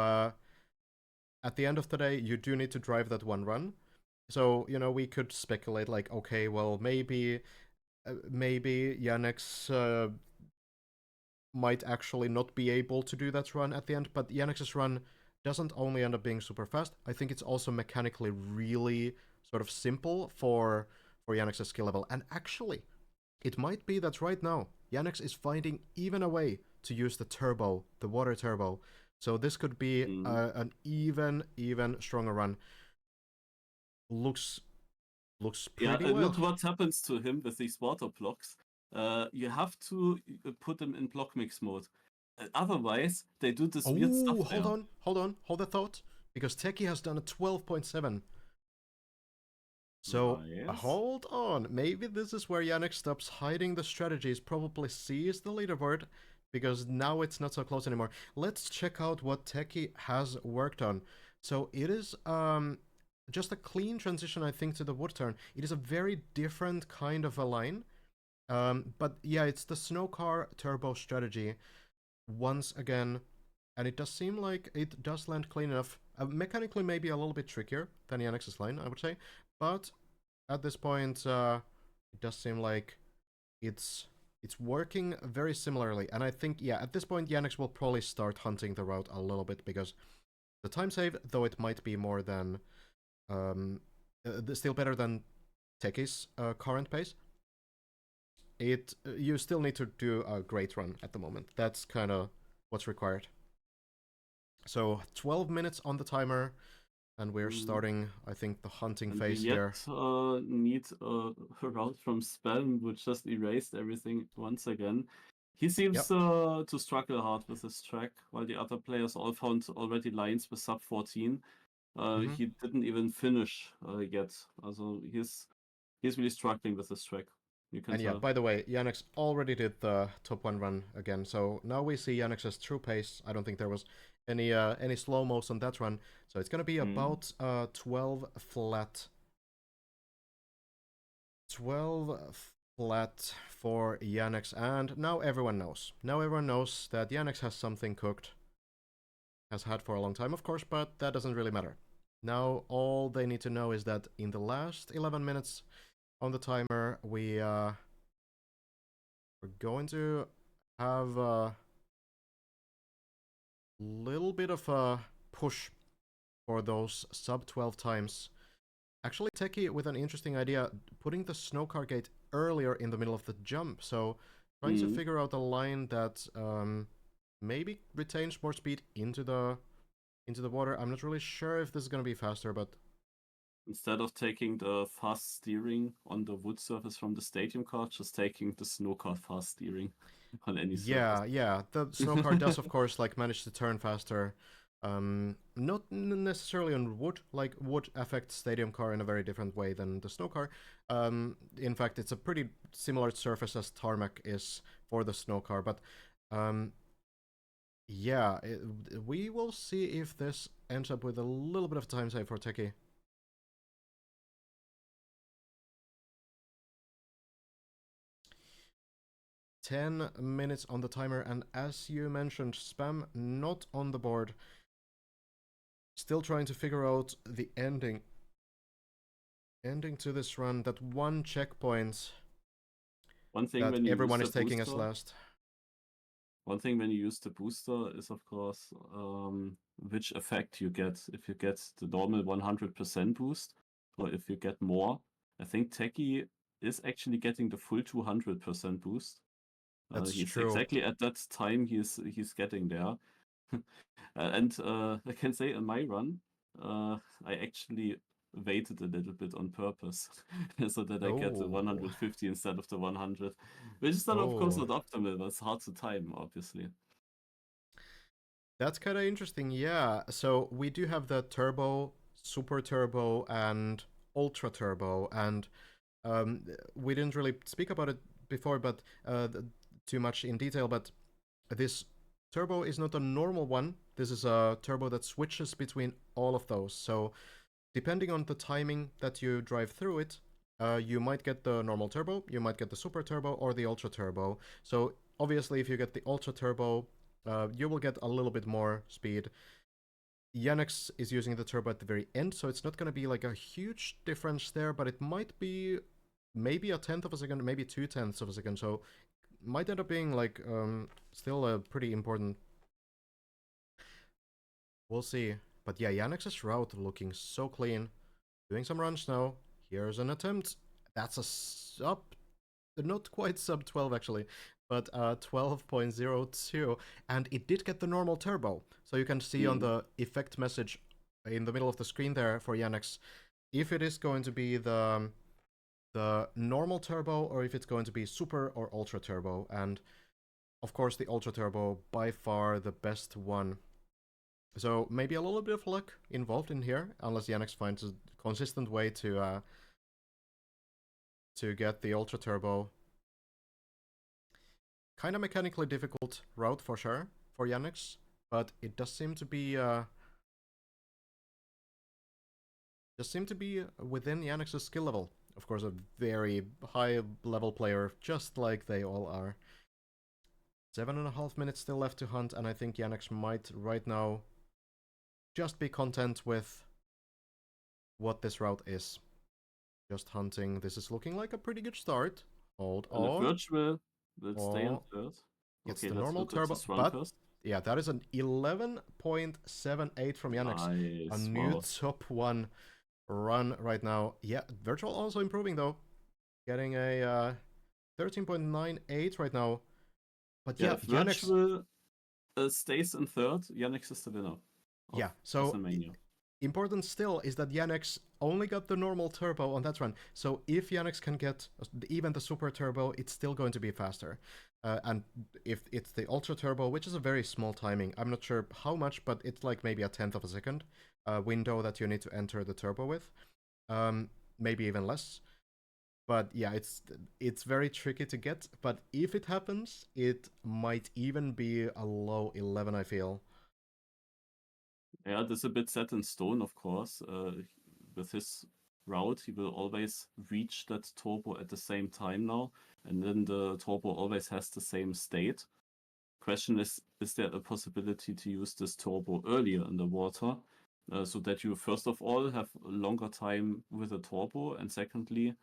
at the end of the day, you do need to drive that one run. So you know, we could speculate like, okay, well, maybe Yannex might actually not be able to do that run at the end, but Yannex's run doesn't only end up being super fast, I think it's also mechanically really sort of simple for Yannex's skill level. And actually, it might be that right now, Yannex is finding even a way to use the turbo, the water turbo. So this could be an even stronger run. Looks pretty well. Look what happens to him with these water blocks. You have to put them in block mix mode. Otherwise, they do this weird stuff. Hold the thought. because Tekky has done a 12.7. So Nice. hold on, maybe this is where Yannex stops hiding the strategies, probably sees the leaderboard, because now it's not so close anymore. Let's check out what Tekky has worked on. So it is just a clean transition, I think, to the wood turn. It is a very different kind of a line. But yeah, it's the snow car turbo strategy once again, and it does seem like it does land clean enough. Mechanically, maybe a little bit trickier than Yannex's line, I would say, but at this point, it does seem like it's working very similarly. And I think, yeah, at this point, Yannex will probably start hunting the route a little bit, because the time save, though it might be more than, still better than Tekky's current pace, you still need to do a great run at the moment. That's kind of what's required. So 12 minutes on the timer, and we're starting, I think, the hunting And phase we here. yet need a route from Spam, which just erased everything once again. He seems to struggle hard with this track, while the other players all found already lines with sub 14. He didn't even finish yet. Also, he's really struggling with this track. You can And yeah, tell. by the way, Yannex already did the top 1 run again, so now we see Yannex's true pace. I don't think there was any slow-mos on that run, so it's gonna be about 12 flat. 12 flat for Yannex, and now everyone knows. Now everyone knows that Yannex has something cooked. Has had for a long time, of course, but that doesn't really matter. Now all they need to know is that in the last 11 minutes on the timer, we're going to have a little bit of a push for those sub 12 times. Actually, Tekky with an interesting idea, putting the snow car gate earlier in the middle of the jump. So trying to figure out a line that maybe retains more speed into the water. I'm not really sure if this is going to be faster, but Instead of taking the fast steering on the wood surface from the stadium car, just taking the snow car fast steering on any surface. Yeah, the snow car does, of course, like manage to turn faster. Not necessarily on wood. Like, wood affects stadium car in a very different way than the snow car. In fact, it's a pretty similar surface as tarmac is for the snow car. But yeah, we will see if this ends up with a little bit of time save for Tekky. "10 minutes on the timer, and as you mentioned, Spam not on the board. Still trying to figure out the ending to this run, that one checkpoint One thing that when you everyone use is the taking as booster- last. One thing when you use the booster is, of course, which effect you get. If you get the normal 100% boost, or if you get more. I think Tekky is actually getting the full 200% boost. That's He's true. exactly at that time he's getting there. And I can say in my run, I actually waited a little bit on purpose so that I get the Oh. 150 instead of the 100, which is then of course Oh. not optimal, but it's hard to time, obviously. That's kind of interesting, yeah. So we do have the turbo, super turbo, and ultra turbo, and we didn't really speak about it before, but too much in detail. But this turbo is not a normal one. This is a turbo that switches between all of those. So depending on the timing that you drive through it, you might get the normal turbo, you might get the super turbo, or the ultra turbo. So obviously, if you get the ultra turbo, you will get a little bit more speed. Yannex is using the turbo at the very end, so it's not going to be like a huge difference there, but it might be maybe a tenth of a second, maybe 2/10 of a second, so might end up being like still a pretty important. We'll see. But yeah, Yannex's route looking so clean. Doing some runs now. Here's an attempt. That's a sub, not quite sub 12 actually, but 12.02, and it did get the normal turbo. So you can see on the effect message in the middle of the screen there for Yannex, if it is going to be the normal turbo or if it's going to be super or ultra turbo. And of course the ultra turbo, by far the best one. So maybe a little bit of luck involved in here, unless Yannex finds a consistent way to get the Ultra Turbo. Kind of mechanically difficult route for sure for Yannex, but it does seem to be within Yannex's skill level. Of course, a very high level player, just like they all are. 7.5 minutes still left to hunt, and I think Yannex might right now just be content with what this route is. Just hunting. This is looking like a pretty good start. Hold And the on. Wirtual will stay in third. Gets Okay, the let's normal look at turbo, this run but first. yeah, that is an 11.78 from Yannex. A Nice, new wow. top 1 run right now. Yeah, Wirtual also improving though. Getting a 13.98 right now. But yeah, If Yannex... Wirtual stays in third, Yannex is the winner. Yeah, so PuzzleMania. important still is that Yannex only got the normal turbo on that run. So if Yannex can get even the super turbo, it's still going to be faster. And if it's the ultra turbo, which is a very small timing, I'm not sure how much, but it's like maybe a 1/10 of a second window that you need to enter the turbo with. Maybe even less. But yeah, it's very tricky to get. But if it happens, it might even be a low 11, I feel. Yeah, this is a bit set in stone, of course. With his route, he will always reach that turbo at the same time now, and then the turbo always has the same state. Question is there a possibility to use this turbo earlier in the water, so that you first of all have a longer time with a turbo, and secondly,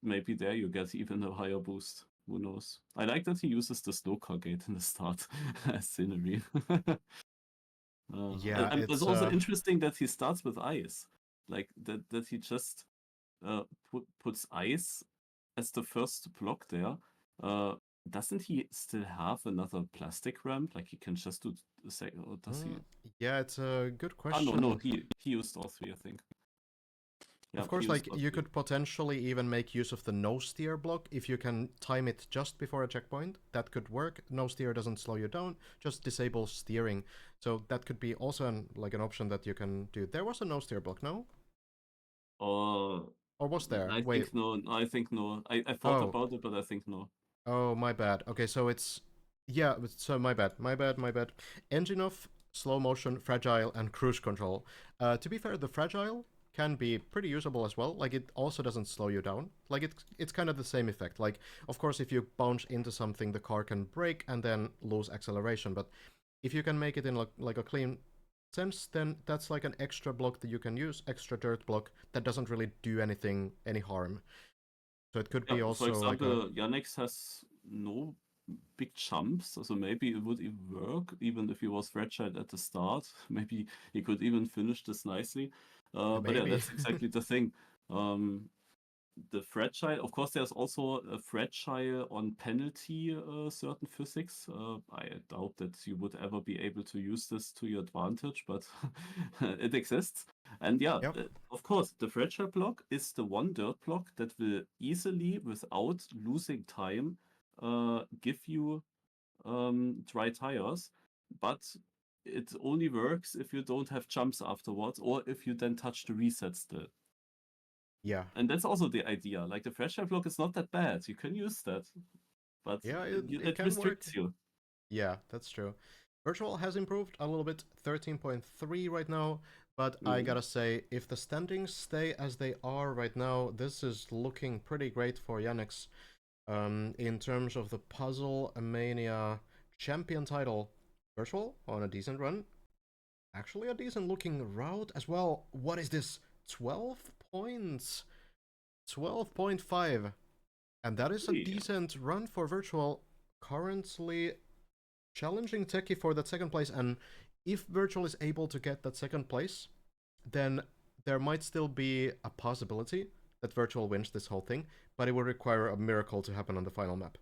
maybe there you get even a higher boost. Who knows? I like that he uses the snow car gate in the start as scenery. Yeah, and it's it's also interesting that he starts with ice, like that he just puts ice as the first block there. Doesn't he still have another plastic ramp? Like he can just do the second, or does he? Yeah, it's a good Ah, question. no, he used all three, I think. Yeah, Of course, he used like all you three. could potentially even make use of the no steer block if you can time it just before a checkpoint. That could work. No steer doesn't slow you down, just disable steering. So that could be also an option that you can do. There was a no steer block, no? Or was there? I Wait. think no. I think no. I thought Oh. about it, but I think no. Oh, my bad. Okay, so it's... Yeah, so my bad. Engine off, slow motion, fragile, and cruise control. To be fair, the fragile can be pretty usable as well. Like, it also doesn't slow you down. Like, it's kind of the same effect. Like, of course, if you bounce into something, the car can brake and then lose acceleration. But if you can make it in like a clean sense, then that's like an extra block that you can use, extra dirt block that doesn't really do any harm. So it could be also for example, like Yannex has no big jumps, so maybe it would even work, even if he was fragile at the start. Maybe he could even finish this nicely. But yeah, maybe. that's exactly the thing. The fragile, of course, there's also a fragile on penalty certain physics. I doubt that you would ever be able to use this to your advantage, but it exists. And yeah, Yep. of course, the fragile block is the one dirt block that will easily, without losing time, give you dry tires. But it only works if you don't have jumps afterwards, or if you then touch the reset still. Yeah. And that's also the idea. Like the fragile block is not that bad. You can use that, but Yeah, it it can restricts work. you. Yeah, that's true. Wirtual has improved a little bit, 13.3 right now, but I gotta say, if the standings stay as they are right now, this is looking pretty great for Yannex. In terms of the PuzzleMania champion title, Wirtual on a decent run. Actually a decent looking route as well. What is this? 12 points. 12.5. And that is a Yeah. decent run for Wirtual. Currently challenging Tekky for that second place. And if Wirtual is able to get that second place, then there might still be a possibility that Wirtual wins this whole thing. But it would require a miracle to happen on the final map.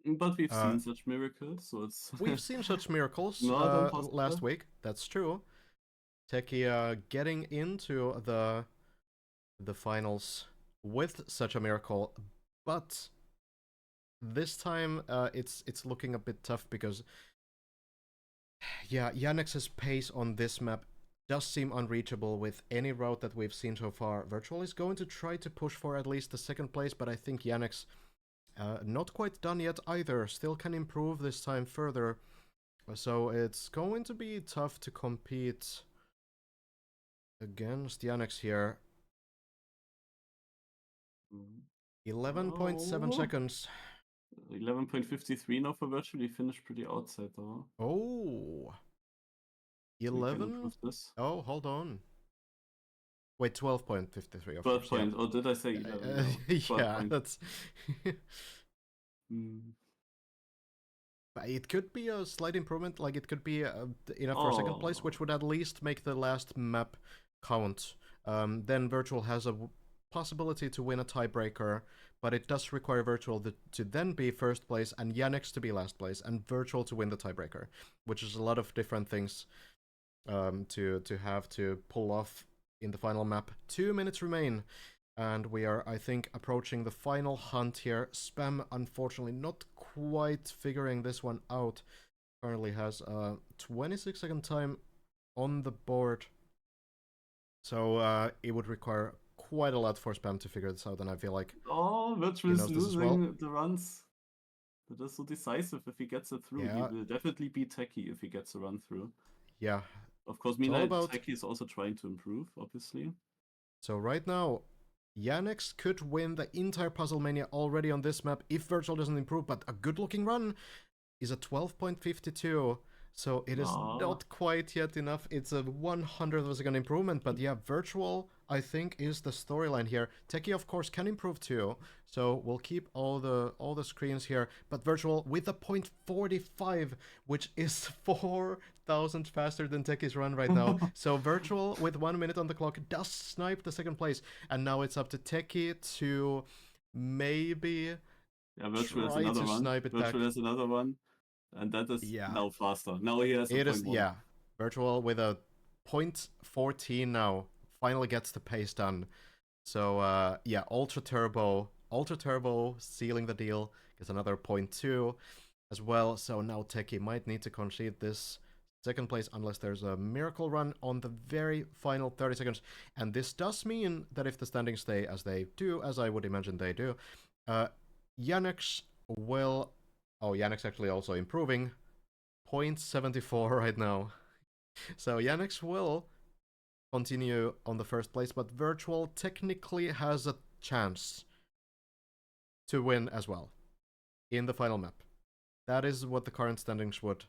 But we've seen such miracles, so it's... We've seen such miracles Not impossible. last week. That's true. Tekky getting into the finals with such a miracle, but this time it's looking a bit tough because Yeah, Yannex's pace on this map does seem unreachable with any route that we've seen so far. Wirtual is going to try to push for at least the second place, but I think Yannex not quite done yet either. Still can improve this time further. So it's going to be tough to compete against Yannex here. 11.7 Oh. seconds. 11.53 now for Virtual. He finished pretty outside though. Oh. We can 11? improve this. Oh, hold on. Wait, 12.53 of 12 course. point. Oh, did I say 11? No, 12 Yeah, point. that's... Hmm. But it could be a slight improvement, like it could be enough for second place, which would at least make the last map count. Then Wirtual has a possibility to win a tiebreaker, but it does require Wirtual to then be first place and Yannex to be last place and Wirtual to win the tiebreaker, which is a lot of different things to have to pull off in the final map. 2 minutes remain. And we are, I think, approaching the final hunt here. Spam, unfortunately, not quite figuring this one out. Currently has a 26-second time on the board. So it would require quite a lot for Spam to figure this out, and I feel like... Oh, Virtual he is knows this as losing well. the runs. That is so decisive if he gets it through. Yeah. He will definitely beat Tekky if he gets a run through. Yeah. Of course, all meanwhile, about- Tekky is also trying to improve, obviously. So right now, Yannex could win the entire PuzzleMania already on this map if Wirtual doesn't improve, but a good-looking run is a 12.52, so it is not quite yet enough. It's a 100th of a second improvement, but yeah, Wirtual, I think, is the storyline here. Tekky, of course, can improve too, so we'll keep all the screens here, but Wirtual with a 0.45, which is 4,000 faster than Tekky's run right now. So Wirtual, with 1 minute on the clock, does snipe the second place, and now it's up to Tekky to maybe Virtual has try another to one. snipe it back. Virtual has another one, and that is Yeah. now faster. Now he has a It is, 0.1. yeah. Wirtual with a 0.14 now finally gets the pace done. So yeah, Ultra Turbo sealing the deal, gets another 0.2 as well. So now Tekky might need to concede this second place unless there's a miracle run on the very final 30 seconds. And this does mean that if the standings stay as they do, as I would imagine they do, Yannex will... Oh, Yannex actually also improving. 0.74 right now. So Yannex will continue on the first place, but Wirtual technically has a chance to win as well in the final map. That is what the current standings would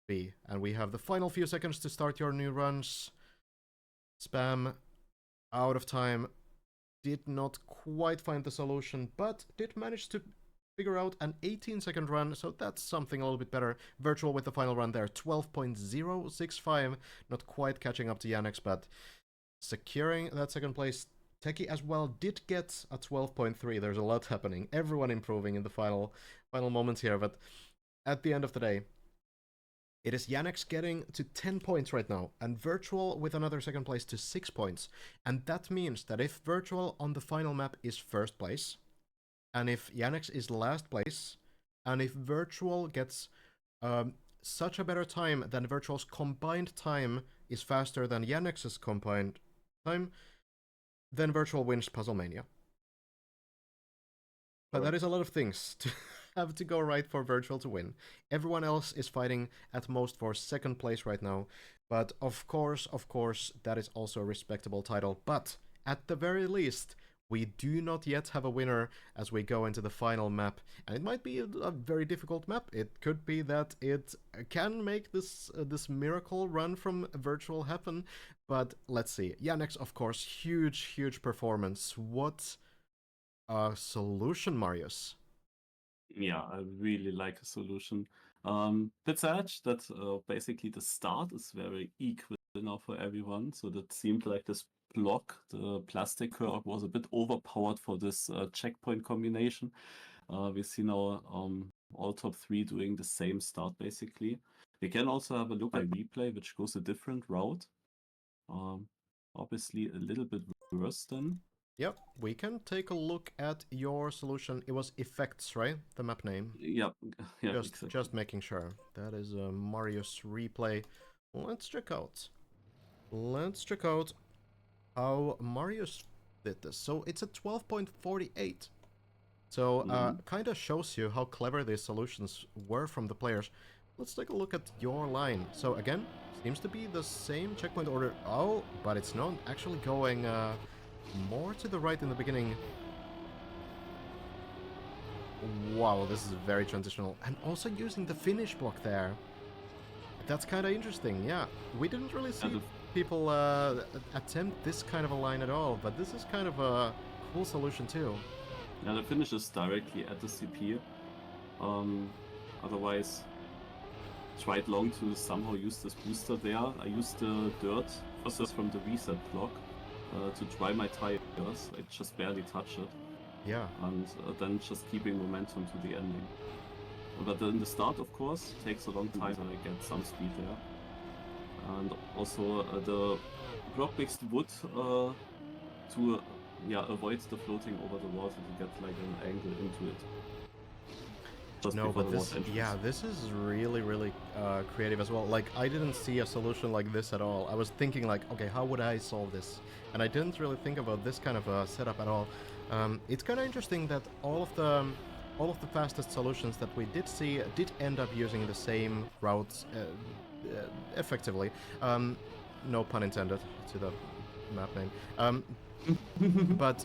be. And we have the final few seconds to start your new runs. Spam, out of time, did not quite find the solution, but did manage to figure out an 18-second run, so that's something a little bit better. Wirtual with the final run there, 12.065, not quite catching up to Yannex, but securing that second place. Tekky as well did get a 12.3. There's a lot happening. Everyone improving in the final moments here, but at the end of the day, it is Yannex getting to 10 points right now, and Wirtual with another second place to 6 points. And that means that if Wirtual on the final map is first place, and if Yannex is last place, and if Wirtual gets such a better time than Virtual's combined time is faster than Yannex's combined time, then Wirtual wins PuzzleMania. But that is a lot of things to have to go right for Wirtual to win. Everyone else is fighting at most for second place right now. But of course, that is also a respectable title. But at the very least, we do not yet have a winner as we go into the final map. And it might be a very difficult map. It could be that it can make this miracle run from Wirtual happen. But let's see. Yannex, of course, huge performance. What a solution, Marius. Yeah, I really like a solution. Bit sad that basically the start is very equal now for everyone. So that seemed like this block, the plastic curve, was a bit overpowered for this checkpoint combination. We see now all top 3 doing the same start basically. We can also have a look at replay, which goes a different route. Obviously a little bit worse than Yep, we can take a look at your solution. It was Effects, right? The map name. Yeah, yeah, Just, exactly. just making sure. That is a Marius replay. Let's check out. Let's check out how Marius did this. So it's a 12.48. So kind of shows you how clever these solutions were from the players. Let's take a look at your line. So again, seems to be the same checkpoint order. Oh, but it's not actually going more to the right in the beginning. Wow, this is very transitional. And also using the finish block there. That's kind of interesting, yeah. We didn't really see people attempt this kind of a line at all, but this is kind of a cool solution too. Yeah, the finish is directly at the CP. Otherwise, tried long to somehow use this booster there. I used the dirt process from the reset block to dry my tires. I just barely touch it. Yeah. And then just keeping momentum to the ending. But then the start, of course, takes a long time to get some speed there. And also the block mixed wood to avoid the floating over the water to get like an angle into it. Just no, but this, yeah, this is really, really creative as well. Like, I didn't see a solution like this at all. I was thinking like, okay, how would I solve this? And I didn't really think about this kind of a setup at all. It's kind of interesting that all of the fastest solutions that we did see did end up using the same routes effectively. No pun intended to the map name. But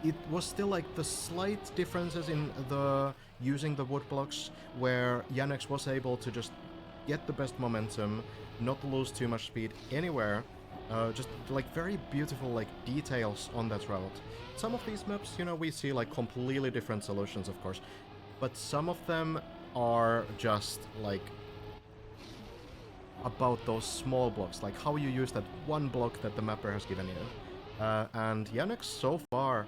it was still like the slight differences in the using the wood blocks, where Yannex was able to just get the best momentum, not lose too much speed anywhere. Just like very beautiful like details on that route. Some of these maps, you know, we see like completely different solutions, of course, but some of them are just like about those small blocks, like how you use that one block that the mapper has given you. And Yannex so far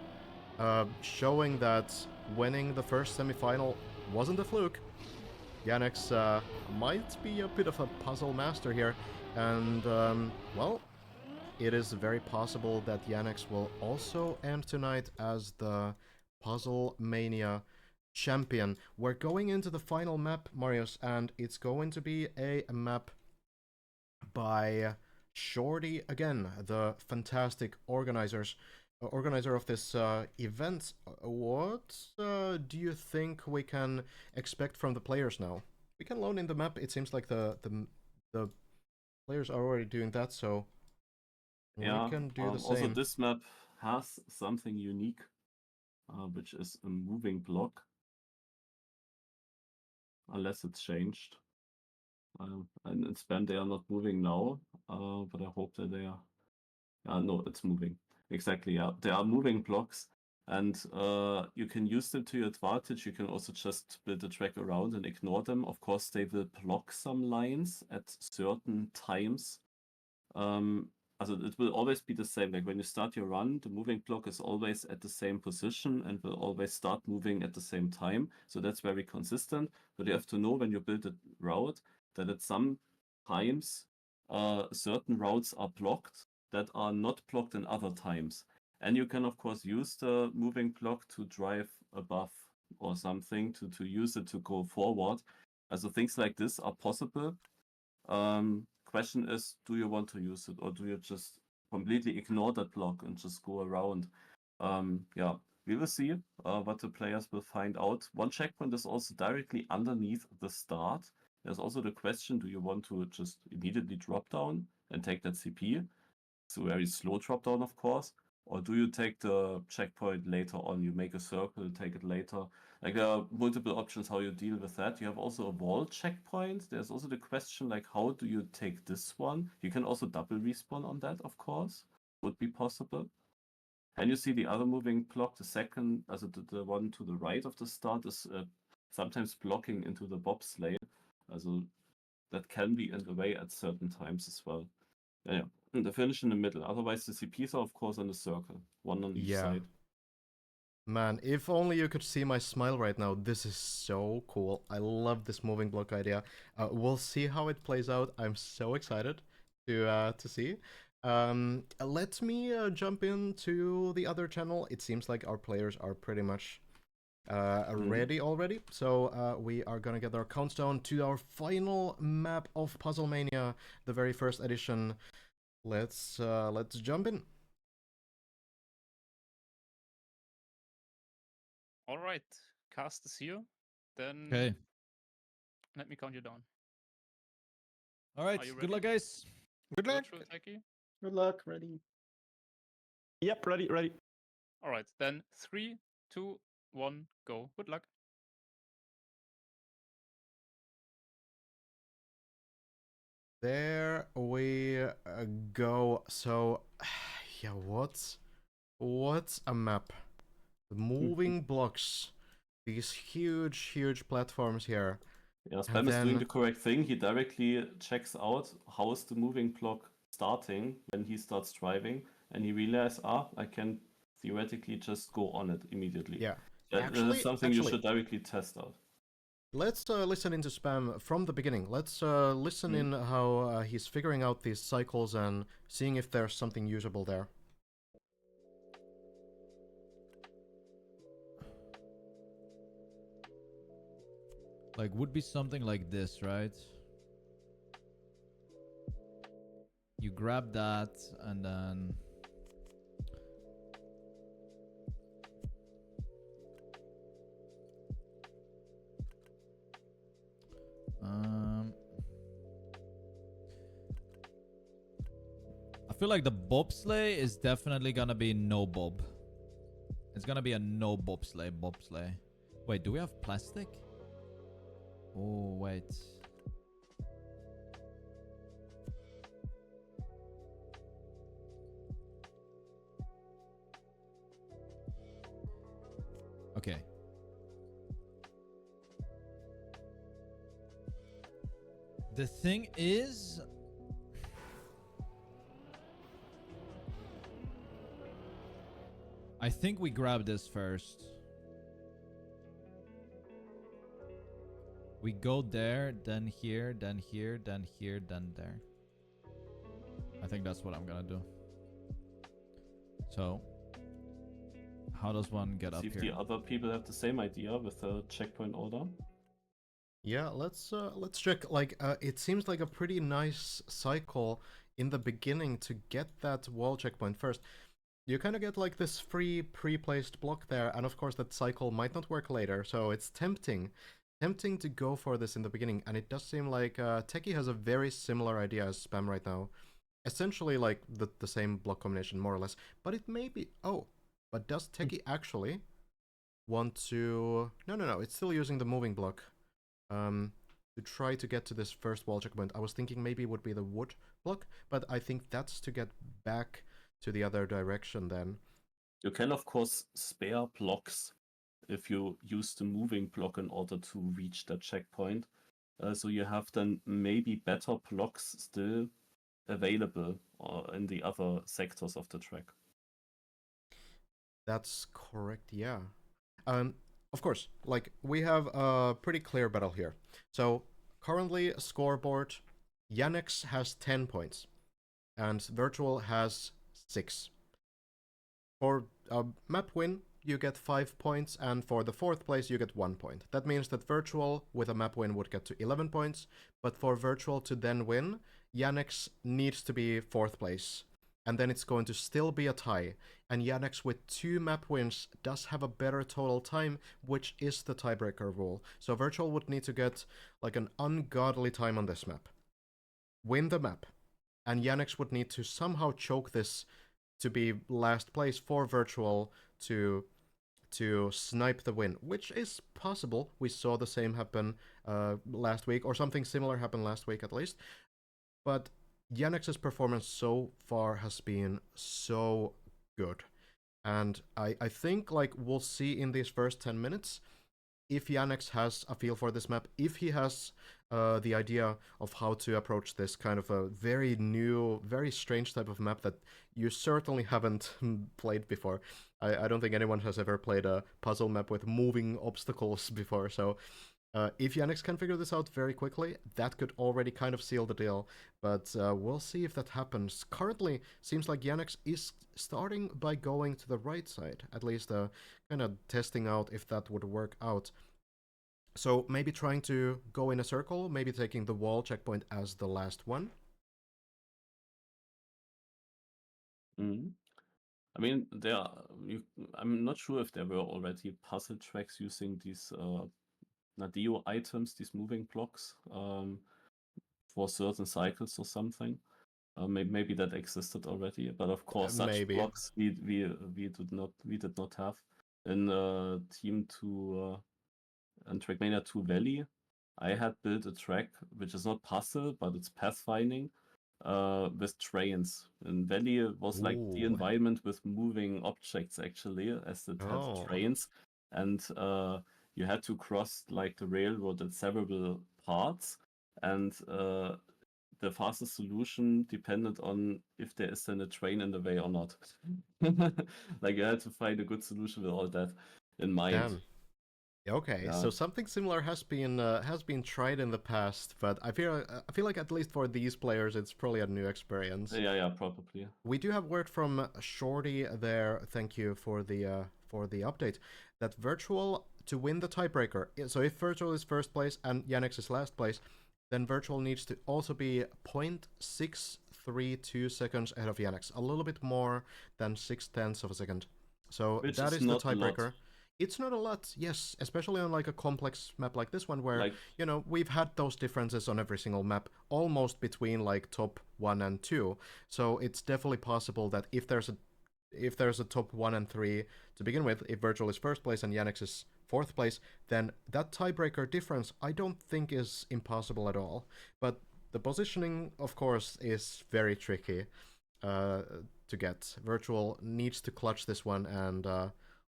showing that winning the first semifinal wasn't a fluke. Yannex might be a bit of a puzzle master here, and well, it is very possible that Yannex will also end tonight as the PuzzleMania champion. We're going into the final map, Marius, and it's going to be a map by Shorty again, the fantastic organizer of this event. What do you think we can expect from the players now? We can load in the map. It seems like the players are already doing that, so yeah, we can do the same. Also, this map has something unique, which is a moving block, unless it's changed. And in Spam they are not moving now, but I hope that they are. No, it's moving. Exactly, yeah. There are moving blocks, and you can use them to your advantage. You can also just build a track around and ignore them. Of course, they will block some lines at certain times. Also, it will always be the same. Like when you start your run, the moving block is always at the same position and will always start moving at the same time. So that's very consistent. But you have to know when you build a route that at some times certain routes are blocked that are not blocked in other times. And you can, of course, use the moving block to drive above or something, to use it to go forward. Also things like this are possible. Question is, do you want to use it, or do you just completely ignore that block and just go around? Yeah, we will see what the players will find out. One checkpoint is also directly underneath the start. There's also the question, do you want to just immediately drop down and take that CP? It's a very slow drop down, of course. Or do you take the checkpoint later on? You make a circle, take it later. Like there are multiple options how you deal with that. You have also a wall checkpoint. There's also the question like, how do you take this one? You can also double respawn on that, of course. Would be possible. And you see the other moving block, the second, also the one to the right of the start is sometimes blocking into the bobsleigh. Also that can be in the way at certain times as well. Yeah. And the finish in the middle. Otherwise, the CPs are, of course, on the circle. One on each side. Man, if only you could see my smile right now. This is so cool. I love this moving block idea. We'll see how it plays out. I'm so excited to see. Let me jump into the other channel. It seems like our players are pretty much ready already. So we are gonna get our countdown to our final map of PuzzleMania, the very first edition. Let's jump in. All right, cast is here. Then Okay. let me count you down. All right. Are you Good luck, ready? guys. Good luck. Virtual Tekky? Good luck, ready. Yep, ready, ready. All right, then 3, 2, 1, go. Good luck. There we go. So, yeah, what's a map? The moving blocks, these huge platforms here. Yeah, And Spam is doing then- the correct thing. He directly checks out how is the moving block starting when he starts driving, and he realizes, I can theoretically just go on it immediately. Yeah. That is something you should directly test out. Let's listen into Spam from the beginning. Let's listen in how he's figuring out these cycles and seeing if there's something usable there. Like, would be something like this, right? You grab that and then... I feel like the bobsleigh is definitely gonna be no bob. It's gonna be a no bobsleigh. Wait, do we have plastic? Oh, wait. Okay. The thing is... I think we grab this first. We go there, then here, then here, then here, then there. I think that's what I'm gonna do. So, how does one get up See if here? the other people have the same idea with the checkpoint order. Yeah, let's check. Like, it seems like a pretty nice cycle in the beginning to get that wall checkpoint first. You kind of get like this free pre-placed block there, and of course that cycle might not work later, so it's tempting to go for this in the beginning, and it does seem like Tekky has a very similar idea as Spam right now. Essentially like the same block combination, more or less. But it may be... Oh, but does Tekky actually want to... No, it's still using the moving block to try to get to this first wall checkpoint. I was thinking maybe it would be the wood block, but I think that's to get back to the other direction then. You can, of course, spare blocks if you use the moving block in order to reach that checkpoint. So you have then maybe better blocks still available in the other sectors of the track. That's correct, yeah. Of course, like, we have a pretty clear battle here. So, currently, scoreboard, Yannex has 10 points, and Wirtual has 6. For a map win, you get 5 points, and for the 4th place, you get 1 point. That means that Wirtual, with a map win, would get to 11 points, but for Wirtual to then win, Yannex needs to be 4th place. And then it's going to still be a tie. And Yannex with 2 map wins does have a better total time, which is the tiebreaker rule. So Wirtual would need to get like an ungodly time on this map. Win the map. And Yannex would need to somehow choke this to be last place for Wirtual to snipe the win, which is possible. We saw the same happen last week, or something similar happen last week at least. But Yannex's performance so far has been so good. And I think like we'll see in these first 10 minutes if Yannex has a feel for this map, if he has the idea of how to approach this kind of a very new, very strange type of map that you certainly haven't played before. I don't think anyone has ever played a puzzle map with moving obstacles before, so If Yannex can figure this out very quickly, that could already kind of seal the deal. But we'll see if that happens. Currently, seems like Yannex is starting by going to the right side. At least kind of testing out if that would work out. So maybe trying to go in a circle, maybe taking the wall checkpoint as the last one. I mean, I'm not sure if there were already puzzle tracks using these Nadeo items, these moving blocks, for certain cycles or something. Maybe that existed already, but of course, such maybe. blocks we did not have in Team 2 and Trackmania 2 Valley. I had built a track which is not puzzle, but it's pathfinding. With trains. And Valley was like the Ooh. environment with moving objects actually, as it Oh. had trains, and you had to cross like the railroad at several parts, and the fastest solution depended on if there is then a train in the way or not. Like you had to find a good solution with all that in mind. Damn. Okay, Yeah. so something similar has been tried in the past, but I feel like at least for these players, it's probably a new experience. Yeah, probably. We do have word from Shorty there. Thank you for the update. That Wirtual to win the tiebreaker. So if Wirtual is first place and Yannex is last place, then Wirtual needs to also be 0.632 seconds ahead of Yannex, a little bit more than 0.6 of a second. So Which that is is the not a lot. tiebreaker. It's not a lot, yes, especially on like a complex map like this one where, Like, you know, we've had those differences on every single map, almost between like top 1 and 2. So it's definitely possible that if there's a top 1 and 3 to begin with, if Wirtual is first place and Yannex is fourth place, then that tiebreaker difference I don't think is impossible at all. But the positioning, of course, is very tricky to get. Wirtual needs to clutch this one and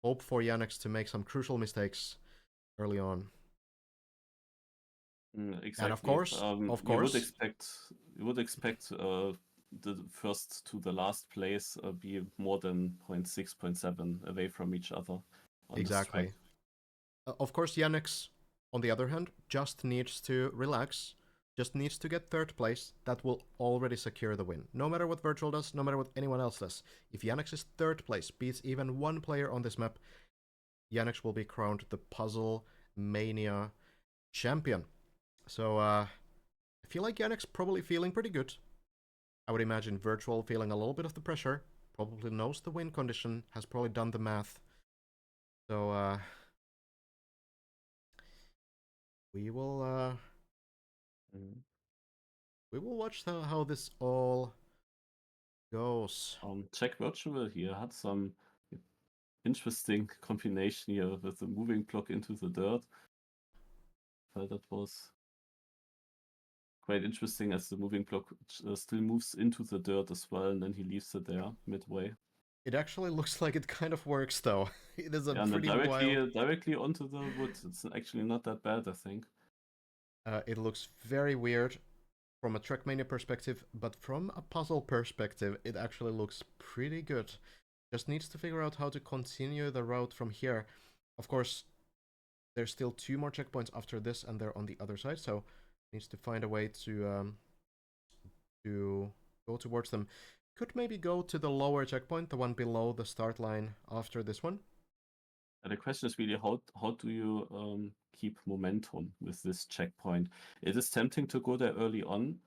hope for Yannex to make some crucial mistakes early on. exactly. And of course, you would expect the first to the last place be more than 0.6, 0.7 away from each other. On exactly. Of course, Yannex, on the other hand, just needs to relax, just needs to get third place. That will already secure the win. No matter what Wirtual does, no matter what anyone else does. If Yannex is third place, beats even one player on this map, Yannex will be crowned the PuzzleMania champion. So I feel like Yannex probably feeling pretty good. I would imagine Wirtual feeling a little bit of the pressure, probably knows the win condition, has probably done the math. So we will watch how this all goes. Check Virtual here had some interesting combination here with the moving block into the dirt. That was quite interesting, as the moving block still moves into the dirt as well, and then he leaves it there midway. It actually looks like it kind of works, though. It is a Yeah, and pretty wild... directly onto the wood. It's actually not that bad, I think. It looks very weird from a Trackmania perspective, but from a puzzle perspective, it actually looks pretty good. Just needs to figure out how to continue the route from here. Of course, there's still 2 more checkpoints after this, and they're on the other side, so needs to find a way to go towards them. Could maybe go to the lower checkpoint, the one below the start line after this one. And the question is really how do you keep momentum with this checkpoint? It is tempting to go there early on,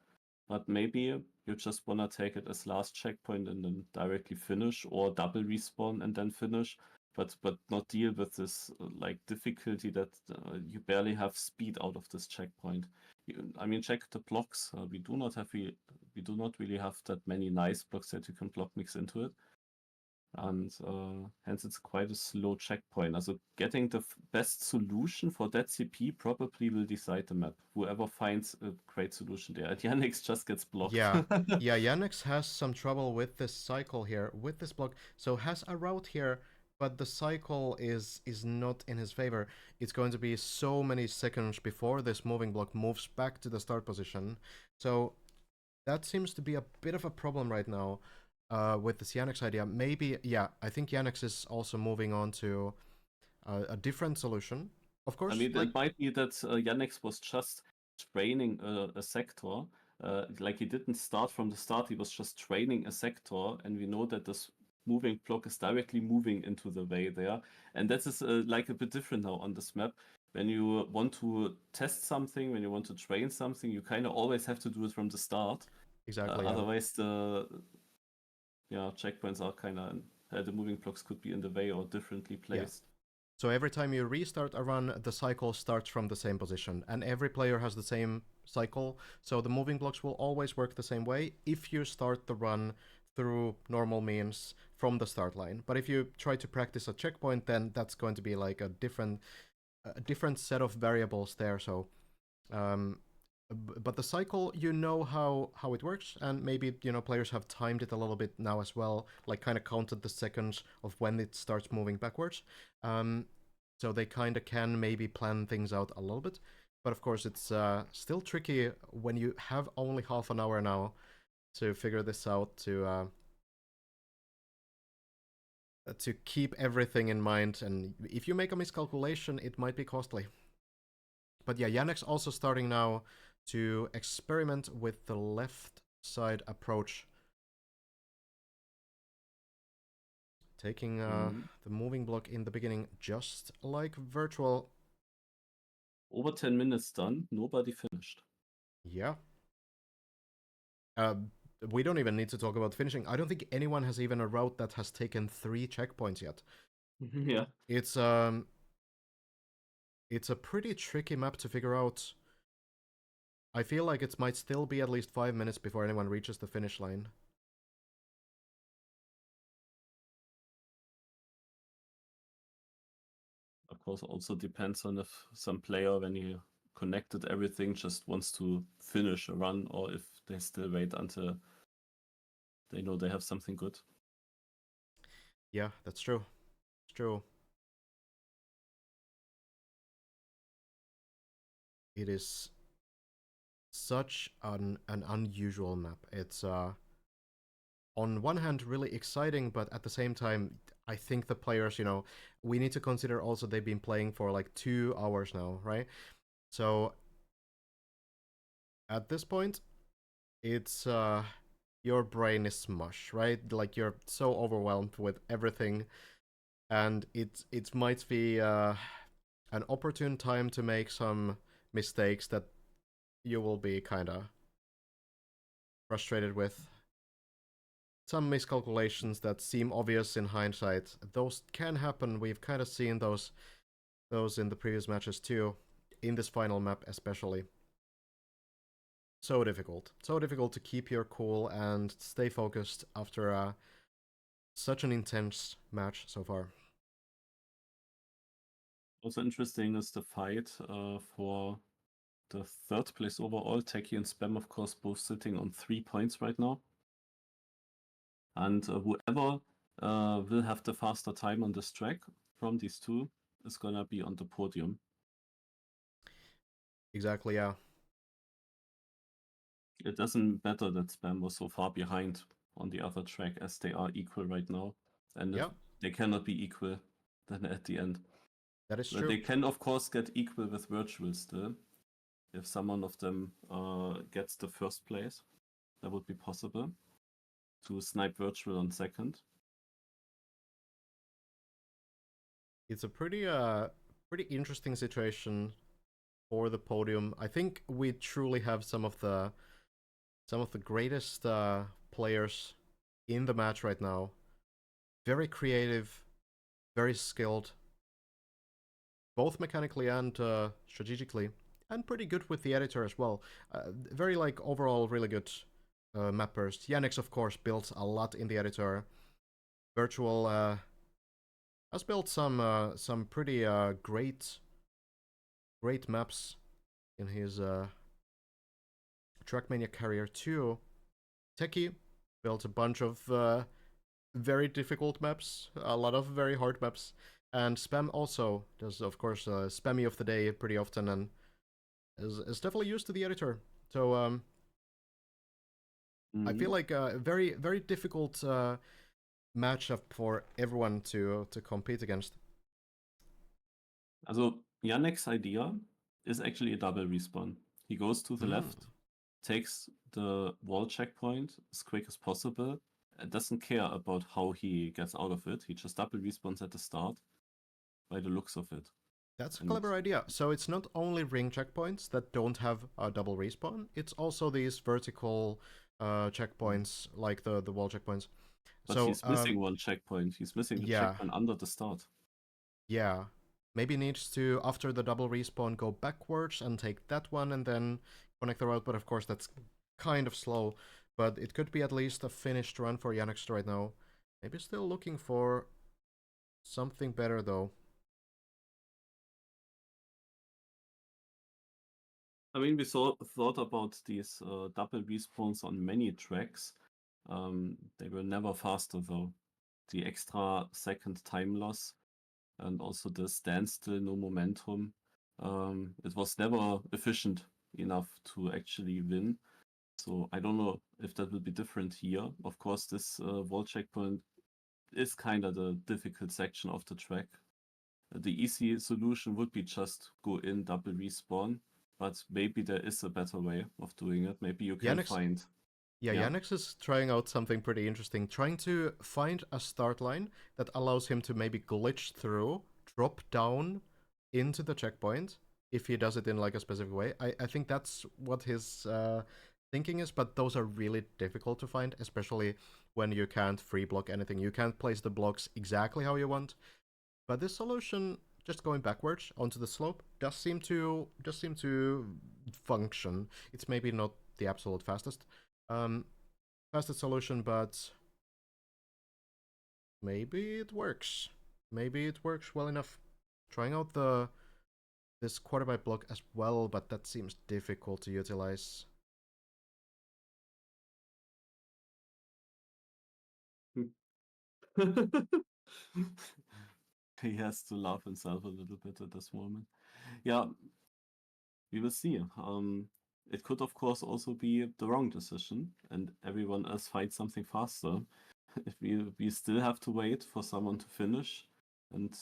but maybe you just wanna take it as last checkpoint and then directly finish, or double respawn and then finish, but not deal with this like difficulty that you barely have speed out of this checkpoint. I mean, check the blocks. We do not really have that many nice blocks that you can block mix into it. And hence it's quite a slow checkpoint. Also getting the best solution for that CP probably will decide the map. Whoever finds a great solution there. Yannex just gets blocked. Yeah, yeah, Yannex has some trouble with this cycle here, with this block. So has a route here, but the cycle is not in his favor. It's going to be so many seconds before this moving block moves back to the start position. So that seems to be a bit of a problem right now. With this Yannex idea, maybe, yeah, I think Yannex is also moving on to a different solution. Of course, I mean, like, it might be that Yannex was just training a sector. Like he didn't start from the start, he was just training a sector, and we know that this moving block is directly moving into the way there. And that is like a bit different now on this map. When you want to test something, when you want to train something, you kind of always have to do it from the start. exactly. Yeah. Otherwise, the checkpoints are kind of the moving blocks could be in the way or differently placed. So every time you restart a run, the cycle starts from the same position, and every player has the same cycle, so the moving blocks will always work the same way if you start the run through normal means from the start line. But if you try to practice a checkpoint, then that's going to be like a different set of variables there. So, but the cycle, you know how it works, and maybe players have timed it a little bit now as well, like kind of counted the seconds of when it starts moving backwards. So they kind of can maybe plan things out a little bit, but of course it's still tricky when you have only half an hour now to figure this out, to keep everything in mind, and if you make a miscalculation, it might be costly. But yeah, Yannex also starting now to experiment with the left side approach. Taking the moving block in the beginning, just like Wirtual. Over 10 minutes done, nobody finished. Yeah. We don't even need to talk about finishing. I don't think anyone has even a route that has taken 3 checkpoints yet. Yeah. It's a pretty tricky map to figure out. I feel like it might still be at least 5 minutes before anyone reaches the finish line. Of course, also depends on if some player, when he connected everything, just wants to finish a run, or if they still wait until they know they have something good. Yeah, that's true. It's true. It is such an unusual map. It's on one hand really exciting, but at the same time, I think the players, we need to consider also they've been playing for like 2 hours now, right? So at this point, it's your brain is mush, right? Like you're so overwhelmed with everything, and it might be an opportune time to make some mistakes that you will be kind of frustrated with. Some miscalculations that seem obvious in hindsight, those can happen. We've kind of seen those in the previous matches too, in this final map especially. So difficult to keep your cool and stay focused after such an intense match so far. Also interesting is the fight for the 3rd place overall. Tekky and Spam, of course, both sitting on 3 points right now. And whoever will have the faster time on this track from these two is gonna be on the podium. Exactly, yeah. It doesn't matter that Spam was so far behind on the other track, as they are equal right now. And Yeah. they cannot be equal then at the end. That is But true. they can, of course, get equal with Wirtual still. If someone of them gets the 1st place, that would be possible to snipe Wirtual on 2nd. It's a pretty interesting situation for the podium. I think we truly have some of the greatest players in the match right now. Very creative, very skilled, both mechanically and strategically, and pretty good with the editor as well. Very overall really good mappers. Yannex, of course, built a lot in the editor. Wirtual has built some pretty great maps in his Trackmania career too. Tekky built a bunch of very difficult maps, a lot of very hard maps, and Spam also does, of course, Spammiej of the day pretty often, and is definitely used to the editor. So I feel like a very, very difficult matchup for everyone to compete against. Also Yannex idea is actually a double respawn. He goes to the left, takes the wall checkpoint as quick as possible, and doesn't care about how he gets out of it. He just double respawns at the start, by the looks of it. That's a clever idea. So it's not only ring checkpoints that don't have a double respawn, it's also these vertical checkpoints, like the wall checkpoints. But so he's missing one checkpoint. He's missing the checkpoint under the start. Yeah. Maybe needs to, after the double respawn, go backwards and take that one and then connect the route. But of course, that's kind of slow. But it could be at least a finished run for Yannex right now. Maybe still looking for something better, though. I mean, we thought about these double respawns on many tracks. They were never faster, though. The extra second time loss and also the standstill, no momentum. It was never efficient enough to actually win. So I don't know if that will be different here. Of course, this wall checkpoint is kind of the difficult section of the track. The easy solution would be just go in, double respawn. But maybe there is a better way of doing it. Maybe you can find... Yeah, Yannex is trying out something pretty interesting. Trying to find a start line that allows him to maybe glitch through, drop down into the checkpoint, if he does it in like a specific way. I think that's what his thinking is, but those are really difficult to find, especially when you can't free block anything. You can't place the blocks exactly how you want. But this solution, just going backwards onto the slope, does seem to function. It's maybe not the absolute fastest solution, but maybe it works. Maybe it works well enough. Trying out this quarter pipe block as well, but that seems difficult to utilize. He has to love himself a little bit at this moment. Yeah, we will see. It could, of course, also be the wrong decision, and everyone else finds something faster. If we still have to wait for someone to finish, and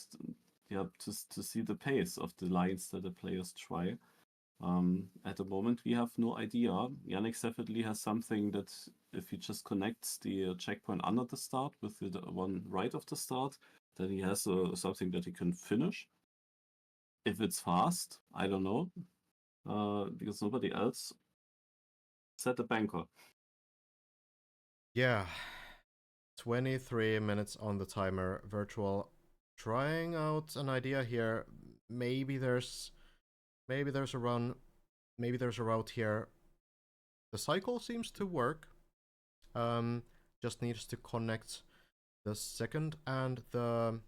yeah, to see the pace of the lines that the players try. At the moment, we have no idea. Yannex definitely has something that if he just connects the checkpoint under the start with the one right of the start, then he has something that he can finish. If it's fast, I don't know, because nobody else set a banker. Yeah, 23 minutes on the timer. Wirtual trying out an idea here. Maybe there's a run, maybe there's a route here. The cycle seems to work. Just needs to connect the second and the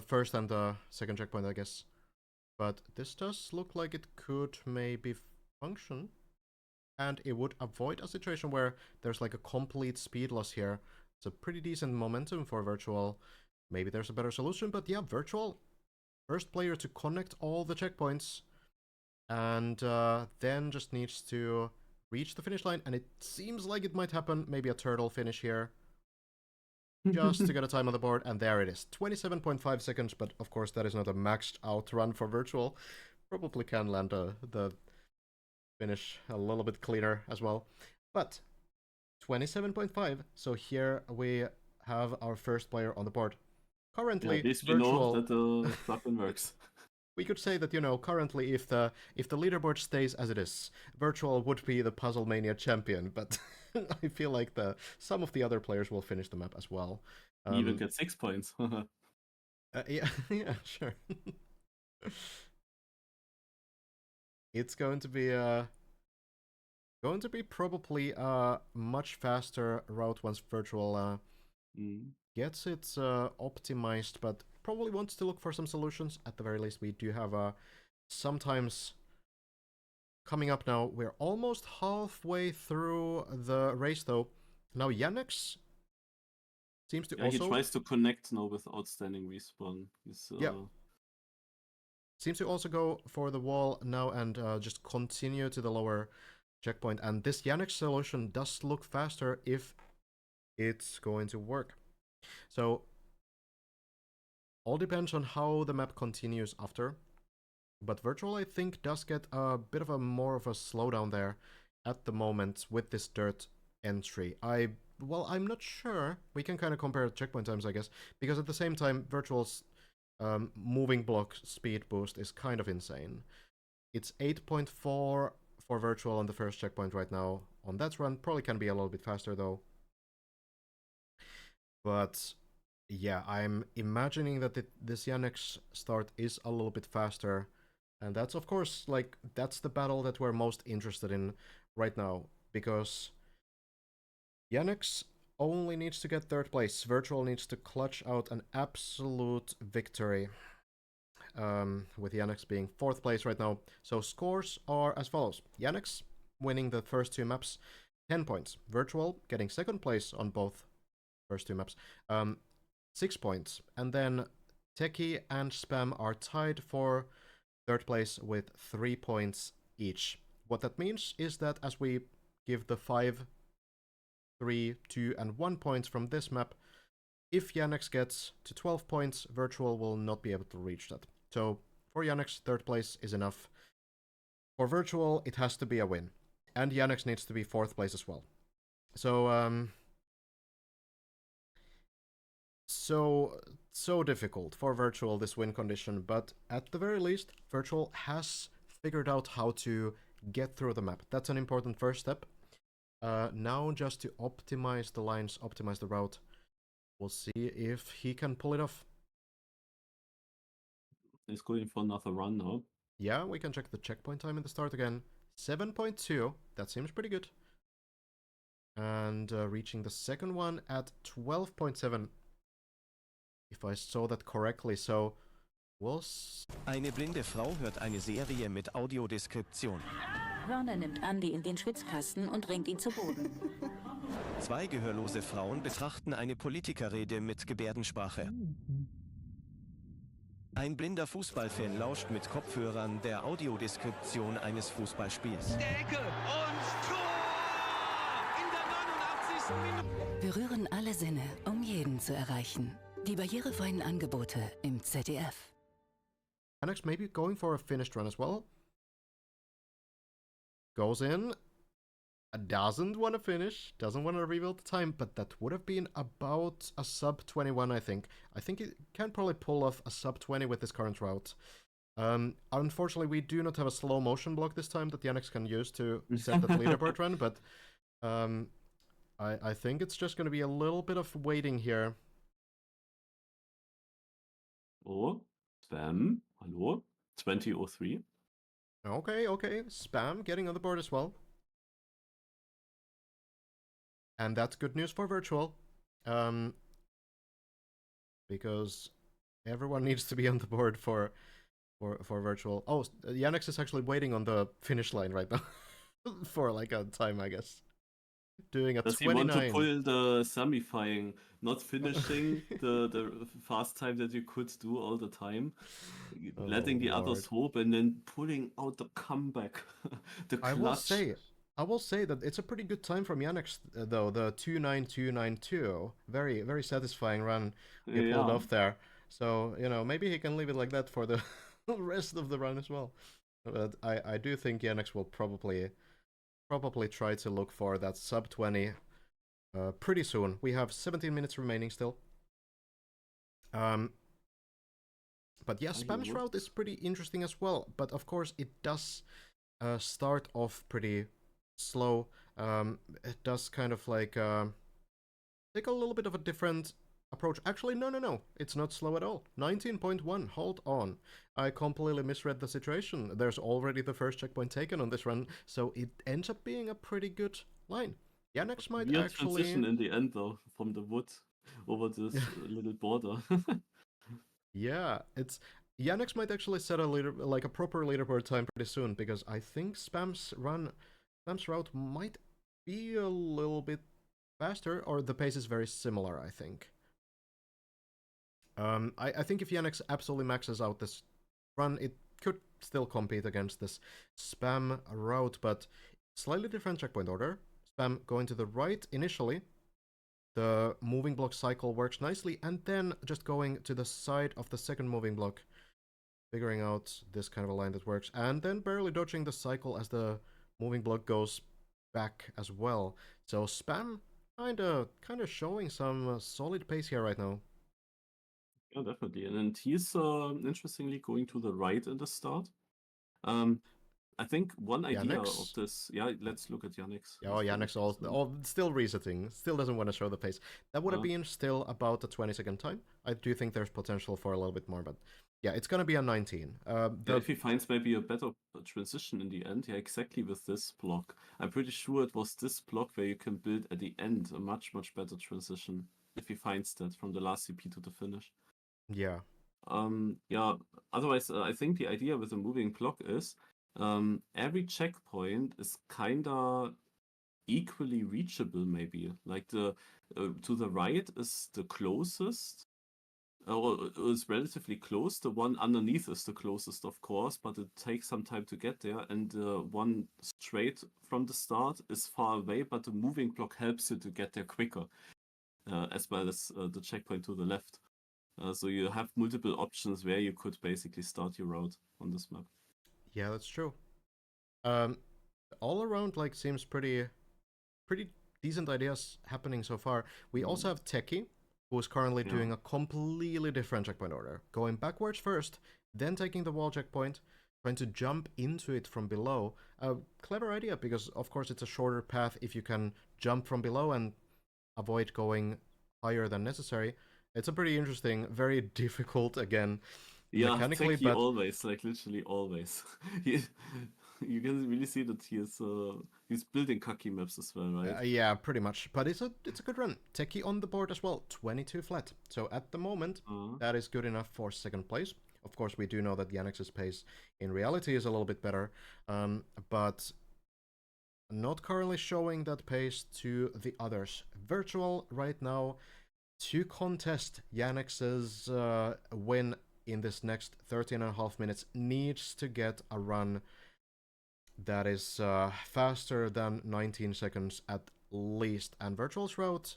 first and the second checkpoint, I guess. But this does look like it could maybe function, and it would avoid a situation where there's like a complete speed loss here. It's a pretty decent momentum for Wirtual. Maybe there's a better solution, but yeah, Wirtual, first player to connect all the checkpoints, and then just needs to reach the finish line, and it seems like it might happen. Maybe a turtle finish here, just to get a time on the board, and there it is. 27.5 seconds, but of course that is not a maxed out run for Wirtual. Probably can land the finish a little bit cleaner as well. But 27.5, so here we have our first player on the board. Currently, at least we know that the plugin works. We could say that, you know, currently if the leaderboard stays as it is, Wirtual would be the PuzzleMania champion, but I feel like some of the other players will finish the map as well. He even get 6 points. Yeah, sure. It's going to be probably a much faster route once Wirtual gets it optimized, but probably wants to look for some solutions. At the very least, we do have sometimes coming up now. We're almost halfway through the race, though. Now Yannex seems to also... he tries to connect now with outstanding respawn. Seems to also go for the wall now and just continue to the lower checkpoint. And this Yannex solution does look faster if it's going to work. So All depends on how the map continues after. But Wirtual, I think, does get a bit of a more of a slowdown there at the moment with this dirt entry. Well, I'm not sure. We can kind of compare checkpoint times, I guess, because at the same time, Wirtual's moving block speed boost is kind of insane. It's 8.4 for Wirtual on the first checkpoint right now. On that run, probably can be a little bit faster though. But yeah, I'm imagining that this Yannex start is a little bit faster. And that's, of course, like, that's the battle that we're most interested in right now. Because Yannex only needs to get 3rd place. Wirtual needs to clutch out an absolute victory. With Yannex being 4th place right now. So scores are as follows. Yannex winning the first 2 maps, 10 points. Wirtual getting 2nd place on both first 2 maps, 6 points. And then Tekky and Spam are tied for 3rd place with 3 points each. What that means is that as we give the 5, 3, 2, and 1 points from this map, if Yannex gets to 12 points, Wirtual will not be able to reach that. So for Yannex, 3rd place is enough. For Wirtual, it has to be a win. And Yannex needs to be 4th place as well. So, so difficult for Wirtual, this win condition, but at the very least, Wirtual has figured out how to get through the map. That's an important first step. Now just to optimize the lines, optimize the route, we'll see if he can pull it off. He's going for another run now. Yeah, we can check the checkpoint time in the start again. 7.2, that seems pretty good. And reaching the second one at 12.7. If I saw that correctly, so we'll see. Eine blinde Frau hört eine Serie mit Audiodeskription. Werner nimmt Andy in den Schwitzkasten und ringt ihn zu Boden. 2 gehörlose Frauen betrachten eine Politikerrede mit Gebärdensprache. Ein blinder Fußballfan lauscht mit Kopfhörern der Audiodeskription eines Fußballspiels. Ecke und Tor! In der 89. Minute. Berühren alle Sinne, um jeden zu erreichen. Die barrierefreien Angebote im ZDF. Yannex maybe going for a finished run as well. Goes in. Doesn't want to finish. Doesn't want to reveal the time, but that would have been about a sub 21, I think. I think it can probably pull off a sub 20 with this current route. Unfortunately, we do not have a slow motion block this time that Yannex can use to set that leaderboard run, but I think it's just going to be a little bit of waiting here. Oh, Spam, hallo, 20:03. Okay, Spam getting on the board as well. And that's good news for Wirtual. Because everyone needs to be on the board for Wirtual. Oh, Yannex is actually waiting on the finish line right now. For like a time, I guess. Doing a Does 29. he want to pull the samifying, not finishing the fast time that you could do all the time, letting the others hope, and then pulling out the comeback, the clutch. I will say that it's a pretty good time from Yannex, though. The 29292, very very satisfying run he pulled off there. So maybe he can leave it like that for the rest of the run as well. But I do think Yannex will probably try to look for that sub 20 pretty soon. We have 17 minutes remaining still. But yeah, Spam's route is pretty interesting as well. But of course, it does start off pretty slow. It does kind of like take a little bit of a different approach. Actually, no, it's not slow at all. 19.1, hold on. I completely misread the situation. There's already the first checkpoint taken on this run, so it ends up being a pretty good line. Yannex might Weird actually transition in the end though, from the wood over this little border. Yeah, Yannex might actually set a proper leaderboard time pretty soon, because I think Spam's route might be a little bit faster, or the pace is very similar, I think. I think if Yannex absolutely maxes out this run, it could still compete against this Spam route, but slightly different checkpoint order. Spam going to the right initially, the moving block cycle works nicely, and then just going to the side of the second moving block, figuring out this kind of a line that works, and then barely dodging the cycle as the moving block goes back as well. So Spam kinda showing some solid pace here right now. Yeah, definitely. And then he's interestingly going to the right in the start. I think one idea of Yannex? this. Yeah, let's look at Yannex. Yeah, Yannex still resetting, still doesn't want to show the pace. That would have been still about a 20-second time. I do think there's potential for a little bit more, but yeah, it's gonna be a 19. Yeah, if he finds maybe a better transition in the end, yeah, exactly with this block. I'm pretty sure it was this block where you can build at the end a much better transition if he finds that from the last CP to the finish. Yeah. Yeah. Otherwise, I think the idea with a moving block is every checkpoint is kinda equally reachable. Maybe like the to the right is the closest. Or is relatively close. The one underneath is the closest, of course, but it takes some time to get there. And the one straight from the start is far away, but the moving block helps you to get there quicker, as well as the checkpoint to the left. So you have multiple options where you could basically start your route on this map. Yeah, that's true. All around, like, seems pretty decent ideas happening so far. We also have Tekky, who is currently doing a completely different checkpoint order. Going backwards first, then taking the wall checkpoint, trying to jump into it from below. A clever idea, because of course it's a shorter path if you can jump from below and avoid going higher than necessary. It's a pretty interesting, very difficult, again, yeah, mechanically, Tekky but always, like literally always. You can really see that he's building cocky maps as well, right? yeah, pretty much. But it's a good run. Tekky on the board as well, 22 flat. So at the moment, that is good enough for second place. Of course, we do know that Yannex's pace in reality is a little bit better, but not currently showing that pace to the others. Wirtual right now to contest Yannex's win in this next 13.5 minutes needs to get a run that is faster than 19 seconds at least. And Wirtual's route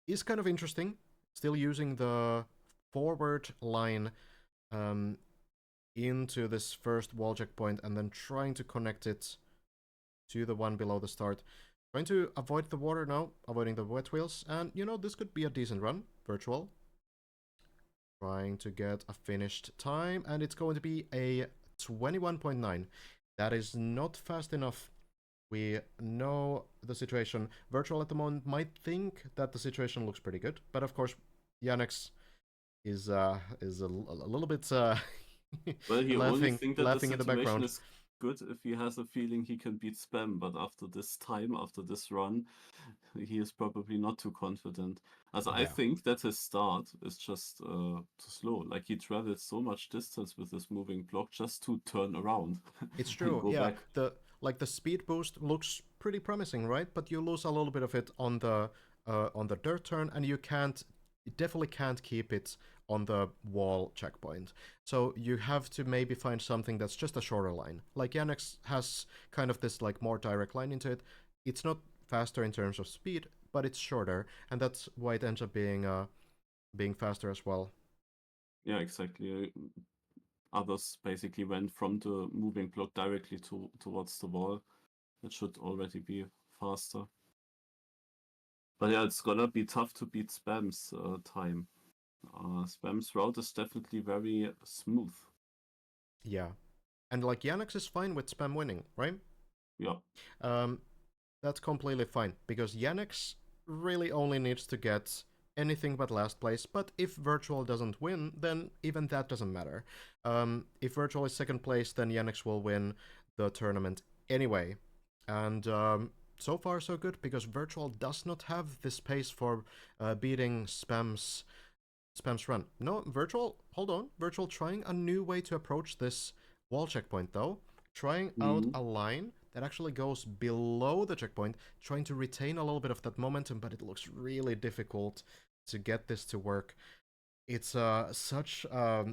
is kind of interesting. Still using the forward line into this first wall checkpoint and then trying to connect it to the one below the start. Trying to avoid the water now, avoiding the wet wheels. And, you know, this could be a decent run. Wirtual trying to get a finished time. And it's going to be a 21.9. That is not fast enough. We know the situation. Wirtual at the moment might think that the situation looks pretty good, but of course, Yannex is a little bit well, he only think that laughing the in the background. Is good if he has a feeling he can beat Spam, but after this run, he is probably not too confident. As I think that his start is just too slow. Like he traveled so much distance with this moving block just to turn around. It's true. Yeah, back. The speed boost looks pretty promising, right? But you lose a little bit of it on the dirt turn, and you definitely can't keep it on the wall checkpoint. So you have to maybe find something that's just a shorter line. Like Yannex has kind of this like more direct line into it. It's not faster in terms of speed, but it's shorter, and that's why it ends up being faster as well. Yeah, exactly. Others basically went from the moving block directly towards the wall. It should already be faster. But yeah, it's gonna be tough to beat Spam's time. Spam's route is definitely very smooth. Yeah. And like Yannex is fine with Spam winning, right? Yeah. That's completely fine, because Yannex really only needs to get anything but last place, but if Wirtual doesn't win, then even that doesn't matter. If Wirtual is second place, then Yannex will win the tournament anyway. And so far so good, because Wirtual does not have this pace for beating Spam's run. No, Wirtual, hold on. Wirtual trying a new way to approach this wall checkpoint though. Trying out a line that actually goes below the checkpoint, trying to retain a little bit of that momentum, but it looks really difficult to get this to work. It's such a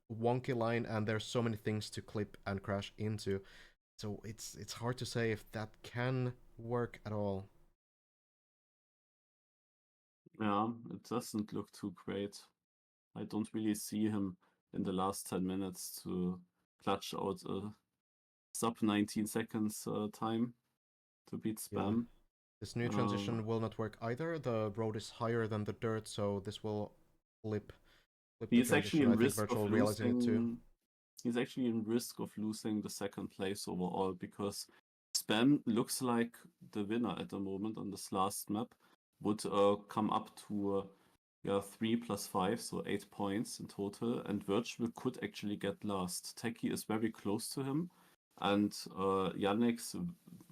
wonky line, and there's so many things to clip and crash into. So it's hard to say if that can work at all. Yeah, it doesn't look too great. I don't really see him in the last 10 minutes to clutch out a sub 19 seconds time to beat Yeah. Spam. This new transition will not work either. The road is higher than the dirt, so this will flip the He's actually transition. in I think risk Virtual of realizing it too. losing. He's actually in risk of losing the second place overall because Spam looks like the winner at the moment on this last map. Would come up to 3 plus 5, so 8 points in total, and Virtual could actually get last. Tekky is very close to him, and Yannex,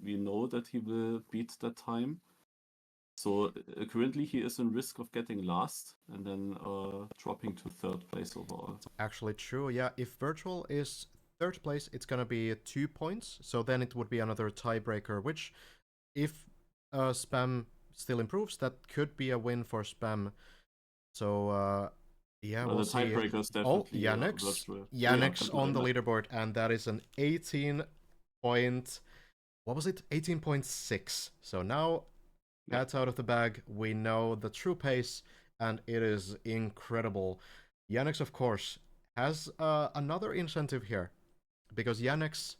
we know that he will beat that time. So currently he is in risk of getting last and then dropping to third place overall. Actually true, yeah. If Virtual is third place, it's gonna be 2 points, so then it would be another tiebreaker, which if Spam still improves, that could be a win for Spam. So yeah, we'll the see. tiebreaker is Oh, definitely Yannex. Virtual. Yannex on the leaderboard, and that is an 18 point... What was it? 18.6. So now, cat's out of the bag. We know the true pace, and it is incredible. Yannex, of course, has another incentive here, because Yannex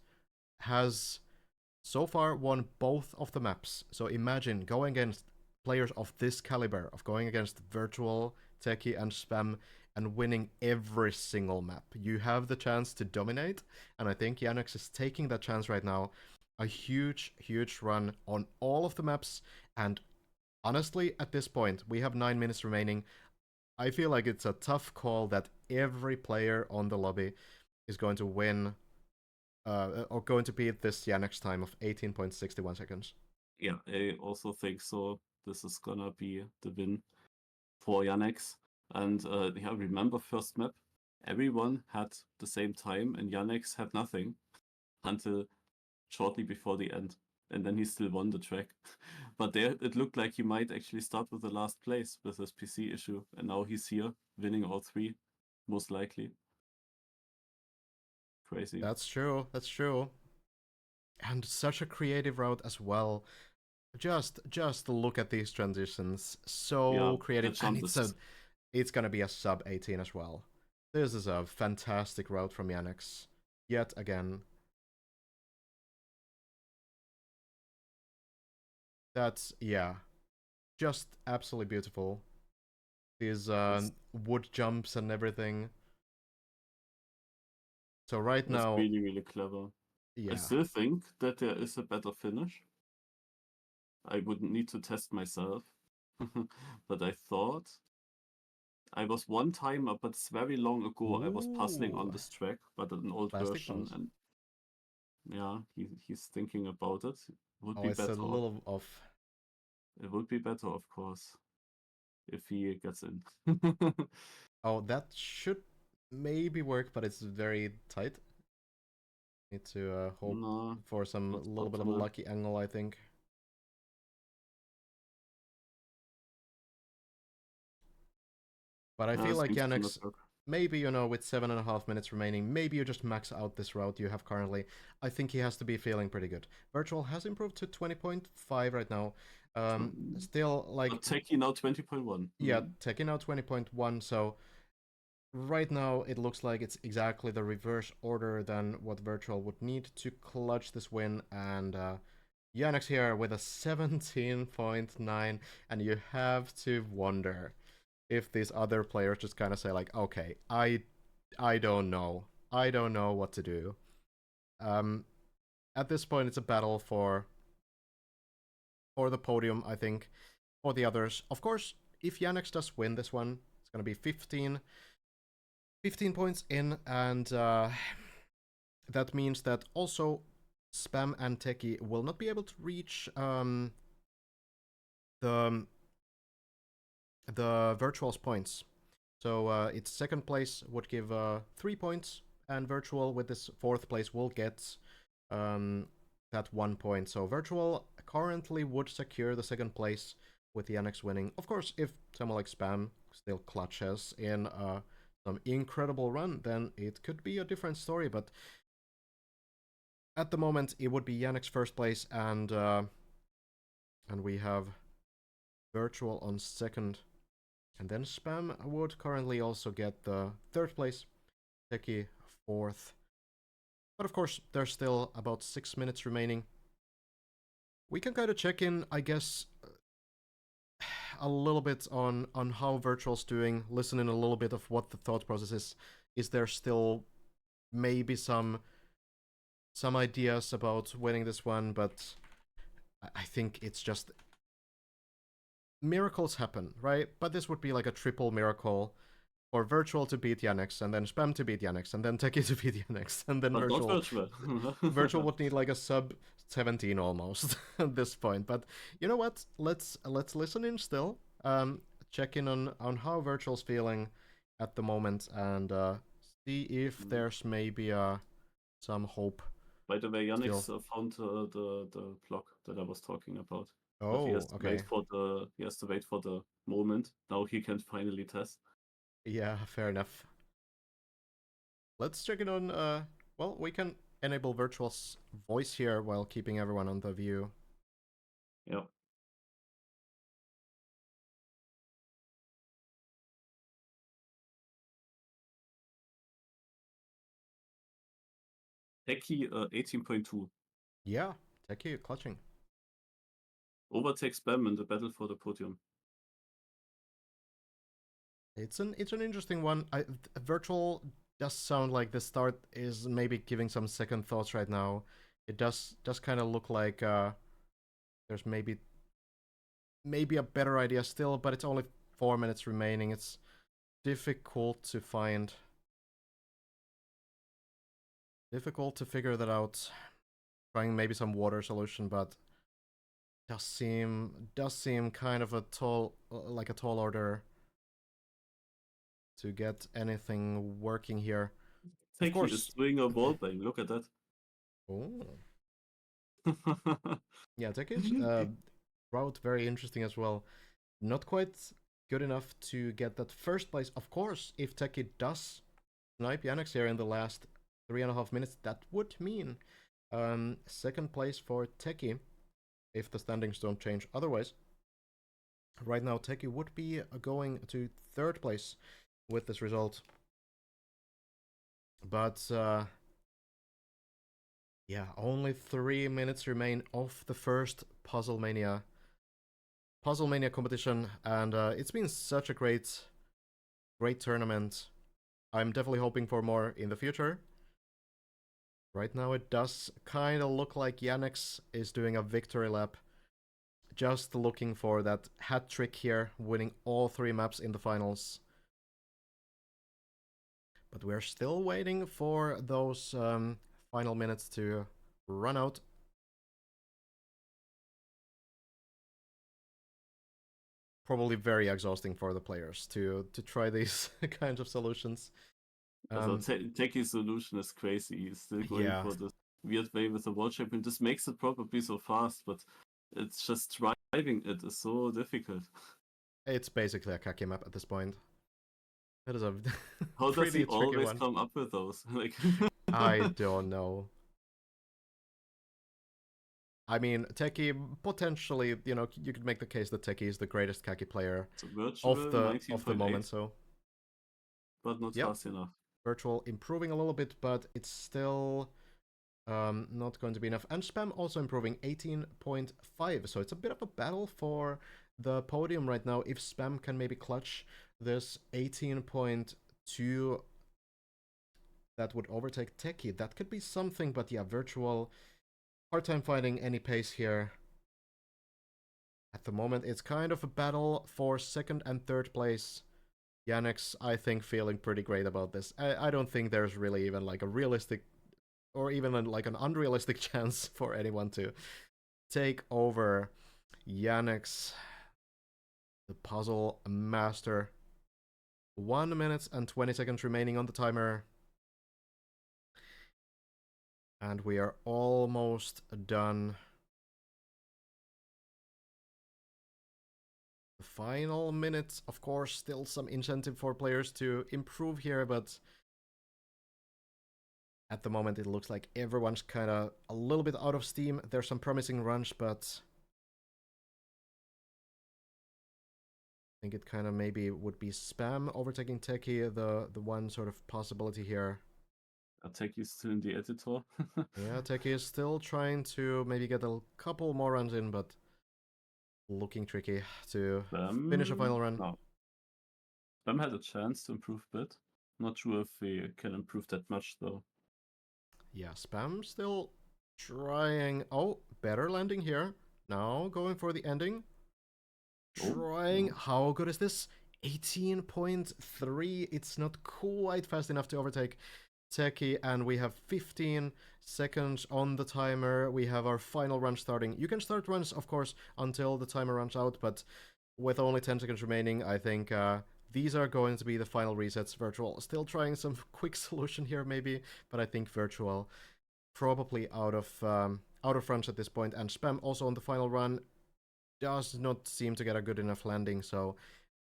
has so far won both of the maps. So imagine going against players of this caliber, of going against Virtual, Tekky, and Spam, and winning every single map. You have the chance to dominate, and I think Yannex is taking that chance right now. A huge, huge run on all of the maps, and honestly, at this point, we have 9 minutes remaining. I feel like it's a tough call that every player on the lobby is going to win, or going to beat this Yannex time of 18.61 seconds. Yeah, I also think so. This is gonna be the win for Yannex. And yeah, remember first map, everyone had the same time and Yannex had nothing until shortly before the end. And then he still won the track. But there it looked like he might actually start with the last place with his PC issue. And now he's here, winning all 3, most likely. Crazy. That's true, that's true. And such a creative route as well. Just look at these transitions. So creative. And it's gonna be a sub 18 as well. This is a fantastic route from Yannex. Yet again. That's, yeah, just absolutely beautiful. These wood jumps and everything. So right now... It's really, really clever. Yeah. I still think that there is a better finish. I wouldn't need to test myself. But I thought... I was one time, but it's very long ago, I was puzzling on this track, but an old version. And yeah, he's thinking about it. Would be better. It's a little off. It would be better, of course, if he gets in. Oh, that should maybe work, but it's very tight. Need to hope for some little bit of a lucky angle, I think. But I feel like Yannex, maybe, you know, with 7.5 minutes remaining, maybe you just max out this route you have currently. I think he has to be feeling pretty good. Virtual has improved to 20.5 right now. Still, like... Tekky now 20.1. Yeah, Tekky now 20.1, so... Right now, it looks like it's exactly the reverse order than what Virtual would need to clutch this win, and Yannex here with a 17.9, and you have to wonder if these other players just kind of say like, okay, I don't know. I don't know what to do. At this point, it's a battle for the podium, I think, for the others. Of course, if Yannex does win this one, it's going to be 15 points in, and that means that also Spam and Tekky will not be able to reach the Virtual's points. So its second place would give 3 points, and Virtual with this 4th place will get that 1 point. So Virtual currently would secure the 2nd place with Yannex winning. Of course, if someone like Spam still clutches in some incredible run, then it could be a different story, but at the moment it would be Yannex 1st place, and we have Virtual on 2nd And then Spam would currently also get the 3rd place, Tekky 4th. But of course, there's still about 6 minutes remaining. We can kind of check in, I guess, a little bit on how Virtual's doing, listen in a little bit of what the thought process is. Is there still maybe some ideas about winning this one, but I think it's just miracles happen, right? But this would be like a triple miracle for Virtual to beat Yannex, and then Spam to beat Yannex, and then Tekky to beat Yannex, and then But not Virtual. Virtual. Virtual would need like a sub 17 almost at this point. But you know what? Let's listen in still. Check in on how Virtual's feeling at the moment, and see if there's maybe some hope. By the way, Yannex Still. found the block that I was talking about. But Oh, he has to okay. wait for the moment. Now he can finally test. Yeah, fair enough. Let's check in on well, we can enable Virtual's voice here while keeping everyone on the view. Yeah. Tekky 18.2. Yeah, Tekky clutching. Overtake Spam in the battle for the podium. It's an interesting one. Virtual does sound like the start is maybe giving some second thoughts right now. It does kind of look like there's maybe a better idea still, but it's only 4 minutes remaining. It's difficult to find. Difficult to figure that out. Trying maybe some water solution, but does seem kind of a tall order to get anything working here. Of Tekky course. is doing a wall bang. Look at that. Oh. Yeah, Tekky's route very interesting as well. Not quite good enough to get that first place. Of course, if Tekky does snipe Yannex here in the last 3.5 minutes, that would mean second place for Tekky if the standings don't change otherwise. Right now, Tekky would be going to 3rd place with this result. But yeah, only 3 minutes remain of the first PuzzleMania competition, and it's been such a great tournament. I'm definitely hoping for more in the future. Right now it does kind of look like Yannex is doing a victory lap. Just looking for that hat trick here, winning all 3 maps in the finals. But we're still waiting for those final minutes to run out. Probably very exhausting for the players to try these kinds of solutions. Tekky's solution is crazy. He's still going Yeah. for this weird way with the world champion. This makes it probably so fast, but it's just driving it is so difficult. It's basically a Kaki map at this point. That is a How does pretty he tricky always one. come up with those? Like I don't know. I mean, Tekky potentially, you know, you could make the case that Tekky is the greatest Kaki player of the moment. So, but not Yep. fast enough. Virtual improving a little bit, but it's still not going to be enough. And Spam also improving 18.5. So it's a bit of a battle for the podium right now. If Spam can maybe clutch this 18.2 that would overtake Tekky, that could be something. But yeah, Virtual, hard time finding any pace here. At the moment, it's kind of a battle for 2nd and 3rd place. Yannex, I think, feeling pretty great about this. I don't think there's really even like a realistic or even like an unrealistic chance for anyone to take over Yannex, the puzzle master. 1 minute and 20 seconds remaining on the timer. And we are almost done. The final minutes, of course, still some incentive for players to improve here, but at the moment it looks like everyone's kind of a little bit out of steam. There's some promising runs, but think it kind of maybe would be Spam overtaking Tekky, the one sort of possibility here. Tekky is still in the editor. Yeah, Tekky is still trying to maybe get a couple more runs in, but looking tricky to finish a final run. No. Spam had a chance to improve a bit. Not sure if we can improve that much though. Yeah, Spam still trying. Oh, better landing here. Now going for the ending. Trying. How good is this? 18.3. It's not quite fast enough to overtake Tekky, and we have 15 seconds on the timer. We have our final run starting. You can start runs, of course, until the timer runs out, but with only 10 seconds remaining, I think these are going to be the final resets. Wirtual still trying some quick solution here, maybe, but I think Wirtual probably out of runs at this point, and Spam also on the final run does not seem to get a good enough landing, so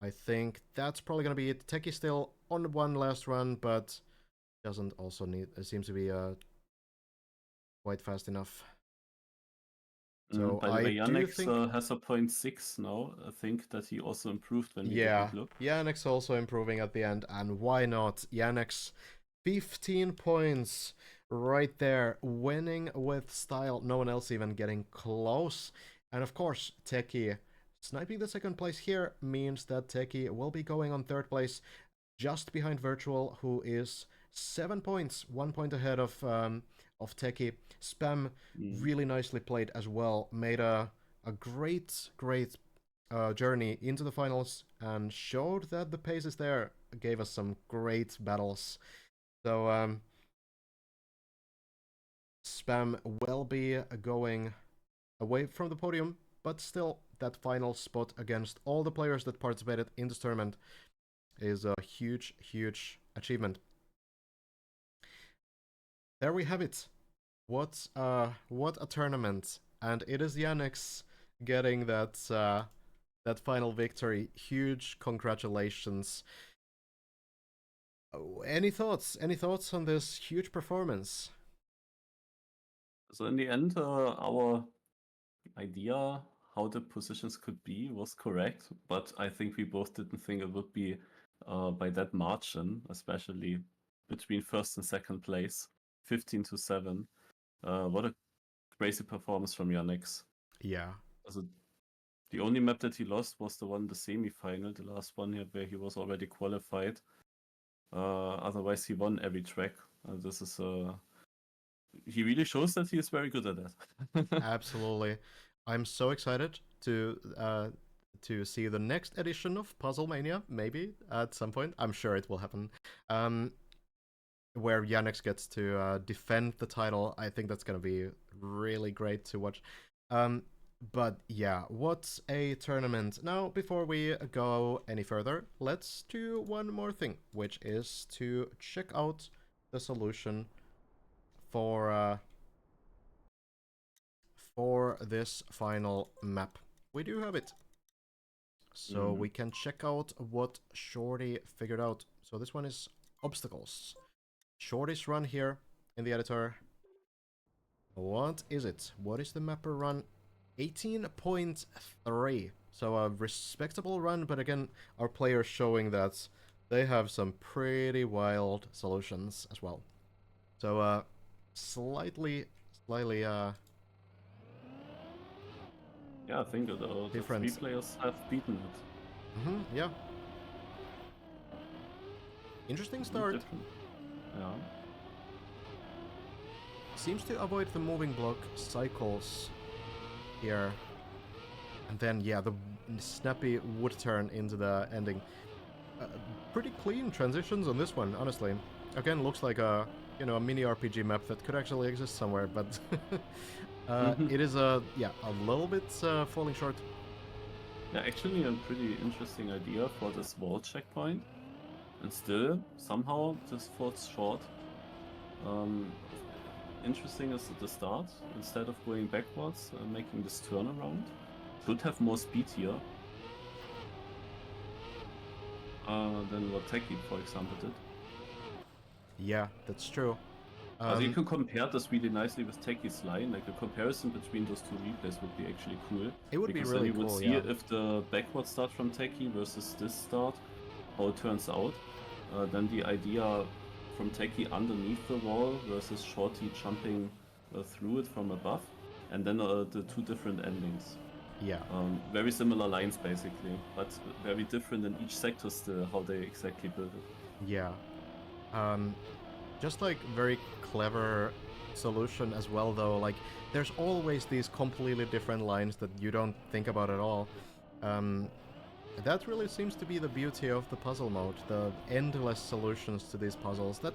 I think that's probably going to be it. Tekky still on one last run, but doesn't also need, it seems to be quite fast enough. So by the way, I do Yannex think has a 0.6 now. I think that he also improved when we yeah, didn't look. Yannex also improving at the end, and why not? Yannex 15 points right there, winning with style. No one else even getting close. And of course, Tekky sniping the second place here means that Tekky will be going on third place, just behind Wirtual, who is 7 points, 1 point ahead of Tekky. Spam really nicely played as well, made a great journey into the finals and showed that the pace is there. Gave us some great battles. So Spam will be going away from the podium, but still that final spot against all the players that participated in this tournament is a huge achievement. There we have it. What a tournament, and it is Yannex getting that that final victory. Huge congratulations. Any thoughts on this huge performance? So in the end, our idea how the positions could be was correct, but I think we both didn't think it would be by that margin, especially between first and second place, 15-7. What a crazy performance from Yannex. Yeah. Also, the only map that he lost was the one, the semi-final, the last one here where he was already qualified. Otherwise, he won every track. This is he really shows that he is very good at that. Absolutely. I'm so excited to see the next edition of PuzzleMania, maybe at some point. I'm sure it will happen. Where Yannex gets to defend the title. I think that's gonna be really great to watch. But yeah, what a tournament. Now, before we go any further, let's do one more thing, which is to check out the solution for this final map. We do have it. So we can check out what Shorty figured out. So this one is obstacles. Shorty's run here in the editor. What is it? What is the mapper run? 18.3. So a respectable run, but again, our players showing that they have some pretty wild solutions as well. So slightly yeah, I think the three players have beaten it. Yeah. Interesting start. Yeah. Seems to avoid the moving block cycles here. And then, yeah, the snappy wood turn into the ending. Pretty clean transitions on this one, honestly. Again, looks like a, you know, a mini RPG map that could actually exist somewhere, but it is a little bit falling short. Yeah, actually a pretty interesting idea for this wall checkpoint. And still, somehow, this falls short. Interesting is at the start, instead of going backwards, making this turnaround. Should have more speed here than what Tekky, for example, did. Yeah, that's true. You can compare this really nicely with Tekky's line. Like a comparison between those two replays would be actually cool. It would be because really then you would cool, see yeah. if the backward start from Tekky versus this start, how it turns out. Then the idea from Tekky underneath the wall versus Shorty jumping through it from above, and then the two different endings. Yeah. Very similar lines basically, but very different in each sector still, how they exactly build it. Yeah. Just like very clever solution as well though, like there's always these completely different lines that you don't think about at all. That really seems to be the beauty of the puzzle mode, the endless solutions to these puzzles that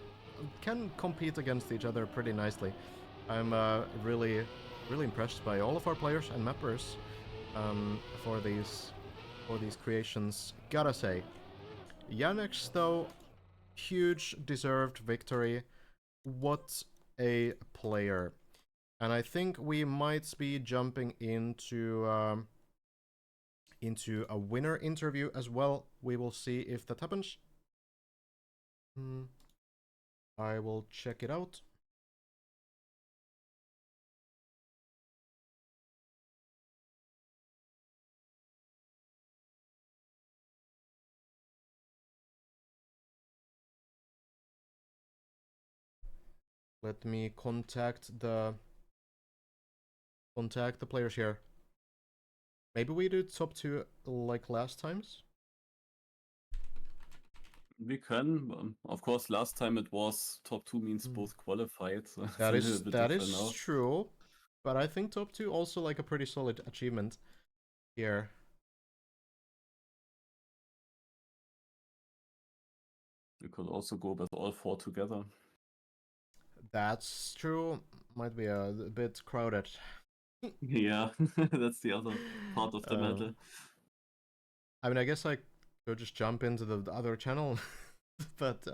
can compete against each other pretty nicely. I'm really impressed by all of our players and mappers for these creations, gotta say. Yannex though, huge deserved victory. What a player. And I think we might be jumping into a winner interview as well. We will see if that happens. I will check it out. Let me contact the players here. Maybe we do top 2 like last times? We can. Of course, last time it was top 2 means both qualified. So That it's a is little bit different now. true. But I think top 2 also like a pretty solid achievement here. We could also go with all 4 together. That's true. Might be a bit crowded. Yeah, that's the other part of the matter. I mean, I guess I could just jump into the other channel, but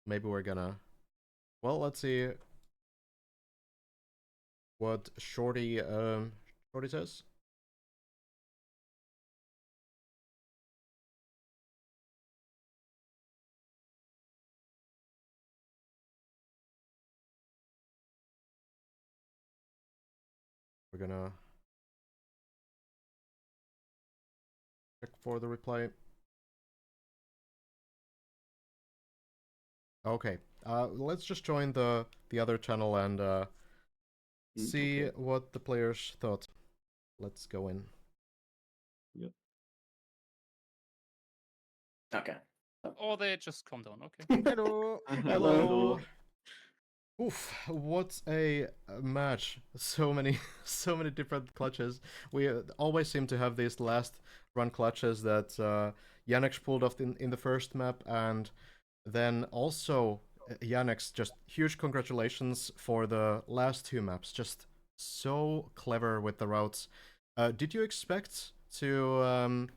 maybe we're gonna. Well, let's see what Shorty says. We're gonna check for the reply. Okay, let's just join the other channel and see what the players thought. Let's go in. Yep. Okay. Or they just calm down, okay. Hello. Hello. Oof, what a match. So many different clutches. We always seem to have these last run clutches that Yannex pulled off in the first map, and then also Yannex, just huge congratulations for the last 2 maps. Just so clever with the routes. Did you expect to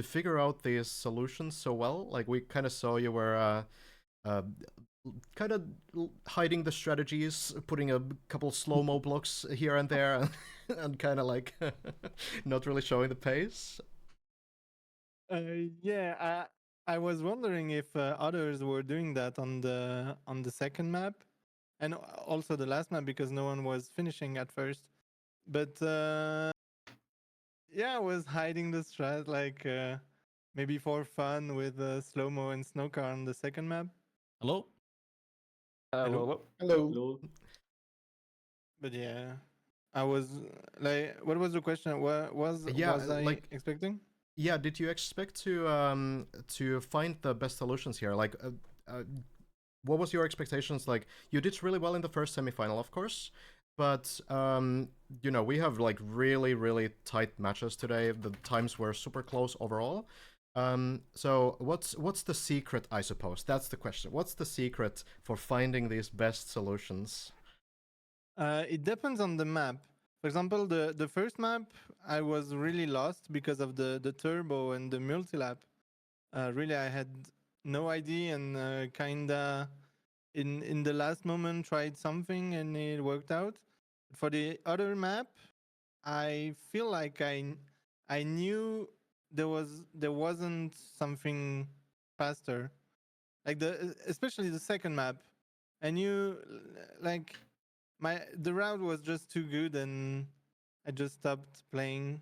figure out these solutions so well? Like, we kind of saw you were kind of hiding the strategies, putting a couple slow-mo blocks here and there, and kind of like not really showing the pace. Yeah, I was wondering if others were doing that on the second map, and also the last map, because no one was finishing at first. But yeah, I was hiding the strat, like maybe for fun with slow-mo and snowcar on the second map. Hello? Hello. But yeah, I was like, what was the question? What was I like expecting? Yeah, did you expect to find the best solutions here? Like, what was your expectations? Like, you did really well in the first semifinal, of course, but you know, we have like really tight matches today. The times were super close overall. So what's the secret, I suppose? That's the question. What's the secret for finding these best solutions? It depends on the map. For example, the first map, I was really lost because of the turbo and the multi-lap. Really, I had no idea, and kinda in the last moment tried something and it worked out. For the other map, I feel like I knew there wasn't something faster. like especially the second map, and like the route was just too good, and I just stopped playing.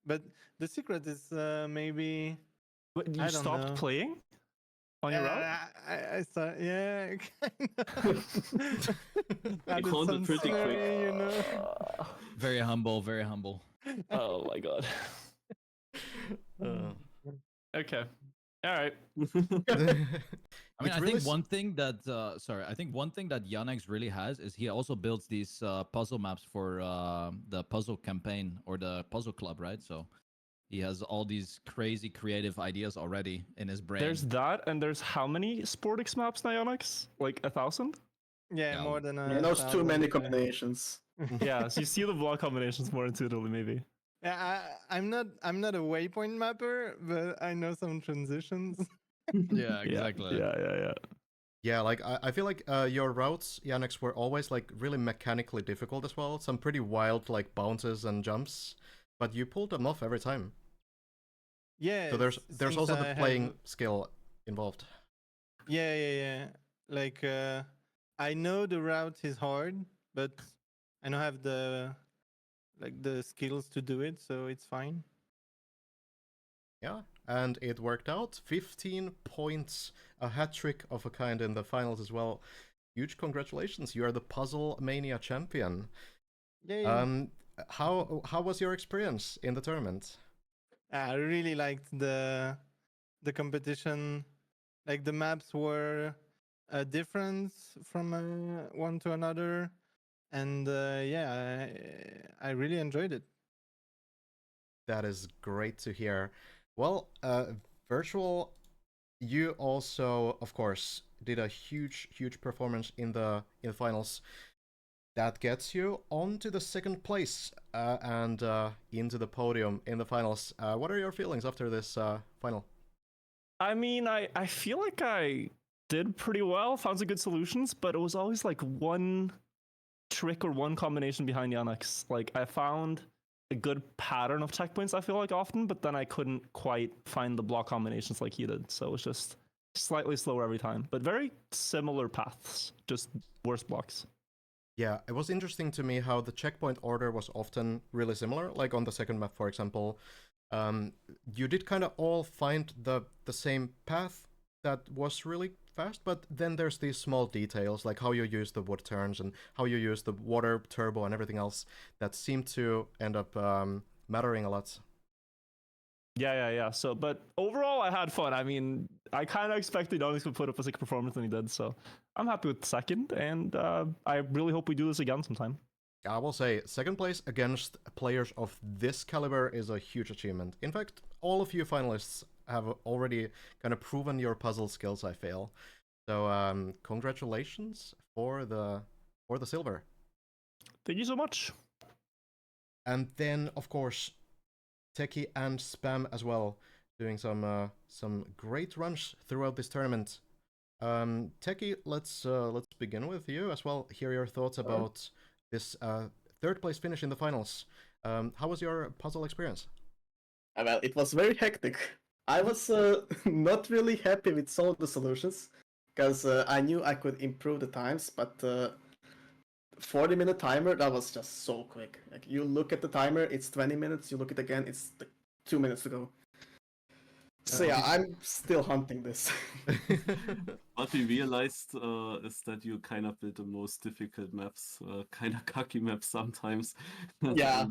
But the secret is maybe But you I don't stopped know. playing on your route? I thought, yeah, kind of. You called it pretty quick. You know. Very humble, very humble. Oh my god. Okay. All right. I mean, I think one thing that I think one thing that Yannex really has is he also builds these puzzle maps for the puzzle campaign or the puzzle club, right? So he has all these crazy creative ideas already in his brain. There's that, and there's how many Sportix maps now, Yannex? Like 1,000? Yeah, more than Yeah, there's too 1,000, many yeah. combinations. Yeah, so you see the block combinations more intuitively, maybe. Yeah, I'm not a waypoint mapper, but I know some transitions. Yeah, exactly. Yeah. Yeah, like I feel like your routes, Yannex, were always like really mechanically difficult as well. Some pretty wild like bounces and jumps, but you pulled them off every time. Yeah. So there's since also the I playing have- skill involved. Yeah. Like I know the route is hard, but I don't have the skills to do it, so it's fine. Yeah, and it worked out. 15 points, a hat trick of a kind in the finals as well. Huge congratulations! You are the PuzzleMania champion. Yay. How was your experience in the tournament? I really liked the competition. Like the maps were different from one to another, and yeah, I really enjoyed it. That is great to hear. Well, Virtual, you also, of course, did a huge performance in the finals. That gets you onto the second place and into the podium in the finals. What are your feelings after this final? I mean, I feel like I did pretty well, found some good solutions, but it was always like one trick or one combination behind Yannex. Like I found a good pattern of checkpoints, I feel like often, but then I couldn't quite find the block combinations like he did. So it was just slightly slower every time, but very similar paths, just worse blocks. Yeah, it was interesting to me how the checkpoint order was often really similar. Like on the second map, for example, you did kind of all find the same path that was really fast, but then there's these small details, like how you use the wood turns and how you use the water turbo and everything else that seem to end up mattering a lot. Yeah. So, but overall, I had fun. I mean, I kind of expected Yannex would put up a sick performance than he did, so I'm happy with second, and I really hope we do this again sometime. I will say, second place against players of this caliber is a huge achievement. In fact, all of you finalists have already kind of proven your puzzle skills, I feel. So, congratulations for the silver. Thank you so much. And then, of course, Tekky and Spam as well, doing some great runs throughout this tournament. Tekky, let's begin with you as well. Hear your thoughts about this third place finish in the finals. How was your puzzle experience? Well, it was very hectic. I was not really happy with some of the solutions because I knew I could improve the times, but 40-minute timer, that was just so quick. Like you look at the timer, it's 20 minutes. You look at it again, it's 2 minutes to go. So yeah, I'm still hunting this. What we realized is that you kind of build the most difficult maps, kind of cocky maps sometimes. Yeah.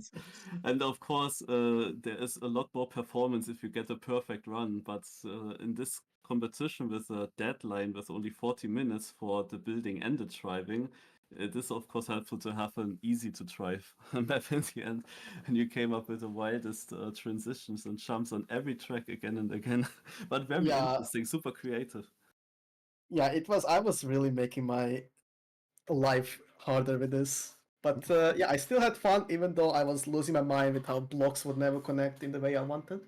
and of course, there is a lot more performance if you get a perfect run. But in this competition with a deadline with only 40 minutes for the building and the driving, it is of course helpful to have an easy to drive map in the end, and you came up with the wildest transitions and jumps on every track again and again. But very interesting, super creative. Yeah, it was. I was really making my life harder with this, but yeah, I still had fun, even though I was losing my mind with how blocks would never connect in the way I wanted.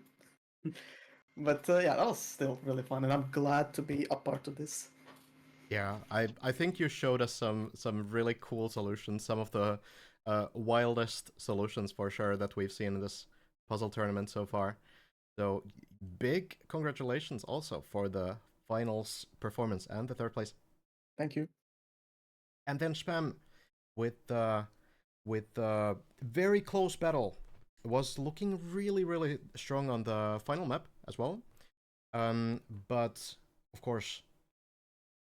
But yeah, that was still really fun, and I'm glad to be a part of this. Yeah, I think you showed us some really cool solutions, some of the wildest solutions for sure that we've seen in this puzzle tournament so far. So big congratulations also for the finals performance and the third place. Thank you. And then Spam with very close battle. Was looking really strong on the final map as well. But of course,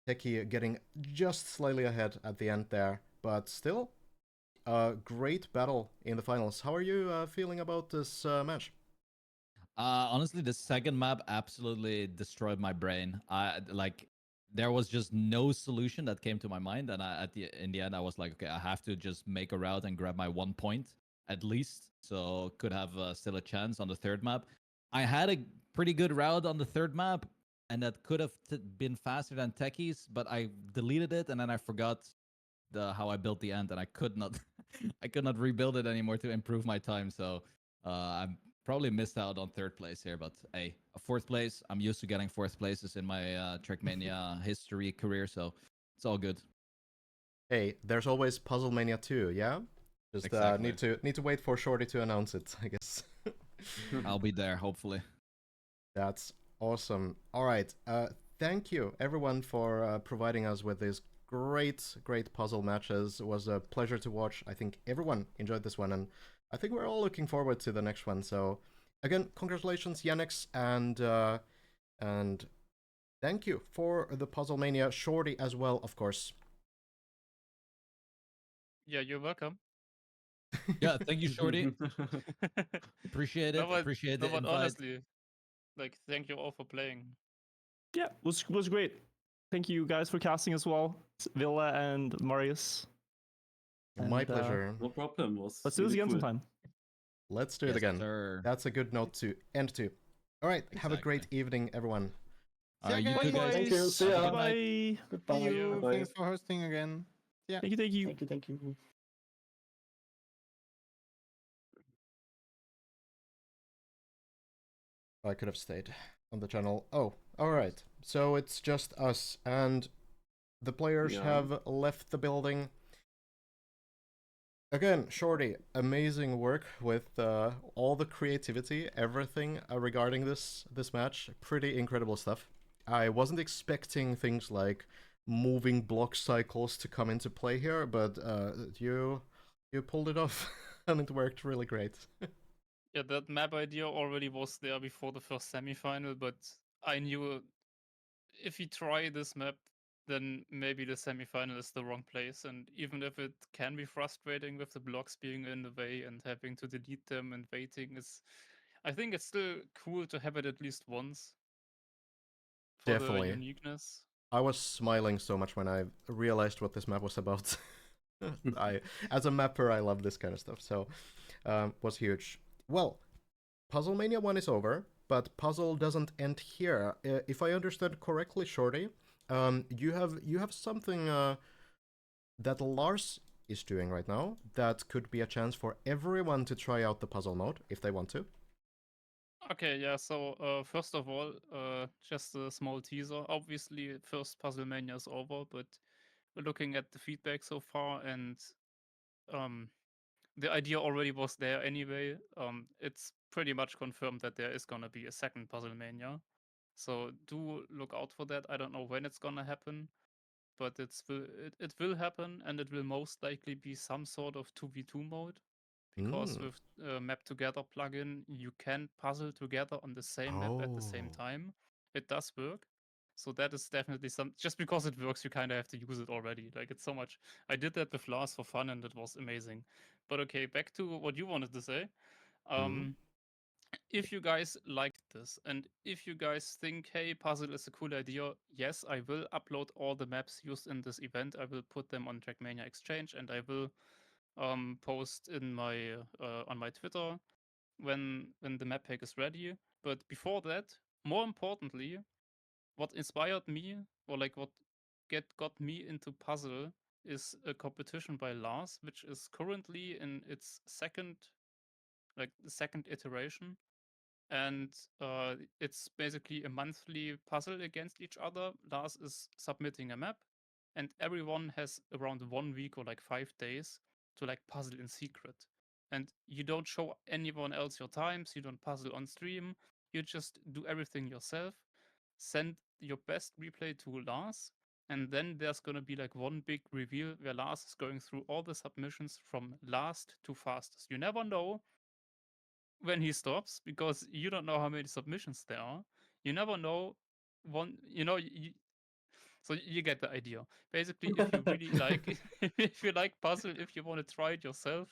Tekky getting just slightly ahead at the end there. But still, a great battle in the finals. How are you feeling about this match? Honestly, the second map absolutely destroyed my brain. There was just no solution that came to my mind, and in the end, I was like, okay, I have to just make a route and grab my 1 point at least, so could have still a chance on the third map. I had a pretty good route on the third map, and that could have been faster than Tekky's, but I deleted it, and then I forgot how I built the end, and I could not I could not rebuild it anymore to improve my time. So I'm probably missed out on third place here, but hey, a fourth place. I'm used to getting fourth places in my TrackMania history career, so it's all good. Hey, there's always PuzzleMania 2, yeah? Just Exactly. need to wait for Shorty to announce it, I guess. I'll be there, hopefully. That's awesome. All right. Thank you, everyone, for providing us with these great puzzle matches. It was a pleasure to watch. I think everyone enjoyed this one, and I think we're all looking forward to the next one. So, again, congratulations, Yannex, and thank you for the PuzzleMania. Shorty as well, of course. Yeah, you're welcome. Yeah, thank you, Shorty. Appreciate it. Appreciate the but invite. honestly, like, thank you all for playing. Yeah, was great. Thank you guys for casting as well, Villa and Marius. My pleasure. No problem. Let's do this again sometime. Let's do it again. Sir. That's a good note to end to. All right. Have a great evening, everyone. All right, you too, guys. Thank you. See ya. Bye. Goodbye. Thank you. Bye. Thanks for hosting again. Yeah. Thank you. Thank you. I could have stayed on the channel. Oh, all right. So it's just us, and the players have left the building. Again, Shorty, amazing work with all the creativity, everything regarding this match. Pretty incredible stuff. I wasn't expecting things like moving block cycles to come into play here, but you pulled it off, and it worked really great. Yeah, that map idea already was there before the first semifinal, but I knew if you try this map, then maybe the semifinal is the wrong place. And even if it can be frustrating with the blocks being in the way and having to delete them and waiting, I think it's still cool to have it at least once. For Definitely. the uniqueness. I was smiling so much when I realized what this map was about. As a mapper, I love this kind of stuff, so was huge. Well, PuzzleMania 1 is over, but puzzle doesn't end here. If I understood correctly, Shorty, you have something that Lars is doing right now that could be a chance for everyone to try out the puzzle mode if they want to. Okay, yeah, so first of all, just a small teaser. Obviously, first PuzzleMania is over, but we're looking at the feedback so far, and the idea already was there anyway. It's pretty much confirmed that there is gonna be a second PuzzleMania. So do look out for that. I don't know when it's gonna happen, but it will happen, and it will most likely be some sort of 2v2 mode. Because with Map Together plugin, you can puzzle together on the same map at the same time. It does work. So that is definitely just because it works, you kind of have to use it already. Like, it's so much. I did that with Lars for fun, and it was amazing. But okay, back to what you wanted to say. If you guys liked this, and if you guys think, hey, puzzle is a cool idea, yes, I will upload all the maps used in this event. I will put them on TrackMania Exchange, and I will post in my on my Twitter when the map pack is ready. But before that, more importantly, what inspired me, or like what got me into puzzle, is a competition by Lars, which is currently in its second iteration. And it's basically a monthly puzzle against each other. Lars is submitting a map, and everyone has around 1 week or like 5 days to like puzzle in secret. And you don't show anyone else your times, you don't puzzle on stream, you just do everything yourself. send your best replay to Lars, and then there's gonna be like one big reveal where Lars is going through all the submissions from last to fastest. You never know when he stops because you don't know how many submissions there are. You never know so you get the idea. Basically, if you really like if you like puzzle, if you want to try it yourself,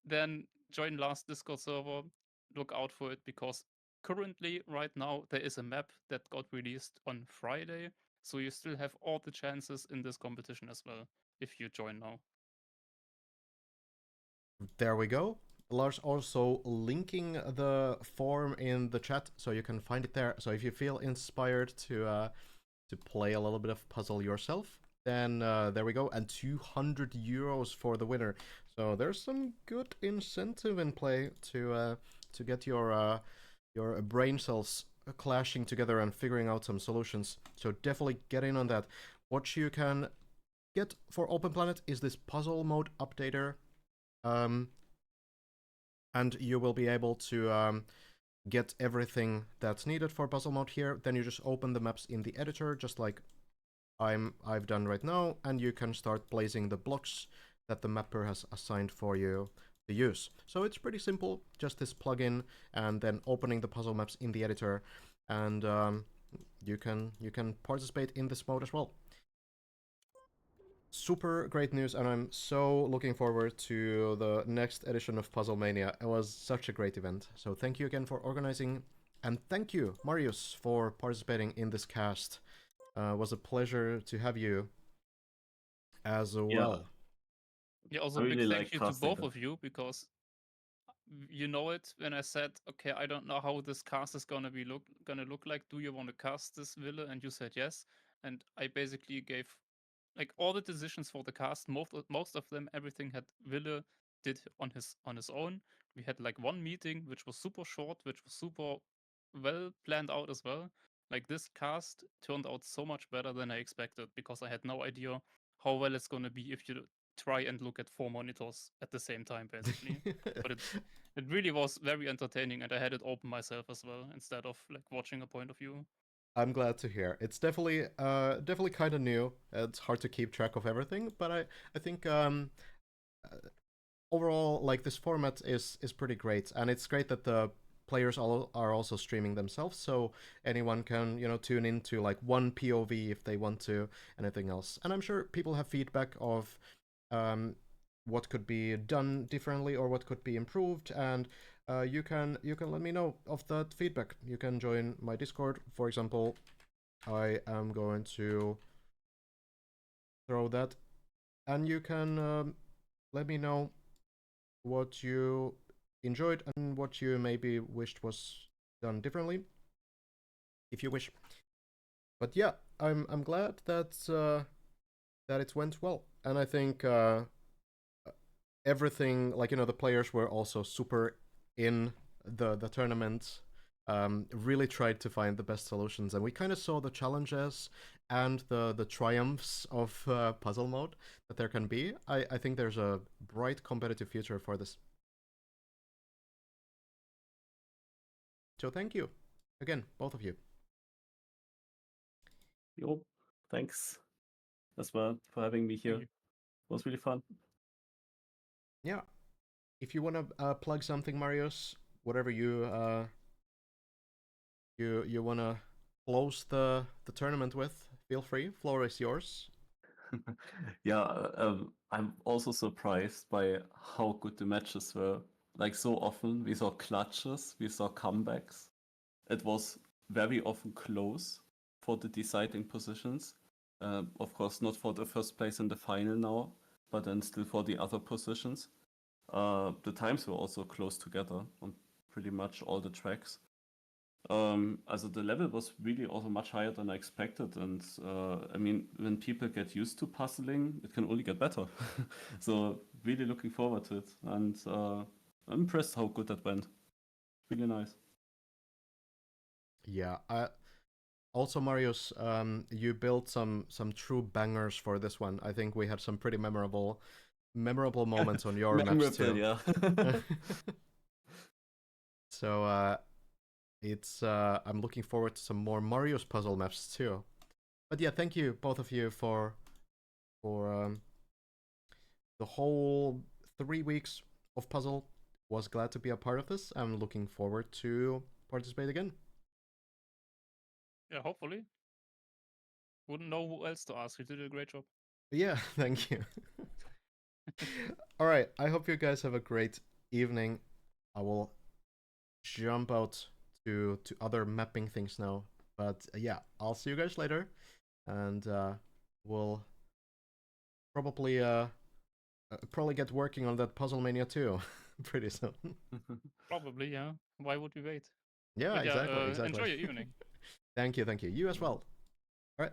then join last Discord server. Look out for it because currently, right now, there is a map that got released on Friday. So you still have all the chances in this competition as well if you join now. There we go. Lars also linking the form in the chat, so you can find it there. So if you feel inspired to play a little bit of puzzle yourself, then there we go. And 200 euros for the winner. So there's some good incentive in play to get your brain cells clashing together and figuring out some solutions. So definitely get in on that. What you can get for Open Planet is this puzzle mode updater. And you will be able to get everything that's needed for puzzle mode here. Then you just open the maps in the editor, just like I've done right now, and you can start placing the blocks that the mapper has assigned for you to use. So it's pretty simple, just this plugin, and then opening the puzzle maps in the editor, and you can participate in this mode as well. Super great news, and I'm so looking forward to the next edition of PuzzleMania. It was such a great event. So thank you again for organizing, and thank you, Marius, for participating in this cast. It was a pleasure to have you as well. Yeah, also I really big like thank you to Chraz both data. of you because you know it when I said, okay, I don't know how this cast is gonna look like. Do you want to cast this Ville? And you said yes. And I basically gave like all the decisions for the cast. Most of them, everything had Ville did on his own. We had like one meeting which was super short, which was super well planned out as well. Like this cast turned out so much better than I expected because I had no idea how well it's gonna be if you try and look at 4 monitors at the same time, basically. But it really was very entertaining, and I had it open myself as well instead of like watching a point of view. I'm glad to hear. It's definitely kind of new. It's hard to keep track of everything, but I think overall, like, this format is pretty great, and it's great that the players are also streaming themselves, so anyone can, you know, tune into like one POV if they want to, anything else. And I'm sure people have feedback of what could be done differently or what could be improved, and you can let me know of that feedback. You can join my Discord, for example. I am going to throw that, and you can let me know what you enjoyed and what you maybe wished was done differently, if you wish. But yeah, I'm glad that it went well, and I think everything, like, you know, the players were also super in the tournament, really tried to find the best solutions, and we kind of saw the challenges and the triumphs of puzzle mode that there can be. I think there's a bright competitive future for this. So thank you again, both of you. Yo, thanks as well for having me here. It was really fun. Yeah. If you want to plug something, Marius, whatever you want to close the tournament with, feel free. Floor is yours. Yeah, I'm also surprised by how good the matches were. Like, so often we saw clutches, we saw comebacks. It was very often close for the deciding positions. Of course, not for the first place in the final now, but then still for the other positions. The times were also close together on pretty much all the tracks. Also the level was really also much higher than I expected, and I mean, when people get used to puzzling, it can only get better. So really looking forward to it, and I'm impressed how good that went. Really nice. Yeah. Also, Marius, you built some true bangers for this one. I think we had some pretty memorable moments on your maps too. Yeah. So it's I'm looking forward to some more Mario's puzzle maps too. But yeah, thank you both of you for the whole 3 weeks of puzzle. Was glad to be a part of this. I'm looking forward to participate again. Yeah, hopefully. Wouldn't know who else to ask. You did a great job. Yeah, thank you. All right, I hope you guys have a great evening. I will jump out to other mapping things now. But yeah, I'll see you guys later, and we'll probably get working on that PuzzleMania too pretty soon. Probably, yeah. Why would we wait? Yeah, But exactly. Enjoy your evening. Thank you. You as well. All right.